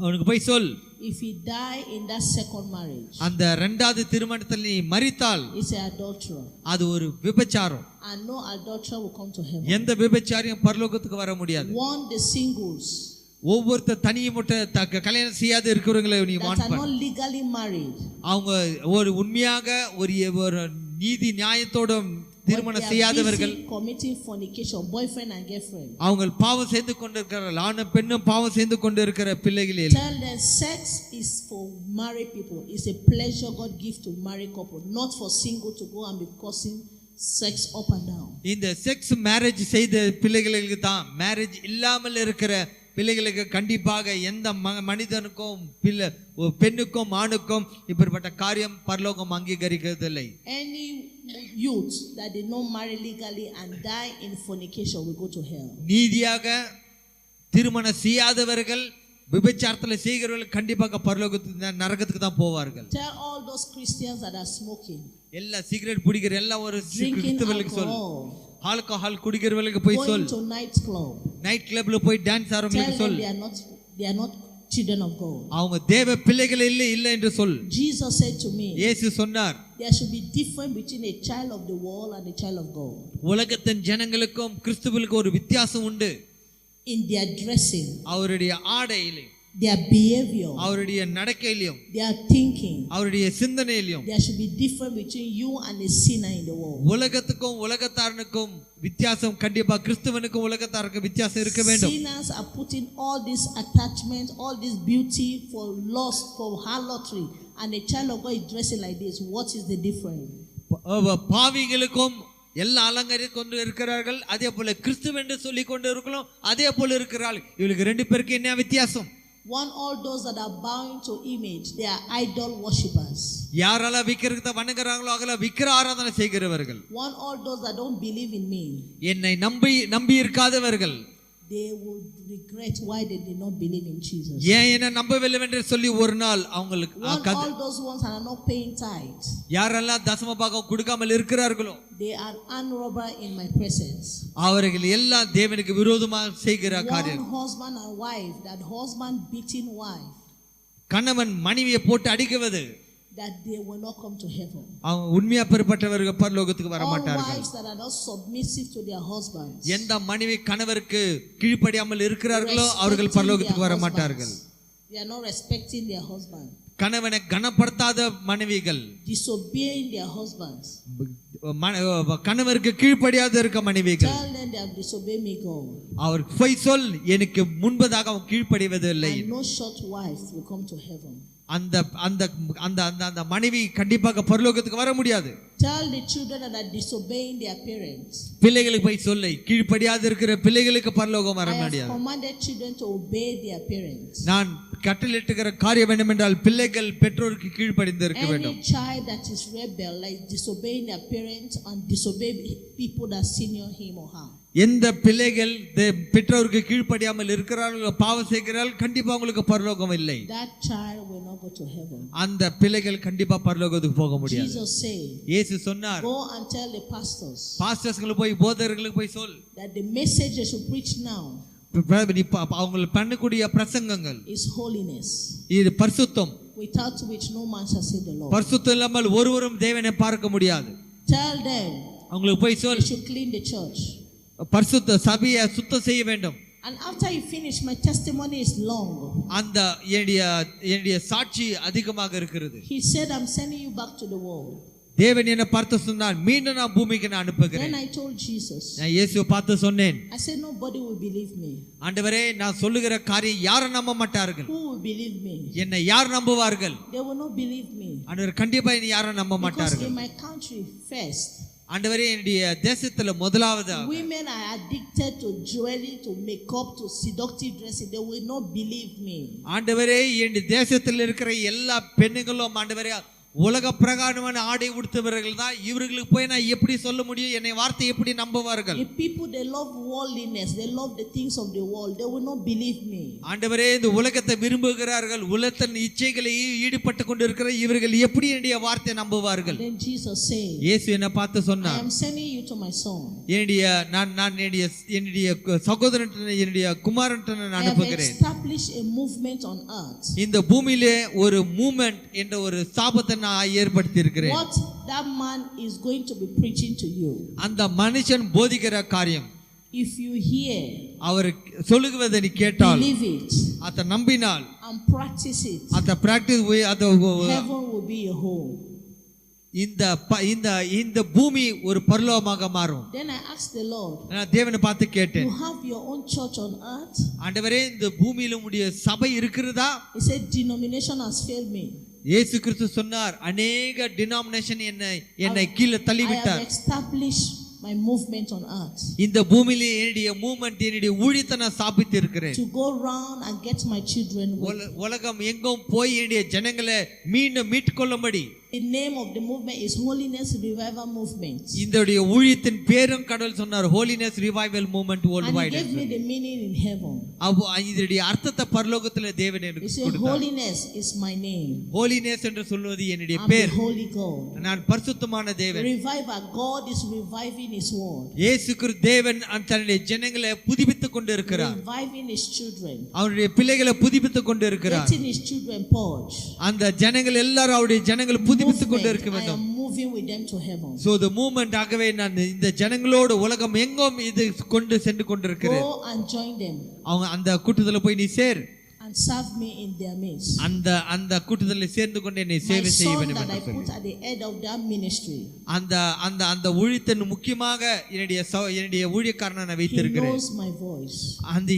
அவனுக்கு போய் சொல், if he die in that second marriage, அந்த இரண்டாவது திருமணத்தில் நீ மரித்தால் it's an adulterer, அது ஒரு விபச்சாரம். and no adulterer will come to heaven. எந்த விபச்சாரியும் பரலோகத்துக்கு வர முடியாது. Warn the singles ஒவ்வொருத்தர் தனியை மட்டும் கல்யாணம் செய்யாத இருக்கிறவங்களை நீ that வான் are பண்ணு. not legally married, அவங்க ஒரு உண்மையாக ஒரு நீதி நியாயத்தோட but திருமணம் they are செய்யாதவர்கள், busy committing fornication, boyfriend and girlfriend. அவங்க பாவம் செய்து கொண்டிருக்கிறார்கள். ஆணும் பெண்ணும் பாவம் செய்து கொண்டிருக்கிற பிள்ளைகளே, Tell them sex is for married people. It's a pleasure God gives to married couple, not for single to go and be causing sex up and down. இந்த செக்ஸ் மேரேஜ் செய்த பிள்ளைகளுக்கு தான், மேரேஜ் இல்லாமல் இருக்கிற பிள்ளைகளுக்கு கண்டிப்பாக எந்த மனிதனுக்கும் பெண்ணுக்கும் ஆணுக்கும் இப்படிப்பட்ட காரியம் பரலோகம் அங்கீகரிக்கிறதில்லை. Any youth that did not marry legally and die in fornication will go to hell. நீதியாக திருமணம் செய்யாதவர்கள் விபச்சாரத்தில் செய்கிறவர்கள் கண்டிப்பாக பரலோகத்துக்கு நரகத்துக்கு தான் போவார்கள். Tell all those Christians that are smoking, எல்லா சிகரெட் பிடிக்கிற எல்லா ஒரு கிறிஸ்தவர்களுக்கு சொல், ஆல்கஹால் குடிக்கிறவர்களுக்கு போய் சொல், going to night club, night கிளப்ல போய் டான்ஸ் ஆடுறவங்களுக்கு சொல், they are not children of God. அவங்க தேவ பிள்ளைகள் இல்லை என்று சொல். Jesus said to me, இயேசு சொன்னார், there should be difference between a child of the world and a child of God. உலகத்தின் ஜனங்களுக்கும் கிறிஸ்துவுக்கும் ஒரு வித்தியாசம் உண்டு. In their dressing, அவருடைய ஆடையிலே, their behavior, அவருடைய நடக்கையிலும், their thinking, அவருடைய சிந்தனையிலும் there should be difference between you and a sinner in the world. உலகத்துக்கும் உலகத்தாரனுக்கும் வித்தியாசம் கண்டிப்பா கிறிஸ்துவனுக்கும் உலகத்தாருக்கும் வித்தியாசம் இருக்க வேண்டும். Sinners are putting all this attachment, all this beauty for lust, for harlotry, and a child of God is dressing like this. What is the difference? பாவிகளுக்கும் எல்லா அலங்கரித்து கொண்டு இருக்கிறார்கள், அதே போல கிறிஸ்துவென்று சொல்லி கொண்டு இருக்கிறோம், அதே போல இருக்கிறார்கள். இவளுக்கு ரெண்டு பேருக்கு என்ன வித்தியாசம்? One, all those that are bowing to image, they are idol worshippers. யாரெல்லாம் விக்கிரகத்தை வணங்குறாங்களோ அவங்கள விக்கிர ஆராதனை செய்கிறவர்கள். One, all those that don't believe in me, என்னை நம்பி இருக்காதவர்கள், they would regret why they did not believe in Jesus. ஏன் என்ன நம்பவில்லை என்று சொல்லி ஒரு நாள் அவங்களுக்கு One, all those ones that are not paying tithes, யாரெல்லாம் தசம பாகம் கொடுக்காமல் இருக்கிறார்களோ they are armed robber in my presence. அவர்கள் எல்லாம் தேவனுக்கு விரோதமாக செய்கிற காரியம். One husband and wife, that husband beating wife, கணவன் மனைவியை போட்டு அடிக்குவது, that they will not come to heaven. அவங்க உண்மையா பெறப்பட்டவர்கள் பரலோகத்துக்கு வர All மாட்டார்கள். wives that are not submissive to their husbands, எந்த மனைவி கணவருக்கு கீழ்ப்படியாமல் இருக்கிறார்களோ அவர்கள் பரலோகத்துக்கு வர மாட்டார்கள். they are not respecting their husband. கணவனை கனப்படுத்தாத மனைவிகள், disobeying their husbands, கணவருக்கு கீழ்ப்படியாத இருக்க மனைவிகள், tell them they have disobeyed me God, அவர் பொய் சொல், எனக்கு முன்பதாக அவன் கீழ்ப்படிவதில்லை, and no short wife will come to heaven. அந்த அந்த அந்த அந்த மனைவி கண்டிப்பாக பரலோகத்துக்கு வர முடியாது. Tell the children that are disobeying their parents, பிள்ளைகளுக்கு போய் சொல்லை, கீழ்ப்படியாது இருக்கிற பிள்ளைகளுக்கு பரலோகம் வர I have முடியாது. commanded children to obey their parents. நான் கட்டளையிட்டுகிற காரியம் என்னவென்றால் பிள்ளைகள் பெற்றோருக்கு கீழ்ப்படிந்து இருக்க வேண்டும். Any child that is rebel, like disobeying their parents and disobey people that senior him or her, எந்த பிள்ளைகள் பெற்றோருக்கு கீழ்ப்படியாமல் இருக்கிறார்களோ, பாவம் செய்கிறார்கள், கண்டிப்பா அவங்களுக்கு பரலோகம் இல்லை. that child will not go to heaven. அந்த பிள்ளைகள் கண்டிப்பா பரலோகத்துக்கு போக முடியாது. Jesus said, இயேசு சொன்னார், go and tell the pastors, பாஸ்டர்ஸ்களுக்கு போய் போதகர்களுக்கு போய் சொல், that the message they should preach now அவங்க பண்ணக்கூடிய பிரசங்கங்கள் is holiness, இது பரிசுத்தம், without which no man shall see the Lord. பரிசுத்தம் இல்லாமல் ஒருவரும் தேவனை பார்க்க முடியாது. Tell them அவங்களுக்கு போய் சொல், they should clean the church. பரிசுத்த சபையை சுத்தம் செய்ய வேண்டும். And after you finish, my testimony is long. அந்த என்னுடைய சாட்சி அதிகமாக இருக்கிறது. He said, I'm sending you back to the world. தேவன் என்னை பார்த்து சொன்னார், மீண்டும் நான் பூமிக்கு நான் அனுப்புகிறேன். Then I told Jesus, நான் இயேசுவை பார்த்து சொன்னேன், I said, nobody will believe me. ஆண்டவரே, நான் சொல்லுகிற காரியம் யாரும் நம்ப மாட்டார்கள். Who will believe me? என்னை யார் நம்புவார்கள்? They will not believe me. ஆண்டவர், கண்டிப்பா என்னை யாரும் நம்ப Because மாட்டார்கள். in my country first, ஆண்டவரே, என்னுடைய தேசத்துல முதலாவது women are addicted to jewelry, to makeup, to seductive dressing. They will not believe me. ஆண்டவரே, என்னுடைய தேசத்தில் இருக்கிற எல்லா பெண்ணுங்களும் ஆண்டவரே உலக பிரகாரமான ஆடை உடுத்துபவர்கள் தான். இவர்களுக்கு போய் நான் எப்படி சொல்ல முடியும்? என்னை வார்த்தை எப்படி நம்புவார்கள்? The people, they love worldliness, they love the things of the world, they will not believe me. ஆண்டவரே, இந்த உலகத்தை விரும்புகிறார்கள், உலகத்தின் இச்சைகளில் ஈடுபட்டு கொண்டிருக்கிற இவர்கள் எப்படி என்னுடைய வார்த்தை நம்புவார்கள்? Then Jesus said, இயேசு என்னை பார்த்து I சொன்னார், am sending you to my son. என்னுடைய சகோதரன், என்னுடைய குமாரன் நான் I have அனுப்புகிறேன். established a movement on earth. இந்த பூமியிலே ஒரு மூமெண்ட் என்ற ஒரு ஸ்தாபத்தை நான் ஏற்படுத்தி இருக்கிறேன். What that man is going to be preaching to you, அந்த மனுஷன் போதிக்கிற காரியம், if you hear, அவர் சொல்லுவதை நீ கேட்டால், believe it, அதை நம்பினால், and practice it, அதை practice, heaven will be your home. இந்த பூமி ஒரு பரலோகமாக மாறும். Then I asked the Lord, நான் தேவனை பார்த்து கேட்டேன், you have your own church on earth? ஆண்டவரே, இந்த பூமியில உடைய சபை இருக்கிறதா? He said, denomination has failed me. இயேசு கிறிஸ்து சொன்னார், அநேக டினாமினேஷன் என்னை கீழே தள்ளிவிட்டார். I have established my movement on earth. இந்த பூமியிலே என்னுடைய மூவ்மெண்ட், என்னுடைய ஊழியத்தை நான் ஸ்தாபித்து இருக்கிறேன். To go round and get my children with. உலகம் எங்கும் போய் என்னுடைய ஜனங்களை மீண்டும் மீட்கொள்ளும்படி. The name of the movement is Holiness Revival Movement. இந்தோடைய ஊழியத்தின் பேரும் கடவுள் சொன்னார், Holiness Revival Movement Worldwide. And he gave me the meaning in heaven. இதோடைய அர்த்தத்தை பரலோகத்தில் தேவன் எனக்கு கொடுத்தார். Holiness is my name. Holiness என்று சொல்வது என்னுடைய I'm பேர். the holy God. நான் பரிசுத்தமான தேவன். Revival, God is reviving his word. இயேசு கிறிஸ்து தேவன் தன்னுடைய ஜனங்களை புதுப்பித்துக் கொண்டு இருக்கிறார். Reviving his children. அவருடைய பிள்ளைகளை புதுப்பித்துக் கொண்டு இருக்கிறார். Getting his children purged. அந்த ஜனங்கள் எல்லாரும் அவருடைய ஜனங்களை புதுப்பித்துக் கொண்டு இருக்க வேண்டும். I am moving with them to heaven. So the movement ஆகவே நான் இந்த ஜனங்களோடு உலகம் எங்கும் இது கொண்டு சென்று கொண்டிருக்கிறேன். Go and join them. அவங்க அந்த கூட்டத்துல போய் நீ சேர். And serve me in their midst. அந்த கூட்டத்தில் சேர்ந்து கொண்டு என்னை சேவை செய்ய வேண்டும் என்று I put at the head of that ministry. அந்த ஊழியத்தின் முக்கியமாக என்னுடைய ஊழியக்காரனை நான் வைத்திருக்கிறேன். He knows my voice.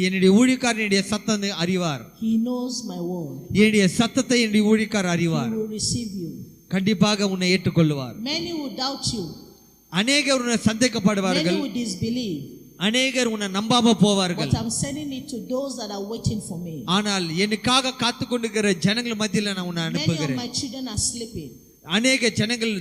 என்னுடைய ஊழியக்காரன் என்னுடைய சத்தத்தை அறிவார். He knows my word. என்னுடைய சத்தத்தை என்னுடைய ஊழியக்காரர் அறிவார். He will receive you. கண்டிப்பாக உன்னை ஏற்றுக்கொள்வார். Many will doubt you. அநேகர் உன்னை சந்தேகப்படுவார்கள், many will disbelieve. அநேகர் உன்னை நம்பாம போவார்கள். But I'm sending it to those that are waiting for me. ஆனால் எனக்காக காத்து கொண்டிருக்கிற ஜனங்கள் மத்தியில நான் உன்னை Many of அனுப்புகிறேன். my children are sleeping. அநேக ஜனங்கள்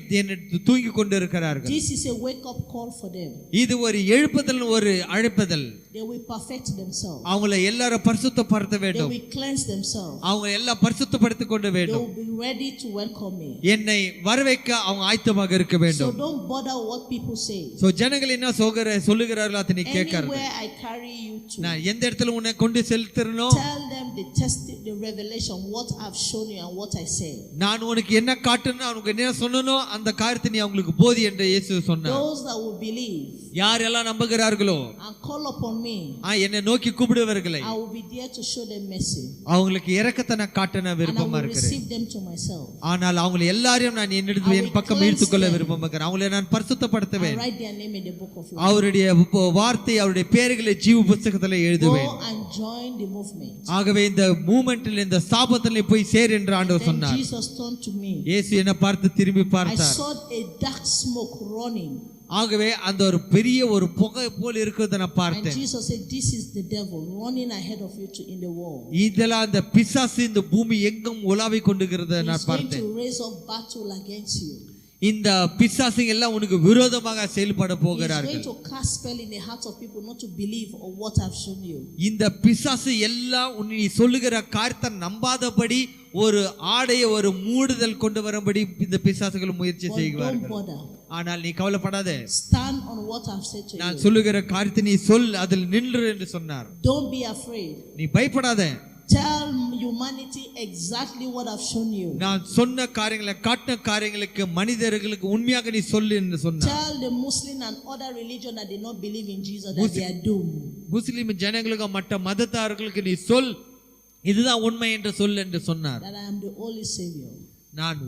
தூங்கி கொண்டு இருக்கிறார்கள். This is a wake up call for them. இது ஒரு எழுப்புதல், ஒரு அழைப்புதல். They will perfect themselves. அவங்களை எல்லாரும் பரிசுத்தப்படுத்த They வேண்டும். will cleanse themselves. அவங்க எல்லாம் பரிசுத்தப்படுத்திக் கொண்டு They வேண்டும். will be ready to welcome me. என்னை வரவேற்க அவங்க ஆயத்தமாக இருக்க So வேண்டும். don't bother what people say. So ஜனங்கள் என்ன சொல்லுகிறார்களோ அதை நீ கேட்காத. Anywhere I carry you to, நான் எந்த இடத்துல உன்னை கொண்டு செலுத்துறனோ, tell them the revelation, what I've shown you and what I say. நான் உனக்கு என்ன காட்டுனோ, உனக்கு என்ன சொன்னனோ அந்த காரியத்தை நீ அவங்களுக்கு போதி என்று இயேசு சொன்னார். Those that will believe யாரெல்லாம் நம்புகிறார்களோ and call upon me, என்னை நோக்கி கூப்பிடுவர்களை I will be there to show them mercy. அவங்களுக்கு இரக்கத்தை நான் காட்ட நான் And I விருப்பமா will இருக்கிறேன். receive them to myself. ஆனால் அவங்க எல்லாரையும் நான் என் பக்கம் இழுத்துக் கொள்ள விருப்பமா இருக்கிறேன். அவங்களை நான் பரிசுத்தப்படுத்துவேன். I write their name in the book of life. அவருடைய வார்த்தை, அவருடைய பெயர்களை ஜீவ புத்தகத்துல எழுதுவேன். Go and join the movement. ஆகவே இந்த மூமென்ட்டில், இந்த ஸ்தாபனத்தில் போய் சேர் என்று ஆண்டவர் Then சொன்னார். Jesus turned to me. இயேசு என்னை பார்த்து திரும்பி I பார்த்தார். saw a dark smoke running. ஆகவே அந்த ஒரு பெரிய ஒரு புகை போல் இருக்கிறத நான் And பார்த்தேன். Jesus said, this is the devil running ahead of you in the world. இதெல்லாம் அந்த பிசாசு இந்த பூமி எங்கும் உலாவிக் கொண்டிருக்கிறத நான் He's going பார்த்தேன். to raise up battle against you. இந்த பிசாசுங்க எல்லாம் உனக்கு விரோதமாக செயல்பட He's போகிறார்கள். going to cast spell in the hearts of people not to believe on what I've shown you. இந்த பிசாசு எல்லாம் நீ சொல்லுகிற காரியத்தை நம்பாதபடி ஒரு ஆடைய, ஒரு மூடுதல் கொண்டு வரும்படி இந்த பிசாசுகள் முயற்சி But don't செய்வார்கள். bother. ஆனால் நீ கவலைப்படாதே. Stand on what I've said to நான் you. சொல்லுகிற காரியத்தை நீ சொல், அதில் நின்று என்று சொன்னார். Don't be afraid. நீ பயப்படாதே. Tell humanity exactly what I've shown you. நான் சொன்ன காரியங்களை, காட்டின காரியங்களுக்கு மனிதர்களுக்கு உண்மையாக நீ சொல்லு என்று சொன்னார். Tell the Muslim and other religion that did not believe in Jesus that they are doomed. முஸ்லிம் ஜனங்களுக்கு, மற்ற மதத்தார்களுக்கு நீ சொல், இதுதான் உண்மை என்று சொல் என்று சொன்னார். That I am the only Savior. நான்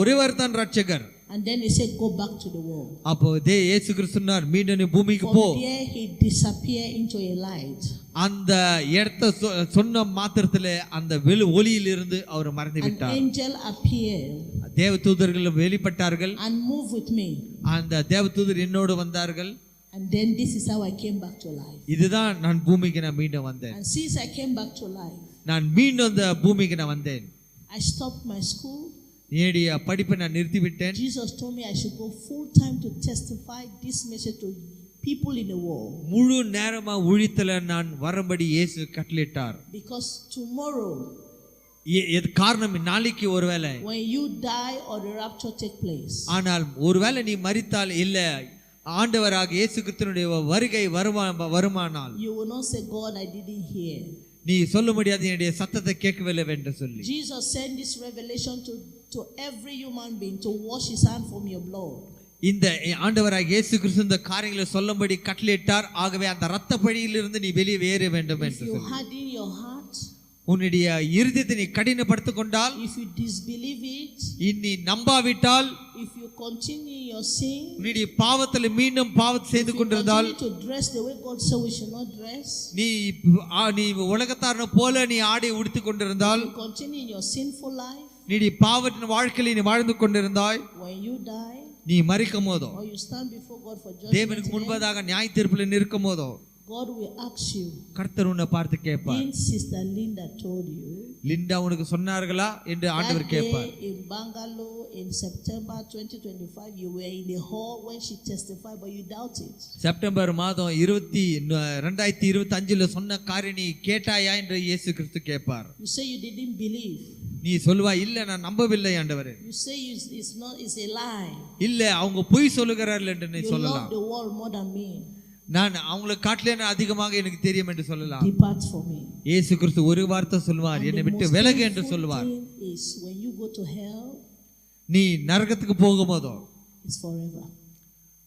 ஒரேவர் தான் ரட்சகர். And then he said, go back to the world. அப்போ இயேசு கிறிஸ்து சொன்னார், மீண்டும் நீ பூமிக்கு போ. From there he disappeared into a light. அந்த இடத்தை சொன்ன மாத்திரத்திலே அந்த ஒளியிலிருந்து அவர் மறைந்து An விட்டார். angel appeared தேவதூதர்கள் வெளிப்பட்டார்கள். and moved with me. அந்த தேவதூதர் என்னோடு வந்தார்கள். And then this is how I came back to life. இதுதான் நான் பூமிக்கு நான் மீண்டும் வந்தேன். And since I came back to life, நான் மீண்டும் இந்த பூமிக்கு நான் வந்தேன். I stopped my school. என்னுடைய படிப்பை நான் நிறுத்திவிட்டேன். Jesus told me I should go full time to testify this message to people in the world. முழு நேரமா ஊழியத்துல நான் வரும்படி இயேசு கட்டளையிட்டார். Because tomorrow, காரணம் நாளைக்கு ஒருவேளை when you die or the rapture take place, ஆனால் ஒருவேளை நீ மரித்தால், இல்ல ஆண்டவராக இயேசு கிறிஸ்துவினுடைய வருகை வருமானால், you will not say, God, I didn't hear. நீ சொல்ல முடியாது, என்னுடைய சத்தத்தை கேட்கவில்லை என்று சொல்லி. Jesus sent this revelation to every human being to wash his hand from your blood. இந்த ஆண்டவராக இயேசு கிறிஸ்து இந்த காரியங்களை சொல்லும்படி கட்டளையிட்டார். ஆகவே அந்த இரத்த பழியிலிருந்து நீ வெளியேற வேண்டும் என்று If you சொல்லி. harden your heart, உன்னுடைய இருதயத்தை நீ கடினப்படுத்திக் கொண்டால், if you disbelieve it, நீ நம்பாவிட்டால், if you continue your sin, உன்னுடைய பாவத்தில் மீண்டும் பாவத்தை செய்து if you கொண்டிருந்தால், continue to dress the way God said we should not dress, நீ உலகத்தாரனை போல நீ ஆடை உடுத்திக் கொண்டிருந்தால், if you continue in your sinful life, நீ பாவத்தின் வாழ்க்கையில் நீ வாழ்ந்து கொண்டிருந்தாய், when you die, நீ மரிக்கும் போதோ, or you stand before God for தேவனுக்கு judgment, முன்பதாக நியாய தீர்ப்பில் நிற்கும் போதோ, God will ask you, கர்த்தர் உன்னை பார்த்து கேட்பார், didn't Sister Linda told you Linda உனக்கு சொன்னார்களா என்று ஆண்டவர் that கேட்பார். day in Bangalore in September 2025 you were in the hall when she testified but you doubted. September மாதம் 2025 சொன்ன காரியம் நீ கேட்டாயா என்று இயேசு கிறிஸ்து கேட்பார். You say you didn't believe. நீ சொல்லுவா, இல்ல நான் நம்பவில்லை ஆண்டவரே. You say it's a lie. இல்ல அவங்க பொய் சொல்லுகிறார்கள் என்று நீ You சொல்லலாம். love the world more than me. நான் அவங்களை காட்டிலே அதிகமாக எனக்கு தெரியும் என்று சொல்லலாம். Depart from me. இயேசு கிறிஸ்து ஒரு வார்த்தை சொல்வார், And என்னை the விட்டு most விலகு என்று painful சொல்வார். thing is when you go to hell, நீ நரகத்துக்கு போகும்போதோ it's forever.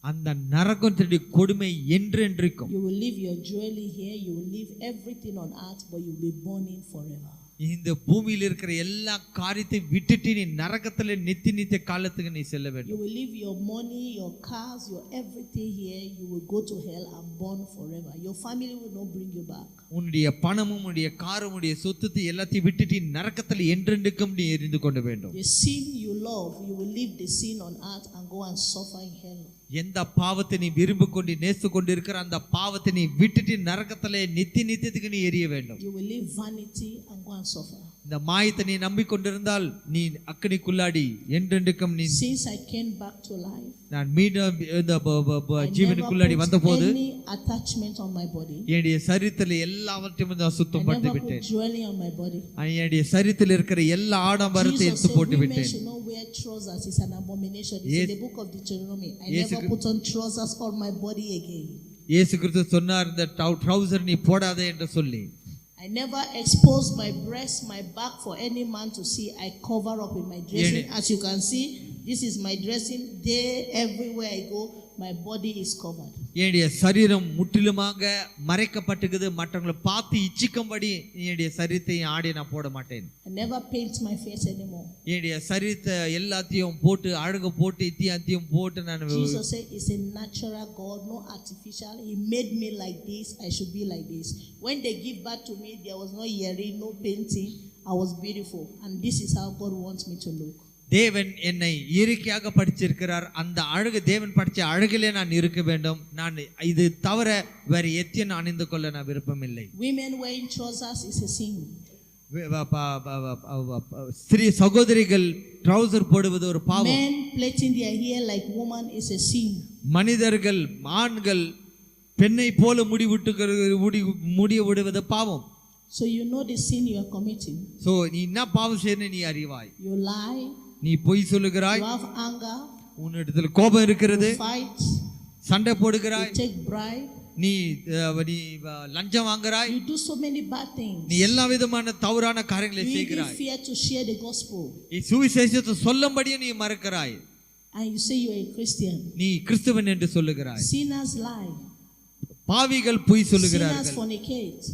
அந்த நரகத்தினுடைய கொடுமை என்றென்றைக்கும். You will leave your jewelry here, you will leave everything on earth, but you will be burning forever. இந்த பூமியில் இருக்கிற எல்லா காரியத்தை விட்டுட்டு நீ நரகத்துல நித்திய காலத்துக்கு நீ செல்ல வேண்டும். You will leave your money, your cars, your everything here. You will go to hell and burn forever. Your family will not bring you back. உன்னுடைய பணமும் உன்னுடைய காரும் உன்னுடைய சொத்து எல்லாத்தையும் விட்டுட்டு நரகத்துல என்றென்றைக்கும் நீ எரிந்து கொண்டு வேண்டும். The sin you love, you will leave the sin on earth and go and suffer in hell. எந்த பாவத்தை நீ விரும்பி கொண்டு நேசு கொண்டு இருக்கிற அந்த பாவத்தை நீ விட்டுட்டு நரகத்திலே நித்தியத்துக்கு நீ எரிய வேண்டும். You will leave vanity and go and suffer. இந்த மாயத்தை நீ நம்பிக்கொண்டிருந்தால் நீ அக்கினிக்குள்ளாடி என்றென்றுக்கும் நீ. Since I came back to life, நான் மீண்டும் இந்த ஜீவனுக்குள்ளாடி வந்தபோது any attachment on my body, என்னுடைய சரீரத்தில் எல்லாவற்றையும் நான் சுத்தம் பண்ணி விட்டேன். jewelry on my body, என்னுடைய சரீரத்தில் இருக்கிற எல்லா ஆடம்பரத்தை எடுத்து போட்டு விட்டேன். should not wear trousers. It's an abomination. It's in the book of Deuteronomy. I never put on trousers on my body again. இயேசு கிறிஸ்து சொன்னார் இந்த ட்ரவுசர் நீ போடாதே என்று சொல்லி. I never expose my breast, my back for any man to see. I cover up with my dressing. As you can see, this is my dressing. There, everywhere I go, my body is covered. என்னுடைய சரீரம் முற்றிலுமாக மறைக்கப்பட்டிருக்குது. மற்றவங்களை பார்த்து இச்சிக்கும்படி என்னுடைய சரீரத்தை ஆடி நான் போட மாட்டேன். I never paint my face anymore. என்னுடைய சரீரத்தை எல்லாத்தையும் போட்டு அழகு போட்டு இத்தியாத்தையும் போட்டு நான். Jesus said it's a natural God, no artificial. He made me like this. I should be like this. When they give back to me, there was no earring, no painting. I was beautiful, and this is how God wants me to look. தேவன் என்னை இயற்கையாக படிச்சிருக்கிறார். அந்த அழகு தேவன் படிச்ச அழகிலே நான் இருக்க வேண்டும். நான் இது தவிர வேற எத்தையும் அணிந்து கொள்ள நான் விருப்பம் இல்லை. Women wearing trousers is a sin. ஸ்திரீ சகோதரிகள் ட்ரவுசர் போடுவது ஒரு பாவம். Men plaiting their hair like woman is a sin. மனிதர்கள் ஆண்கள் பெண்ணை போல முடி விடுவது பாவம். So you know the sin you are committing. So நீ என்ன பாவம் செய்யணும் நீ அறிவாய். You lie. நீ பொய் சொல்லுகிறாய். You have anger. உன்னிடத்தில் கோபம் இருக்கிறது. You fight. சண்டை போடுகிறாய். You take bribe. நீ லஞ்சம் வாங்குறாய். You do so many bad things. நீ எல்லா விதமான தவறான காரியங்களை செய்கிறாய். You fear to share the gospel. நீ சுவிசேஷத்தை சொல்லும்படியே நீ மறக்கிறாய். And you say you are a Christian. நீ கிறிஸ்தவன் என்று சொல்லுகிறாய். Sinners lie. பாவிகள் பொய் சொல்லுகிறார்கள். Sinners fornicate.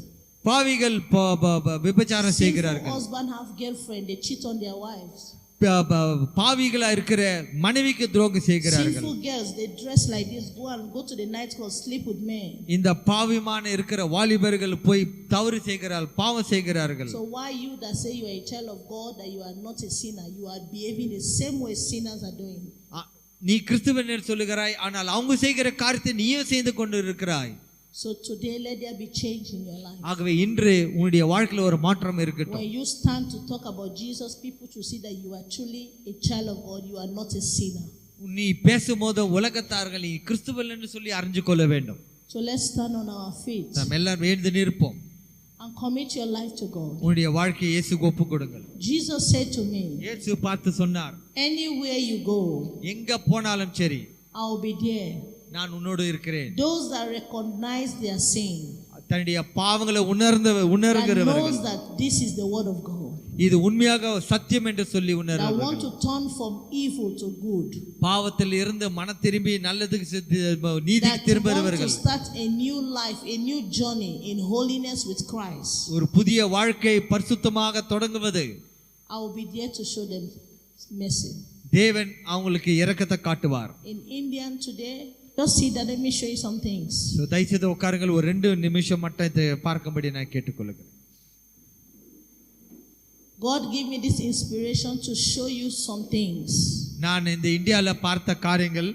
பாவிகள் விபச்சாரம் செய்கிறார்கள். Husband have girlfriend, they cheat on their wives. பாவிகளா இருக்கிற மனைவிக்கு துரோகம் செய்கிறார்கள். Sinful girls, they dress like this, go to the night club, sleep with men. இந்த பாவிமான இருக்கிற வாலிபர்கள் போய் தவறு செய்கிறார்கள், பாவம் செய்கிறார்கள். So why you that say you are a child of God, that you are not a sinner, you are behaving the same way sinners are doing? நீ கிறிஸ்துவன் என்று சொல்லுகிறாய், ஆனால் அவங்க செய்கிற காரியத்தை நீயும் செய்து கொண்டு இருக்கிறாய். So today let there be change in your life. ஆகவே இன்று உன்னுடைய வாழ்க்கையில ஒரு மாற்றம் இருக்கட்டும். When you stand to talk about Jesus, people to see that you are truly a child of God, you are not a sinner. நீ பேசும்போது உலகத்தார்கள் நீ கிறிஸ்துவன் என்று சொல்லி அறிந்து கொள்ள வேண்டும். So let's stand on our feet. நாம் எல்லாரும் எழுந்து நிற்போம். And commit your life to God. உன்னுடைய வாழ்க்கையை இயேசுவுக்கு ஒப்புக் கொடுங்கள். Jesus said to me, இயேசு பார்த்து சொன்னார், anywhere you go, எங்க போனாலும் சரி, I will be there. நான் உன்னோடு இருக்கிறேன். Those that recognize their sin, தன்னுடைய பாவங்களை உணர்கிறவர்கள், knows that this is the word of God, இது உண்மையாக சத்தியம் என்று சொல்லி that உணர்கிறவர்கள், want to turn from evil to good, பாவத்தில் இருந்து மனம் திரும்பி நல்லதுக்கு நீதிக்கு that want திரும்புகிறவர்கள், to start a new life, a new journey in holiness with Christ. ஒரு புதிய வாழ்க்கை பரிசுத்தமாக தொடங்குவது, I will be there to show them mercy. தேவன் அவங்களுக்கு இரக்கத்தை காட்டுவார். In Indian today, just see that, let me show you some things. So தயவுசெய்து உட்காருங்கள், ஒரு 2 நிமிஷம் மட்டும் இதை பார்க்கும்படி நான் கேட்டுக்கொள்கிறேன். God gave me this inspiration to show you some things. நான் இந்த இந்தியால பார்த்த காரியங்கள்,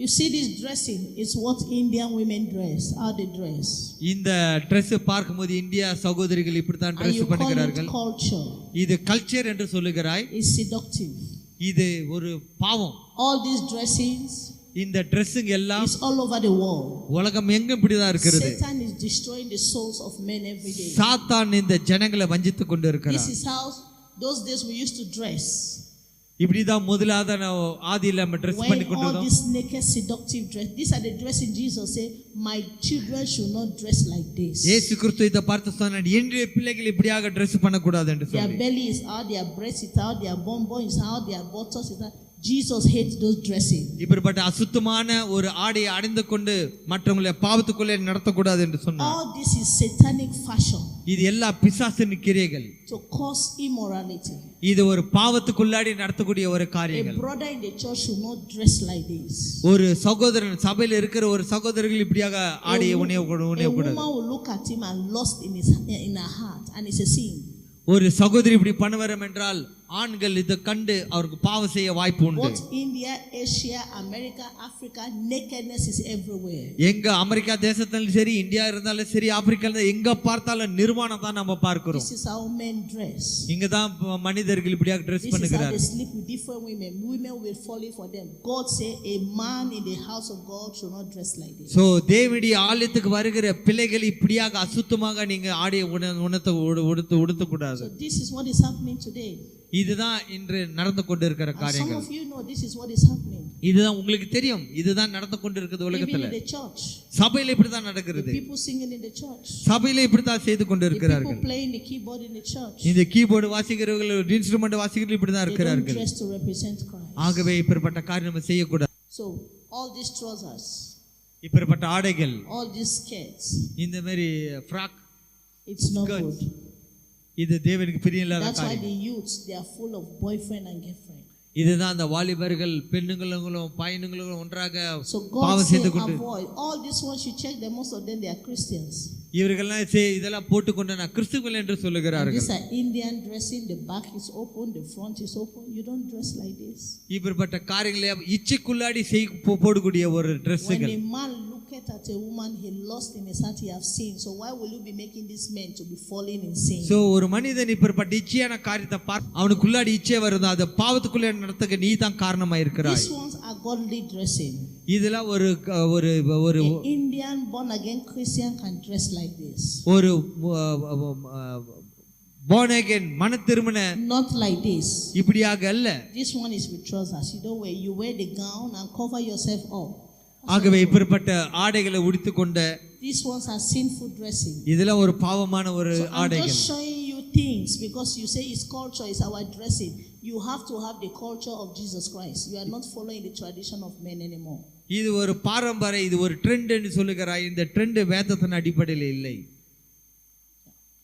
you see this dressing is what Indian women dress, how they dress. இந்த Dress பார்க்கும்போது இந்தியா சகோதரிகள் இப்படி தான் Dress பண்ணுகிறார்கள். Culture. இது கல்ச்சர் என்று சொல்லுகிறாய். Is seductive. இது ஒரு பாவம். All these dressings, இந்த Dressing எல்லாம் is all over the world. உலகம் எங்கும் இப்படிதான் இருக்கிறது. Satan is destroying the souls of men every day. சாத்தான் இந்த ஜனங்களை வஞ்சித்து கொண்டு இருக்கிறான். This is how those days we used to dress. இப்படிதான் முதலாவது ஆதியில நம்ம Dress பண்ணி கொண்டு all வந்தோம். this naked seductive dress, these are the dressing Jesus say, my children should not dress like this. இயேசு கிறிஸ்து இத பார்த்து சொன்னார், என்னுடைய பிள்ளைகள் இப்படியாக Dress பண்ண கூடாது என்று சொல்லி. Their belly is out, their breast is out, their bonbon is out, their buttocks is out. Jesus hates those dressing. இப்படிப்பட்ட அசுத்தமான ஒரு ஆடை அணிந்து கொண்டு மற்றவங்களை பாவத்துக்குள்ளே நடத்தக்கூடாது என்று சொன்னார். All this is satanic fashion. இது எல்லா பிசாசின் கிரியைகள். To cause immorality. இது ஒரு பாவத்துக்குள்ளாடி நடத்தக்கூடிய ஒரு காரியங்கள். A brother in the church should not dress like this. ஒரு சகோதரன் சபையில் இருக்கிற ஒரு சகோதரர்கள் இப்படியாக ஆடையை உணியக்கூடாது. A woman will look at him and lust in her heart, and it's a sin. ஒரு சகோதரி இப்படி பண்ணுவாரம் என்றால் ஆண்கள் இதை கண்டு அவருக்கு பாவம் செய்ய வாய்ப்பு உண்டு. Both India, Asia, America, Africa, nakedness is everywhere. எங்க அமெரிக்கா தேசத்திலும் சரி, இந்தியா இருந்தாலும் சரி, ஆப்பிரிக்கால எங்க பார்த்தாலும் நிர்வாணம் தான் நம்ம பார்க்கிறோம். This is how men dress. இங்க தான் மனிதர்கள் இப்படியா ட்ரெஸ் பண்ணுகிறார்கள். They sleep with different women. Women will fall for them. God say a man in the house of God should not dress like this. So தேவனுடைய ஆலயத்துக்கு வருகிற பிள்ளைகள் இப்படியாக அசுத்தமாக நீங்க ஆடைய உணத்தை உடுத்த கூடாது. So this is what is happening today. இதுதான் இன்று நடந்து கொண்டிருக்கிற காரியங்கள். Some of you know this is what is happening. இதுதான் உங்களுக்கு தெரியும், இதுதான் நடந்து கொண்டிருக்கிறது உலகத்துல. Even in the church. சபையில இப்படி தான் நடக்கிறது. People singing in the church. சபையில இப்படி தான் செய்து கொண்டிருக்கிறார்கள். People playing the keyboard in the church. இந்த கீபோர்டு வாசிக்கிறவர்கள், இன்ஸ்ட்ருமென்ட் வாசிக்கிறவர்கள் இப்படி தான் இருக்கிறார்கள். They don't dress to represent Christ. ஆகவே இப்படிப்பட்ட காரியம் நம்ம செய்ய கூடாது. So all these trousers, இப்படிப்பட்ட ஆடைகள், all these skirts, இந்த மாதிரி ஃப்ராக், it's not good. இது தேவனுக்கு பிரியமில்லாத காரியம். That's why the youths, they are full of boyfriend and girlfriend. இதுதான் அந்த வாலிபர்கள் பெண்ணுங்களும் பையனுங்களும் ஒன்றாக So God பாவம் செய்து கொண்டு avoid all these ones. You check them, most of them they are Christians. இவர்கள்லாம் இதெல்லாம் போட்டுக்கொண்டு நான் கிறிஸ்துவர்கள் என்று சொல்லுகிறார்கள். These are Indian dressing. The back is open, the front is open. You don't dress like this. இப்படிப்பட்ட காரியங்களை இச்சைக்குள்ளாடி போடக்கூடிய ஒரு ட்ரெஸ்ஸுகள். When a man looketh at a woman, he lost in his heart, he have sinned. So why will you be making these men to be falling in sin? So ஒரு மனிதன் இப்படிப்பட்ட இச்சையான காரியத்தை அவனுக்குள்ளாடி இச்சை வருது, அது பாவத்துக்குள்ளே நடத்துக்க நீ தான் காரணமா இருக்கிறாய். These ones are godly dressing. இதெல்லாம் ஒரு ஒரு ஒரு Indian born again Christian can dress like this. ஒரு born again மன திருமண not like this. இப்படியாக அல்ல. This one is with trousers. You wear the gown and cover yourself up. ஆகவே இப்படிப்பட்ட ஆடைகளை உடுத்திக்கொண்ட these ones are sinful dressing. இதெல்லாம் ஒரு பாவமான ஒரு ஆடைகள். I'm just showing you things because you say it's culture, it's our dressing. You have to have the culture of Jesus Christ. You are not following the tradition of men anymore. இது ஒரு பாரம்பரிய, இது ஒரு trend என்று சொல்லுகிறாய். இந்த trend வேதத்தின் அடிப்படையில் இல்லை.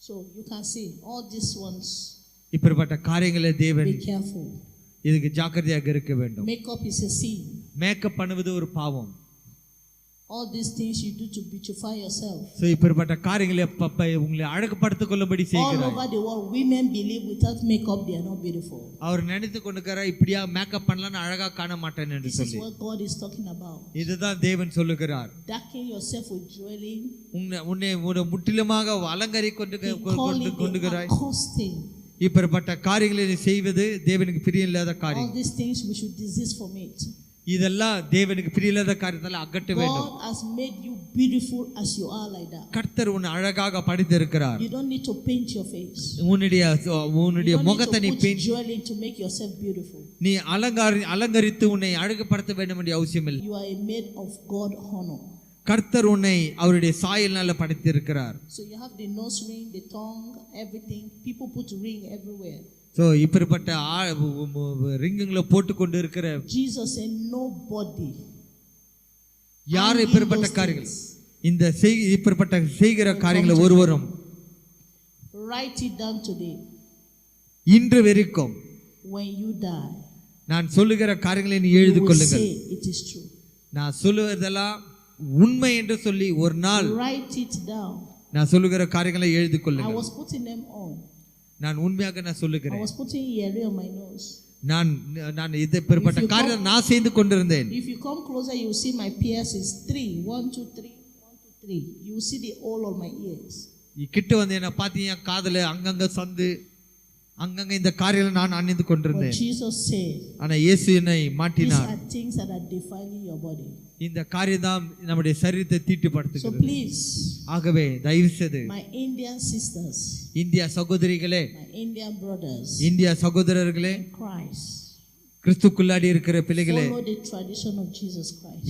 So you can see all these ones. இப்படிப்பட்ட காரியங்களை தேவன் be careful. இதுக்கு ஜாக்கிரதையாக இருக்க வேண்டும். Makeup is a sin. Makeup பண்ணுவது ஒரு பாவம். all these things you do to beautify yourself. So இப்படிப்பட்ட காரியங்களை உங்களை அழகுபடுத்திக் கொள்ளும்படி செய்கிறார். All over the world women believe without makeup they are not beautiful. அவர் நினைத்து கொண்டிருக்கிறார் இப்படியா மேக்கப் பண்ணலன்னா அழகா காண மாட்டேன் என்று சொல்லி. This is what God is talking about. இதுதான் தேவன் சொல்லுகிறார். Darken yourself with jewelry. உன்னை முற்றிலுமாக கொண்டுகிறாய். இப்படிப்பட்ட காரியங்களை செய்வது தேவனுக்கு பிரியமில்லாத காரியம். All these things we should desist from it. இதெல்லாம் தேவனுக்கு பிரியமில்லாத காரியத்தால அகற்ற வேண்டும். God has made you beautiful as you are like that. கர்த்தர் உன்னை அழகாக படைத்திருக்கிறார். You don't need to paint your face. உன்னுடைய முகத்தை நீ paint jewelry to make yourself beautiful. நீ அலங்கரித்து உன்னை அழகுபடுத்த வேண்டும் என்ற அவசியம் இல்லை. You are made of God honor. கர்த்தர் உன்னை அவருடைய சாயலினால படைத்திருக்கிறார். So you have the nose ring, the tongue, everything. People put ring everywhere. So இப்படிப்பட்ட ரிங்குங்களை போட்டு கொண்டு இருக்கிற Jesus said nobody. யார் இப்படிப்பட்ட காரியங்கள் இந்த இப்படிப்பட்ட செய்கிற காரியங்களை ஒருவரும் write it down today. இன்று வரைக்கும் when you die நான் சொல்லுகிற காரியங்களை நீ எழுதி கொள்ளுங்கள். it is true. நான் சொல்லுவதெல்லாம் உண்மை என்று சொல்லி ஒரு நாள் write it down. நான் சொல்லுகிற காரியங்களை எழுதி கொள்ளுங்கள். I was putting them on. நான் உண்மையாக நான் சொல்லுகிறேன். I was putting earring on my nose. நான் இதை பெறப்பட்ட காரியம் நான் செய்து கொண்டிருந்தேன். If you come closer you will see my piercings is 3 1 2 3 1 2 3. You will see the hole on my ears. கிட்ட வந்து என்ன பாத்தீங்க காதுல அங்கங்க சந்து அங்கங்க இந்த காரியம் நான் அணிந்து கொண்டிருந்தேன். Jesus said, ஆனா இயேசு என்னை மாட்டினார். These are things that are defiling your body. இந்த காரியம் தான் நம்முடைய சரீரத்தை தீட்டுப்படுத்துகிறது. So please, ஆகவே தயவு செய்து my Indian sisters, இந்திய சகோதரிகளே, my Indian brothers, இந்திய சகோதரர்களே, Christ, கிறிஸ்துக்குள்ளாடி இருக்கிற பிள்ளைகளே, follow the tradition of Jesus Christ.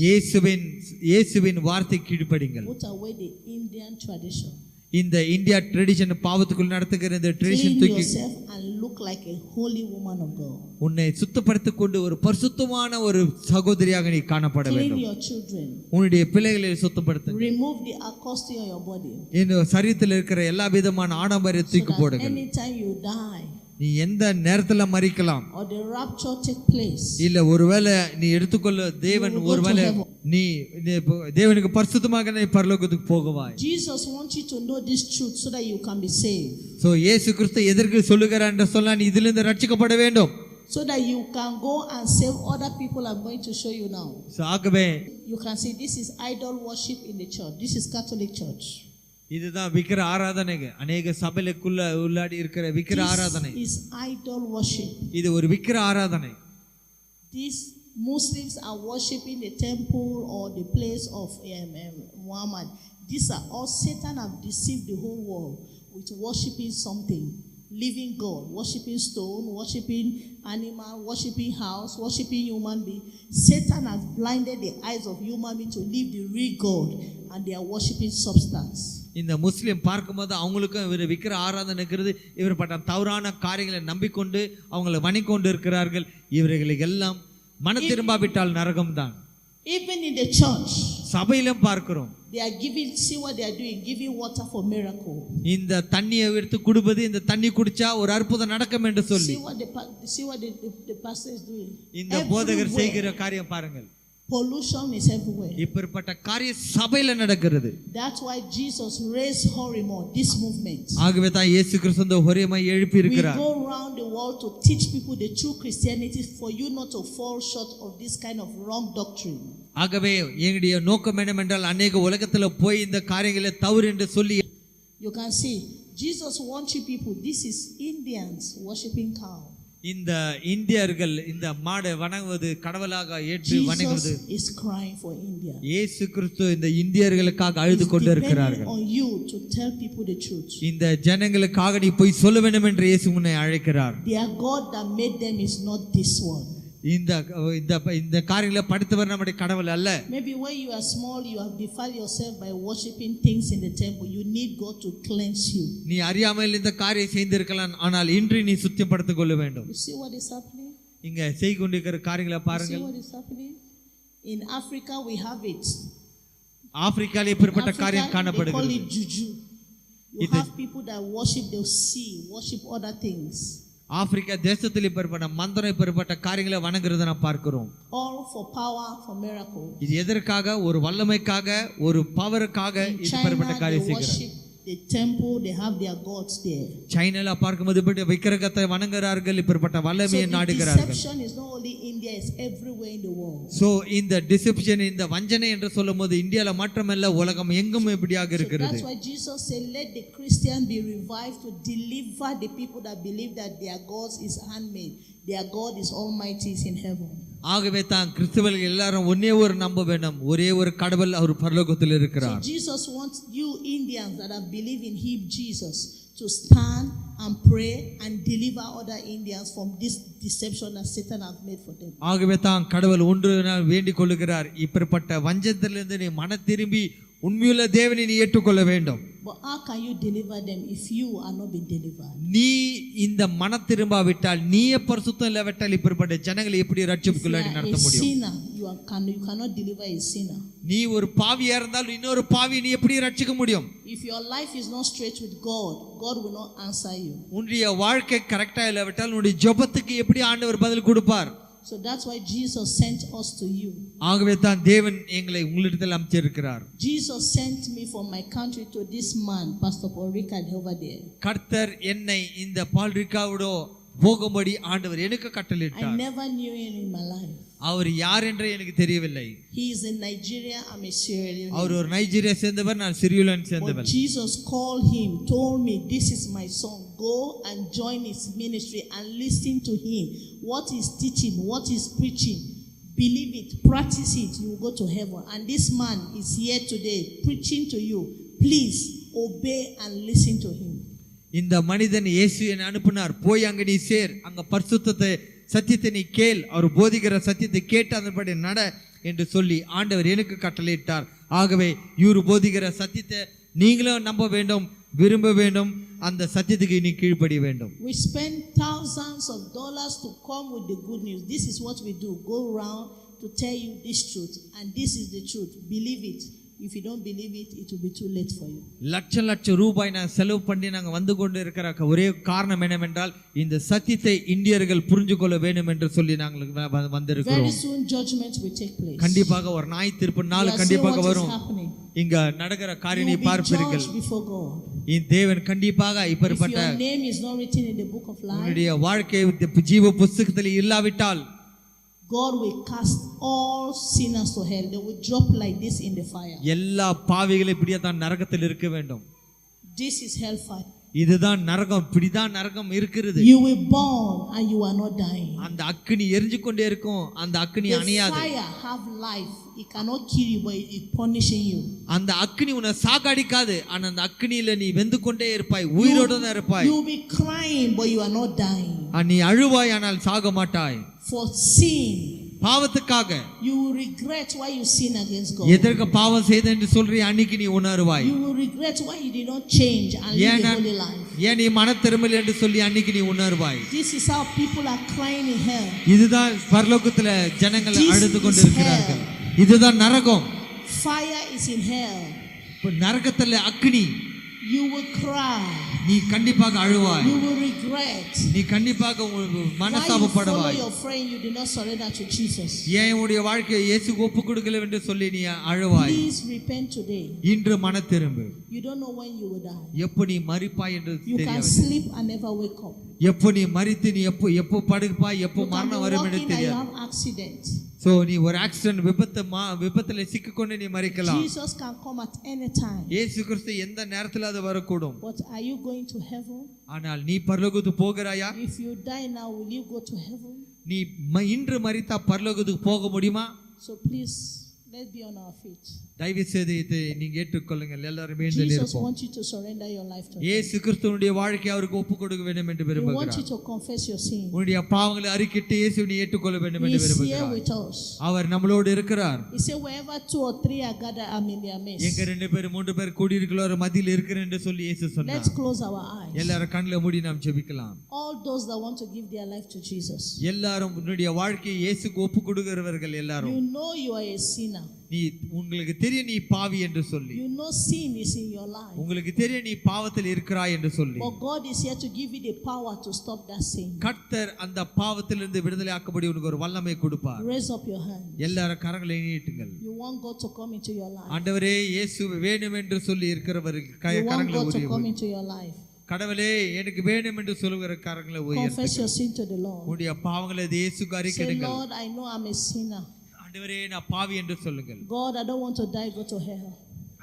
இயேசுவின் வார்த்தை கீழ்ப்படிங்கள். Put away the Indian tradition. இந்த இந்தியா ட்ரெடிஷன் பாவத்துக்குள் நடத்துகிற இந்த ட்ரெடிஷன் தூக்கி and look like a holy woman of God. உன்னை சுத்தப்படுத்திக் கொண்டு ஒரு பரிசுத்தமான ஒரு சகோதரியாக நீ காணப்பட வேண்டும். Clean your children. உன்னுடைய பிள்ளைகளை சுத்தப்படுத்துங்க. Remove the acoustic on your body. இந்த சரீரத்தில் இருக்கிற எல்லா விதமான ஆடம்பரத்தை தூக்கி போடுங்க. Anytime you die, நீ எந்த நேரத்துல மரிக்கலாம், or the rapture take place, இல்ல ஒருவேளை நீ எடுத்துக்கொள்ள தேவன் ஒருவேளை நீ தேவனுக்கு பரிசுத்தமாக நீ பரலோகத்துக்கு போகவாய். Jesus wants you to know this truth so that you can be saved. So இயேசு கிறிஸ்து எதற்கு சொல்லுகிறார் என்று சொன்னா, நீ இதிலிருந்து ரட்சிக்கப்பட வேண்டும், so that you can go and save other people. I'm going to show you now. So ஆகவே you can see this is idol worship in the church. This is Catholic church. இதுதான் விக்கிர ஆராதனைங்க. அநேக சபைக்குள்ள உள்ளாடி இருக்கிற விக்கிர ஆராதனை. This is idol worship. இது ஒரு விக்கிர ஆராதனை. These Muslims are worshiping the temple or the place of Muhammad. These are all Satan have deceived the whole world with worshiping something, living God, worshiping stone, worshiping animal, worshiping house, worshiping human being. Satan has blinded the eyes of human being to live the real God, and they are worshiping substance. இந்த முஸ்லிம் பார்க்கும்போது அவங்களுக்கும் இவர் விக்கிர ஆராதனைக்கிறது இவர்பட்ட தவறான காரியங்களை நம்பிக்கொண்டு அவங்களை வணிகொண்டு இருக்கிறார்கள். இவர்களுக்கு எல்லாம் மன திரும்பாவிட்டால் நரகம் தான். Even in the church, சபையிலும் பார்க்கிறோம், they are giving, see what they are doing, giving water for miracle. இந்த தண்ணியை எடுத்து குடிப்பது, இந்த தண்ணி குடிச்சா ஒரு அற்புதம் நடக்கும் என்று சொல்லி, see what the pastor is doing. இந்த போதகர் செய்கிற காரியம் பாருங்கள். Pollution is everywhere. இப்பேற்பட்ட காரியம் சபையில நடக்கிறது. That's why Jesus raised Horimo, this movement. ஆகவே தான் இயேசு கிறிஸ்து இந்த ஹொரிமை எழுப்பி இருக்கிறார். We go around the world to teach people the true Christianity for you not to fall short of this kind of wrong doctrine. ஆகவே எங்களுடைய நோக்கம் என்னவென்றால் அநேக உலகத்துல போய் இந்த காரியங்களை தவறு என்று சொல்லி, you can see Jesus wants you people, this is Indians worshiping cow. இந்த இந்தியர்கள் இந்த மாடு வணங்குவது கடவுளாக ஏற்று வணங்குவது. Jesus is crying for India. இயேசு கிறிஸ்து இந்த இந்தியர்களுக்காக அழுது கொண்டிருக்கிறார்கள். On you to tell people the truth. இந்த ஜனங்களுக்காக நீ போய் சொல்ல வேண்டும் என்று இயேசு உன்னை அழைக்கிறார். Their God that made them is not this one. இந்த காரியங்களை படைத்தவர் நம்முடைய கடவுள் அல்ல. Maybe when you are small you have defiled yourself by worshiping things in the temple. You need God to cleanse you. நீ அறியாமல் இந்த காரியம் செய்திருக்கலாம், ஆனால் இன்று நீ சுத்தப்படுத்திக் கொள்ள வேண்டும். You see what is happening? இங்க செய்து கொண்டிருக்கிற காரியங்களை பாருங்கள். See what is happening? In Africa we have it. ஆப்பிரிக்காவில் இப்படிப்பட்ட காரியம் காணப்படுகிறது. They call it juju. You have people that worship the sea, worship other things. Africa தேசத்தில் இப்பேற்பட்ட மந்திரம் இப்பேற்பட்ட காரியங்களை வணங்குறதை நாம் பார்க்கிறோம். All for power, for miracle. இது எதற்காக? ஒரு வல்லமைக்காக, ஒரு பவருக்காக இப்பேற்பட்ட காரியம் செய்கிறார்கள். The temple, they have their gods there. சைனால பார்க்கும்போது இப்படி விக்கிரகத்தை வணங்குறார்கள், இப்பேற்பட்ட வல்லமையை நாடுகிறார்கள். So deception is not only India, it's everywhere in the world. So இந்த deception, இந்த வஞ்சனை என்று சொல்லும்போது இந்தியால மட்டுமல்ல உலகம் எங்கும் இப்படியாக இருக்கிறது. That's why Jesus said let the Christian be revived to deliver the people that believe that their God is handmade, their God is almighty, is in heaven. ஆகவே தான் கிறிஸ்தவர்கள் எல்லாரும் ஒரே ஒரு நம்ப வேண்டும், ஒரே ஒரு கடவுள் அவர் பரலோகத்தில் இருக்கிறார். So Jesus wants you Indians that have believed in him Jesus to stand and pray and deliver other Indians from this deception that Satan has made for them. ஆகவே தான் கடவுள் ஒன்று வேண்டிக் கொள்கிறார், இப்பேற்பட்ட வஞ்சத்திலிருந்து நீ மன திரும்பி உண்மையுள்ள தேவனை நீ ஏற்றுக்கொள்ள வேண்டும். But how can you deliver them if you are not being delivered? நீ இந்த மன திரும்பாவிட்டால், நீயே பரிசுத்தம் இல்லாவிட்டால் இப்பேற்பட்ட ஜனங்களை எப்படி ரட்சிப்புக்குள்ளாடி நடத்த முடியும்? Sinner, you cannot deliver a sinner. நீ ஒரு பாவியா இருந்தால் இன்னொரு பாவியை நீ எப்படி ரட்சிக்க முடியும்? If your life is not straight with God, God will not answer you. உன்னுடைய வாழ்க்கை கரெக்ட்டா இல்லாவிட்டால் உன்னுடைய ஜெபத்துக்கு எப்படி ஆண்டவர் பதில் கொடுப்பார்? So that's why Jesus sent us to you. ஆகவே தான் தேவன் எங்களை உங்களிடத்தில் அனுப்பிச்சிருக்கிறார். Jesus sent me from my country to this man, Pastor Paul Ricard over there. கர்த்தர் என்னை இந்த பால் ரிகார்டோ போகும்படி ஆண்டவர் எனக்கு கட்டளையிட்டார். I never knew him in my life. அவர் யார் என்று எனக்கு தெரியவில்லை. He is in Nigeria, I'm a Sierra Leone. அவர் ஒரு நைஜீரியா சேர்ந்தவர், நான் சிரியோ லியோன் சேர்ந்தவர். But Jesus called him, told me this is my son, go and join his ministry and listen to him. What he's teaching, what he's preaching, believe it, practice it, you will go to heaven. And this man is here today preaching to you. Please obey and listen to him. இந்த மனிதன் இயேசு என்னை அனுப்பினார், போய் அங்க நீ சேர், அங்க பரிசுத்தத்தை சத்தியத்தை நீ கேள், அவர் போதிக்கிற சத்தியத்தை கேட்டு அதன்படி நட என்று சொல்லி ஆண்டவர் எனக்கு கட்டளையிட்டார். ஆகவே இவர் போதிக்கிற சத்தியத்தை நீங்களும் நம்ப வேண்டும், விரும்ப வேண்டும், அந்த சத்தியத்துக்கு நீ கீழ்ப்படிய வேண்டும். We spend thousands of dollars to come with the good news. This is what we do, go around to tell you this truth, and this is the truth, believe it. If you don't believe it, it will be too late for you. லட்ச ரூபாய் நான் செலவு பண்ணி நாங்க வந்து கொண்டு இருக்கிற ஒரே காரணம் என்னவென்றால் இந்த சத்தியத்தை இந்தியர்கள் புரிந்து கொள்ள வேண்டும் என்று சொல்லி நாங்கள் வந்திருக்கிறோம். Very soon judgment will take place. கண்டிப்பாக ஒரு நியாய தீர்ப்பு நாள் கண்டிப்பாக வரும். இங்க நடக்கிற காரியத்தை பார்ப்பீர்கள். இந்த தேவன் கண்டிப்பாக இப்படிப்பட்ட If your name is not written in the book of life, உன்னுடைய வாழ்க்கை ஜீவ புத்தகத்தில் இல்லாவிட்டால் God will cast all sinners to hell. They will drop like this in the fire. எல்லா பாவிகளும் இப்படியே தான் நரகத்தில் இருக்க வேண்டும். This is hellfire. இதுதான் நரகம், இப்படிதான் நரகம் இருக்கிறது. You will burn and you are not dying. அந்த அக்கினி எரிஞ்சு கொண்டே இருக்கும், அந்த அக்கினி அணையாது. The fire have life. It cannot kill you, but it punishing you. அந்த அக்கினி உன்னை சாகடிக்காது, ஆனா அந்த அக்கினியில நீ வெந்து கொண்டே இருப்பாய், உயிரோட தான் இருப்பாய். You will be crying, but you are not dying. நீ அழுவாய், ஆனால் சாக மாட்டாய். For sin, பாவத்துக்காக you will regret why you sin against God. எதற்கு பாவம் செய்த என்று சொல்றீ, அன்னைக்கு நீ உணர்வாய். You will regret why you did not change and live a holy life. ஏன் நீ மனம் திரும்பல என்று சொல்லி அன்னைக்கு நீ உணர்வாய். This is how people are crying in hell. இதுதான் பரலோகத்துல ஜனங்கள் அழுது கொண்டிருக்கிறார்கள். இதுதான் நரகம். Fire is in hell. நரகத்துல அக்கினி. You will cry. நீ கண்டிப்பாக அழுவாய். You will regret. நீ கண்டிப்பாக மனஸ்தாபப்படுவாய். Why you follow your friend, you did not surrender to Jesus. ஏன் உன்னுடைய வாழ்க்கையை இயேசுவுக்கு ஒப்பு கொடுக்கல என்று சொல்லி நீ அழுவாய். Please repent today. இன்று மனம் திரும்பு. You don't know when you will die. எப்போ நீ மரிப்பாய் என்று தெரியாது. You can sleep and never wake up. எப்போ நீ மரித்து நீ எப்போ படுப்பாய், எப்போ மரணம் வரும் என்று தெரியாது. Accident. So நீ ஒரு ஆக்சிடென்ட் விபத்துல சிக்கிக்கொண்டு நீ மரிக்கலாம். Jesus can come at any time. இயேசு கிறிஸ்து எந்த நேரத்துல அது வரக்கூடும். But are you going to heaven? ஆனால் நீ பரலோகத்துக்கு போகிறாயா? If you die now, will you go to heaven? நீ இன்று மரித்தா பரலோகத்துக்கு போக முடியுமா? So please, let's be on our feet. தயவு செய்து இதை நீங்க ஏற்றுக்கொள்ளுங்கள். எல்லாரும் எழுந்து நிற்போம். Jesus wants you to surrender your life to him. இயேசு கிறிஸ்துவினுடைய வாழ்க்கையை அவருக்கு ஒப்பு கொடுக்க வேண்டும் என்று விரும்புகிறார். He wants you to confess your sin. உன்னுடைய பாவங்களை அறிக்கையிட்டு இயேசுவை ஏற்றுக்கொள்ள வேண்டும் என்று விரும்புகிறார். He is here with us. அவர் நம்மளோடு இருக்கிறார். He said wherever 2 or 3 are gathered, I am in their midst. எங்க 2 பேர் 3 பேர் கூடி இருக்கிறோர் மத்தியில் இருக்கிறேன் என்று சொல்லி இயேசு சொன்னார். Let's close our eyes. எல்லாரும் கண்களை மூடி நாம் ஜெபிக்கலாம். All those that want to give their life to Jesus. எல்லாரும் உன்னுடைய வாழ்க்கையை இயேசுவுக்கு ஒப்பு கொடுக்கிறவர்கள் எல்லாரும். You know you are a sinner. நீ உங்களுக்கு தெரியும் நீ பாவி என்று சொல்லி. You know sin is in your life. உங்களுக்கு தெரியும் நீ பாவத்தில் இருக்கிறாய் என்று சொல்லி. But God is here to give you the power to stop that sin. கர்த்தர் அந்த பாவத்திலிருந்து விடுதலை ஆக்கும்படி உனக்கு ஒரு வல்லமை கொடுப்பார். Raise up your hand. எல்லாரும் கரங்களை நீட்டுங்கள். You want God to come into your life. ஆண்டவரே இயேசு வேணும் என்று சொல்லி இருக்கிறவர்கள் கரங்களை உயர்த்துங்கள். You want God to come உயர்த்துங்கள். into your life. கடவுளே எனக்கு வேணும் என்று சொல்லுகிற கரங்களை Confess your உயர்த்துங்கள். sin to the Lord. உன்னுடைய பாவங்களை இயேசுவுக்கு Say, அறிக்கையிடுங்கள். Lord, I know I'm a sinner. ஆண்டவரே நான் பாவி என்று சொல்லுங்கள். God, I don't want to die, go to hell.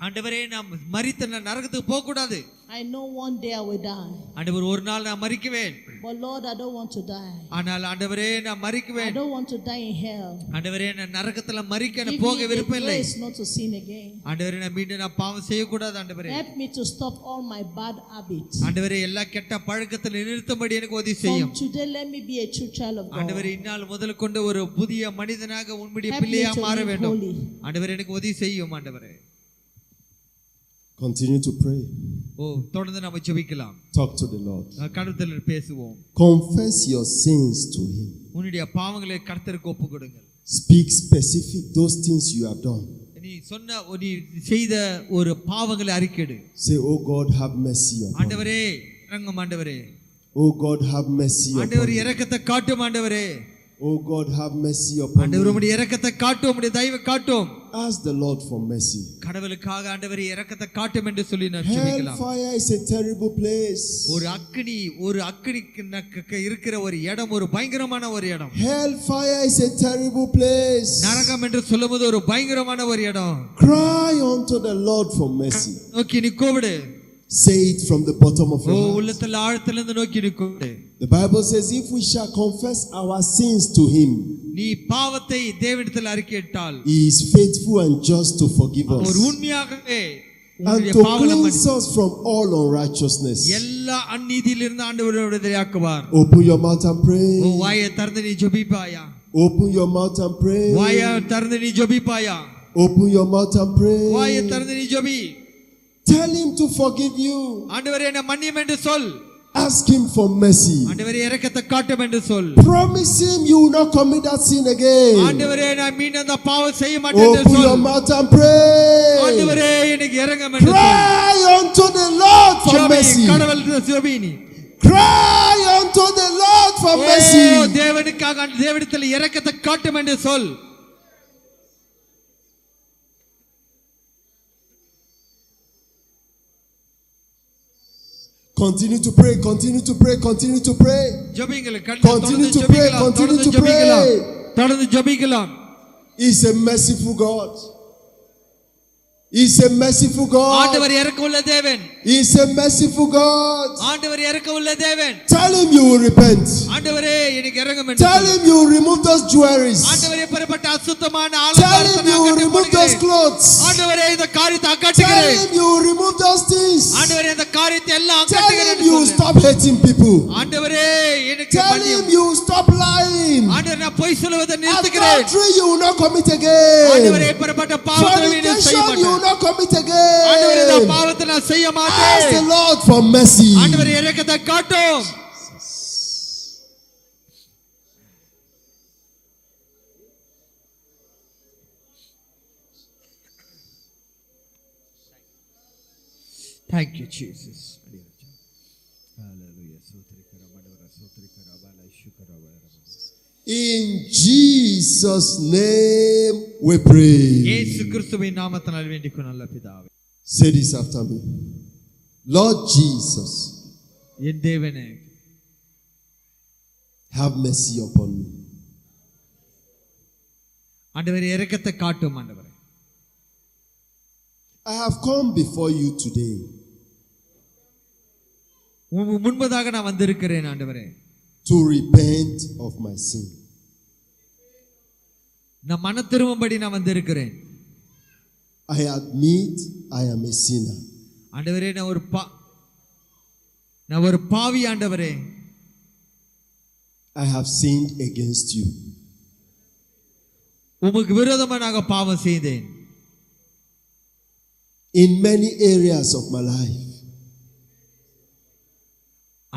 ஆண்டவரே நான் மரித்து நான் நரகத்துக்கு போக கூடாது. I know one day I will die. ஆண்டவர் ஒரு நாள் நான் மரிக்குவேன். But Lord, I don't want to die. ஆனால் ஆண்டவரே நான் I மரிக்குவேன். don't want to die in hell. ஆண்டவரே நான் நரகத்துல மரிக்க Give போக me the விருப்பம் இல்லை. grace not to sin again. ஆண்டவரே நான் மீண்டும் நான் பாவம் செய்ய கூடாது ஆண்டவரே. Help me to stop all my bad habits. ஆண்டவரே எல்லா கெட்ட பழக்கத்தை நிறுத்தும்படி எனக்கு உதவி செய்யும். From today let me be a true child of God. ஆண்டவரே இந்நாள் முதல் கொண்டு ஒரு புதிய மனிதனாக உம்முடைய Help me பிள்ளையா to மாற live வேண்டும். holy. ஆண்டவரே எனக்கு உதவி செய்யும் ஆண்டவரே. Continue to pray. தொடர்ந்து நாம ஜெபிக்கலாம். Talk to the Lord. கடவுளோடு பேசுவோம். Confess your sins to him. உன்னுடைய பாவங்களை கர்த்தருக்கு ஒப்பு கொடுங்கள். Speak specific those things you have done. நீ செய்த ஒரு பாவங்களை அறிக்கையிடு. Say, oh God, have mercy upon me. ஆண்டவரே இரங்கும் ஆண்டவரே. Oh God, have mercy upon me. ஆண்டவரே இரக்கத்தை காட்டும் ஆண்டவரே. Oh God, have mercy upon me. ஆண்டவரே உம்முடைய இரக்கத்தை காட்டும், உம்முடைய தயவை காட்டும். Ask the Lord for mercy. கடவுளுக்காக ஆண்டவரே இரக்கத்தை காட்டும் என்று சொல்லி நான் ஜெபிக்கலாம். Hellfire is a terrible place. ஒரு அக்கினிக்கு இருக்கிற ஒரு இடம் ஒரு பயங்கரமான ஒரு இடம். Hellfire is a terrible place. நரகம் என்று சொல்லும்போது ஒரு பயங்கரமான ஒரு இடம். Cry unto the Lord for mercy. நோக்கி நீ கூப்பிடு. Say it from the bottom of your heart. உள்ளத்துல ஆழத்திலிருந்து நோக்கி நீ கூப்பிடு. The Bible says if we shall confess our sins to him, நீ பாவத்தை தேவனிடத்தில் அறிக்கையிட்டால் he is faithful and just to forgive us அவர் உண்மையாகவே and to cleanse us from all unrighteousness. எல்லா அநீதியிலிருந்து ஆண்டவர் விடுதலையாக்குவார். Open your mouth and pray. வாயை திறந்து நீ ஜெபிப்பாயா? Open your mouth and pray. வாயை திறந்து நீ ஜெபிப்பாயா? Open your mouth and pray. வாயை திறந்து நீ JP. Tell him to forgive you. ஆண்டவரே என்னை மன்னியும் என்று சொல். Ask him for mercy. ஆண்டவரே இரக்கத்தை காட்டும் என்று சொல். Promise him you will not commit that sin again. ஆண்டவரே நான் மீண்டும் அந்த பாவம் செய்ய மாட்டேன் என்று Open சொல். your mouth and pray. ஆண்டவரே எனக்கு இரங்கும் என்று சொல். Cry unto the Lord for mercy. கடவுளுக்கு ஜெபினி. Cry unto the Lord for mercy. தேவனுக்காக தேவனிடத்தில் இரக்கத்தை காட்டும் என்று சொல். Continue to pray, continue to pray, continue to pray. Continue to pray, continue to pray. தொடர்ந்து ஜெபிக்கலாம். He's a merciful God. He's a merciful God. ஆண்டவர் இரக்கமுள்ள தேவன். He's a merciful God. ஆண்டவர் இரக்கமுள்ள தேவன். Tell him you will repent. ஆண்டவரே எனக்கு இரங்கும் என்று Tell him you will remove those jewelries. ஆண்டவரே பெறப்பட்ட அசுத்தமான Tell him you will remove those clothes. ஆண்டவரே இந்த காரியத்தை Tell அகற்றுகிறேன். him you will remove those things. ஆண்டவரே இந்த காரியத்தை எல்லாம் Tell அகற்றுகிறேன் him you will stop hating people. ஆண்டவரே எனக்கு Tell him you will stop lying. ஆண்டவரே நான் பொய் சொல்வதை நிறுத்துகிறேன். Adultery you will not commit again. ஆண்டவரே பெறப்பட்ட பாவத்தை நான் செய்ய Fornication you will மாட்டேன். not commit again. ஆண்டவரே இந்த பாவத்தை நான் செய்ய Ask மாட்டேன். the Lord for mercy. ஆண்டவரே இரக்கத்தை காட்டும். Thank you, Jesus. In Jesus' name we pray. இயேசு கிறிஸ்துவின் நாமத்தினால் வேண்டிக்கொள் நல்ல பிதாவே. Say this after me. Lord Jesus, என் தேவனே, have mercy upon me. ஆண்டவரே இரக்கத்தை காட்டும் ஆண்டவரே. I have come before you today. முன்பதாக நான் வந்திருக்கிறேன் ஆண்டவரே. To repent of my sin. நான் மன திரும்பும்படி நான் வந்திருக்கிறேன். I admit I am a sinner. ஆண்டவரே நான் ஒரு பாவி ஆண்டவரே. I have sinned against you. உமக்கு விரோதமாக நான் பாவம் செய்தேன். In many areas of my life.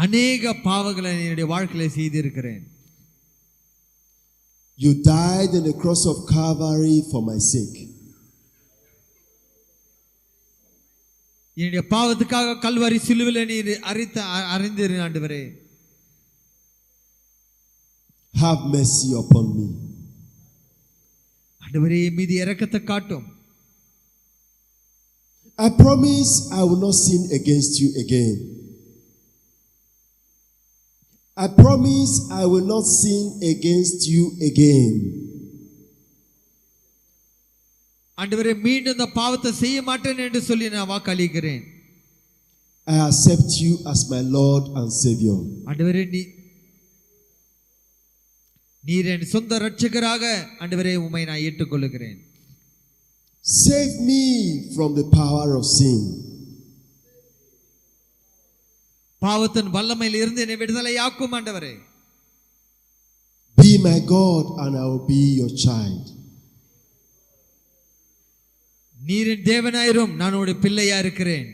அநேக பாவங்களை என்னுடைய வாழ்க்கையில செய்திருக்கிறேன். You died on the cross of Calvary for my sake. என்னுடைய பாவத்துக்காக கல்வாரி சிலுவையில நீர் அறிந்தீர் ஆண்டவரே. Have mercy upon me. ஆண்டவரே மீது இரக்கத்தை காட்டும். I promise I will not sin against you again. I promise I will not sin against you again. ஆண்டவரே மீண்டும் இந்த பாவத்தை செய்ய மாட்டேன் என்று சொல்லி நான் வாக்களிக்கிறேன். I accept you as my Lord and Savior. ஆண்டவரே நீர் என் சொந்த இரட்சகராக ஆண்டவரே உம்மை நான் ஏற்றுக்கொள்கிறேன். Save me from the power of sin. பாவத்தின் வல்லமையில் இருந்து என்னை விடுதலையாக்கும் ஆண்டவரே. Be my God and I will be your child. நீரின் தேவனாயிரும் நான் உடைய பிள்ளையா இருக்கிறேன்.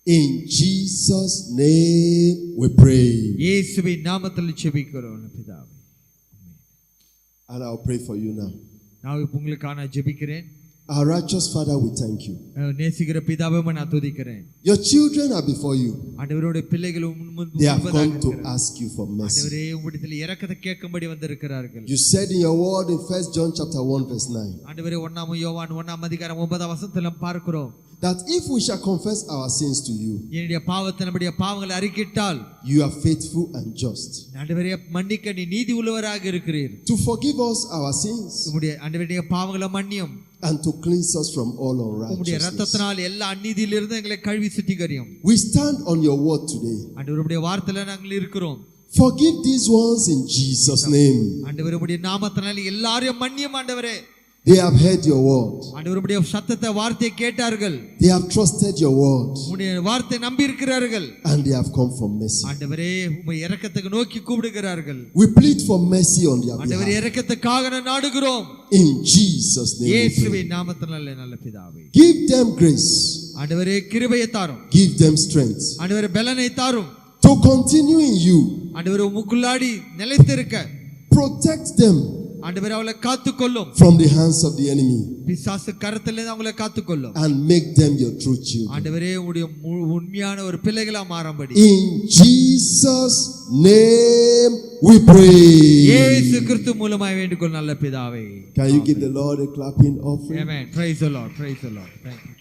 In Jesus' name we pray. இயேசுவின் நாமத்தில் ஜெபிக்கிறோம் பிதாவே. And I'll pray for you now. நான் உங்களுக்காக ஜெபிக்கிறேன். Our righteous Father, we thank you. நேசிக்கிற பிதாவே நான் துதிக்கிறேன். Your children are before you. ஆண்டவருடைய பிள்ளைகள் They have come to ask you for mercy. ஆண்டவரே உம்மிடத்தில் இரக்கத்தை கேட்கும்படி வந்திருக்கிறார்கள். You said in your word in 1 John chapter 1 verse 9. ஆண்டவரே 1 யோவான் 1 அதிகாரம் 9 வசனத்தில் பார்க்கிறோம். That if we shall confess our sins to you, என்னுடைய பாவத்தை நம்முடைய பாவங்களை அறிக்கையிட்டால் you are faithful and just. ஆண்டவரே மன்னிக்க நீ நீதி உள்ளவராக இருக்கிறீர். To forgive us our sins. உம்முடைய ஆண்டவருடைய பாவங்களை மன்னியும். And to cleanse us from all உம்முடைய unrighteousness. இரத்தத்தினால் எல்லா அநீதியிலிருந்து எங்களை கழுவி சுத்திகரியும். We stand on your word today. ஆண்டவருடைய வார்த்தையில நாங்கள் இருக்கிறோம். Forgive these ones in Jesus' name. ஆண்டவருடைய நாமத்தினால் எல்லாரையும் மன்னியும் ஆண்டவரே. They have heard your word. ஆண்டவருடைய சத்தத்தை வார்த்தையை கேட்டார்கள். They have trusted your word. உம்முடைய வார்த்தை நம்பி இருக்கிறார்கள். And they have come for mercy. ஆண்டவரே உம்மை இரக்கத்துக்கு நோக்கி கூப்பிடுகிறார்கள். We plead for mercy on their ஆண்டவரே behalf. இரக்கத்துக்காக நாடுகிறோம். In Jesus' name. இயேசுவின் நாமத்தினாலே நல்ல பிதாவே. Give them grace. ஆண்டவரே கிருபையை தாரும். Give them strength. ஆண்டவரே பலனை தாரும். to continue in you. ஆண்டவரே உமக்குள்ளாடி நிலைத்திருக்க Protect them ஆண்டவரே அவளை காத்துக்கொள்ளும் from the hands of the enemy பிசாசு கரத்திலிருந்து அவங்களை காத்துக்கொள்ளும் and make them your true children. ஆண்டவரே உம்முடைய உண்மையான ஒரு பிள்ளைகளா மாறும்படி In Jesus name we pray. இயேசு கிறிஸ்து மூலமாய் வேண்டிக்கொள் நல்ல பிதாவே. Can you give the Lord a clapping offering? Amen. Praise the Lord. Praise the Lord. Thank you.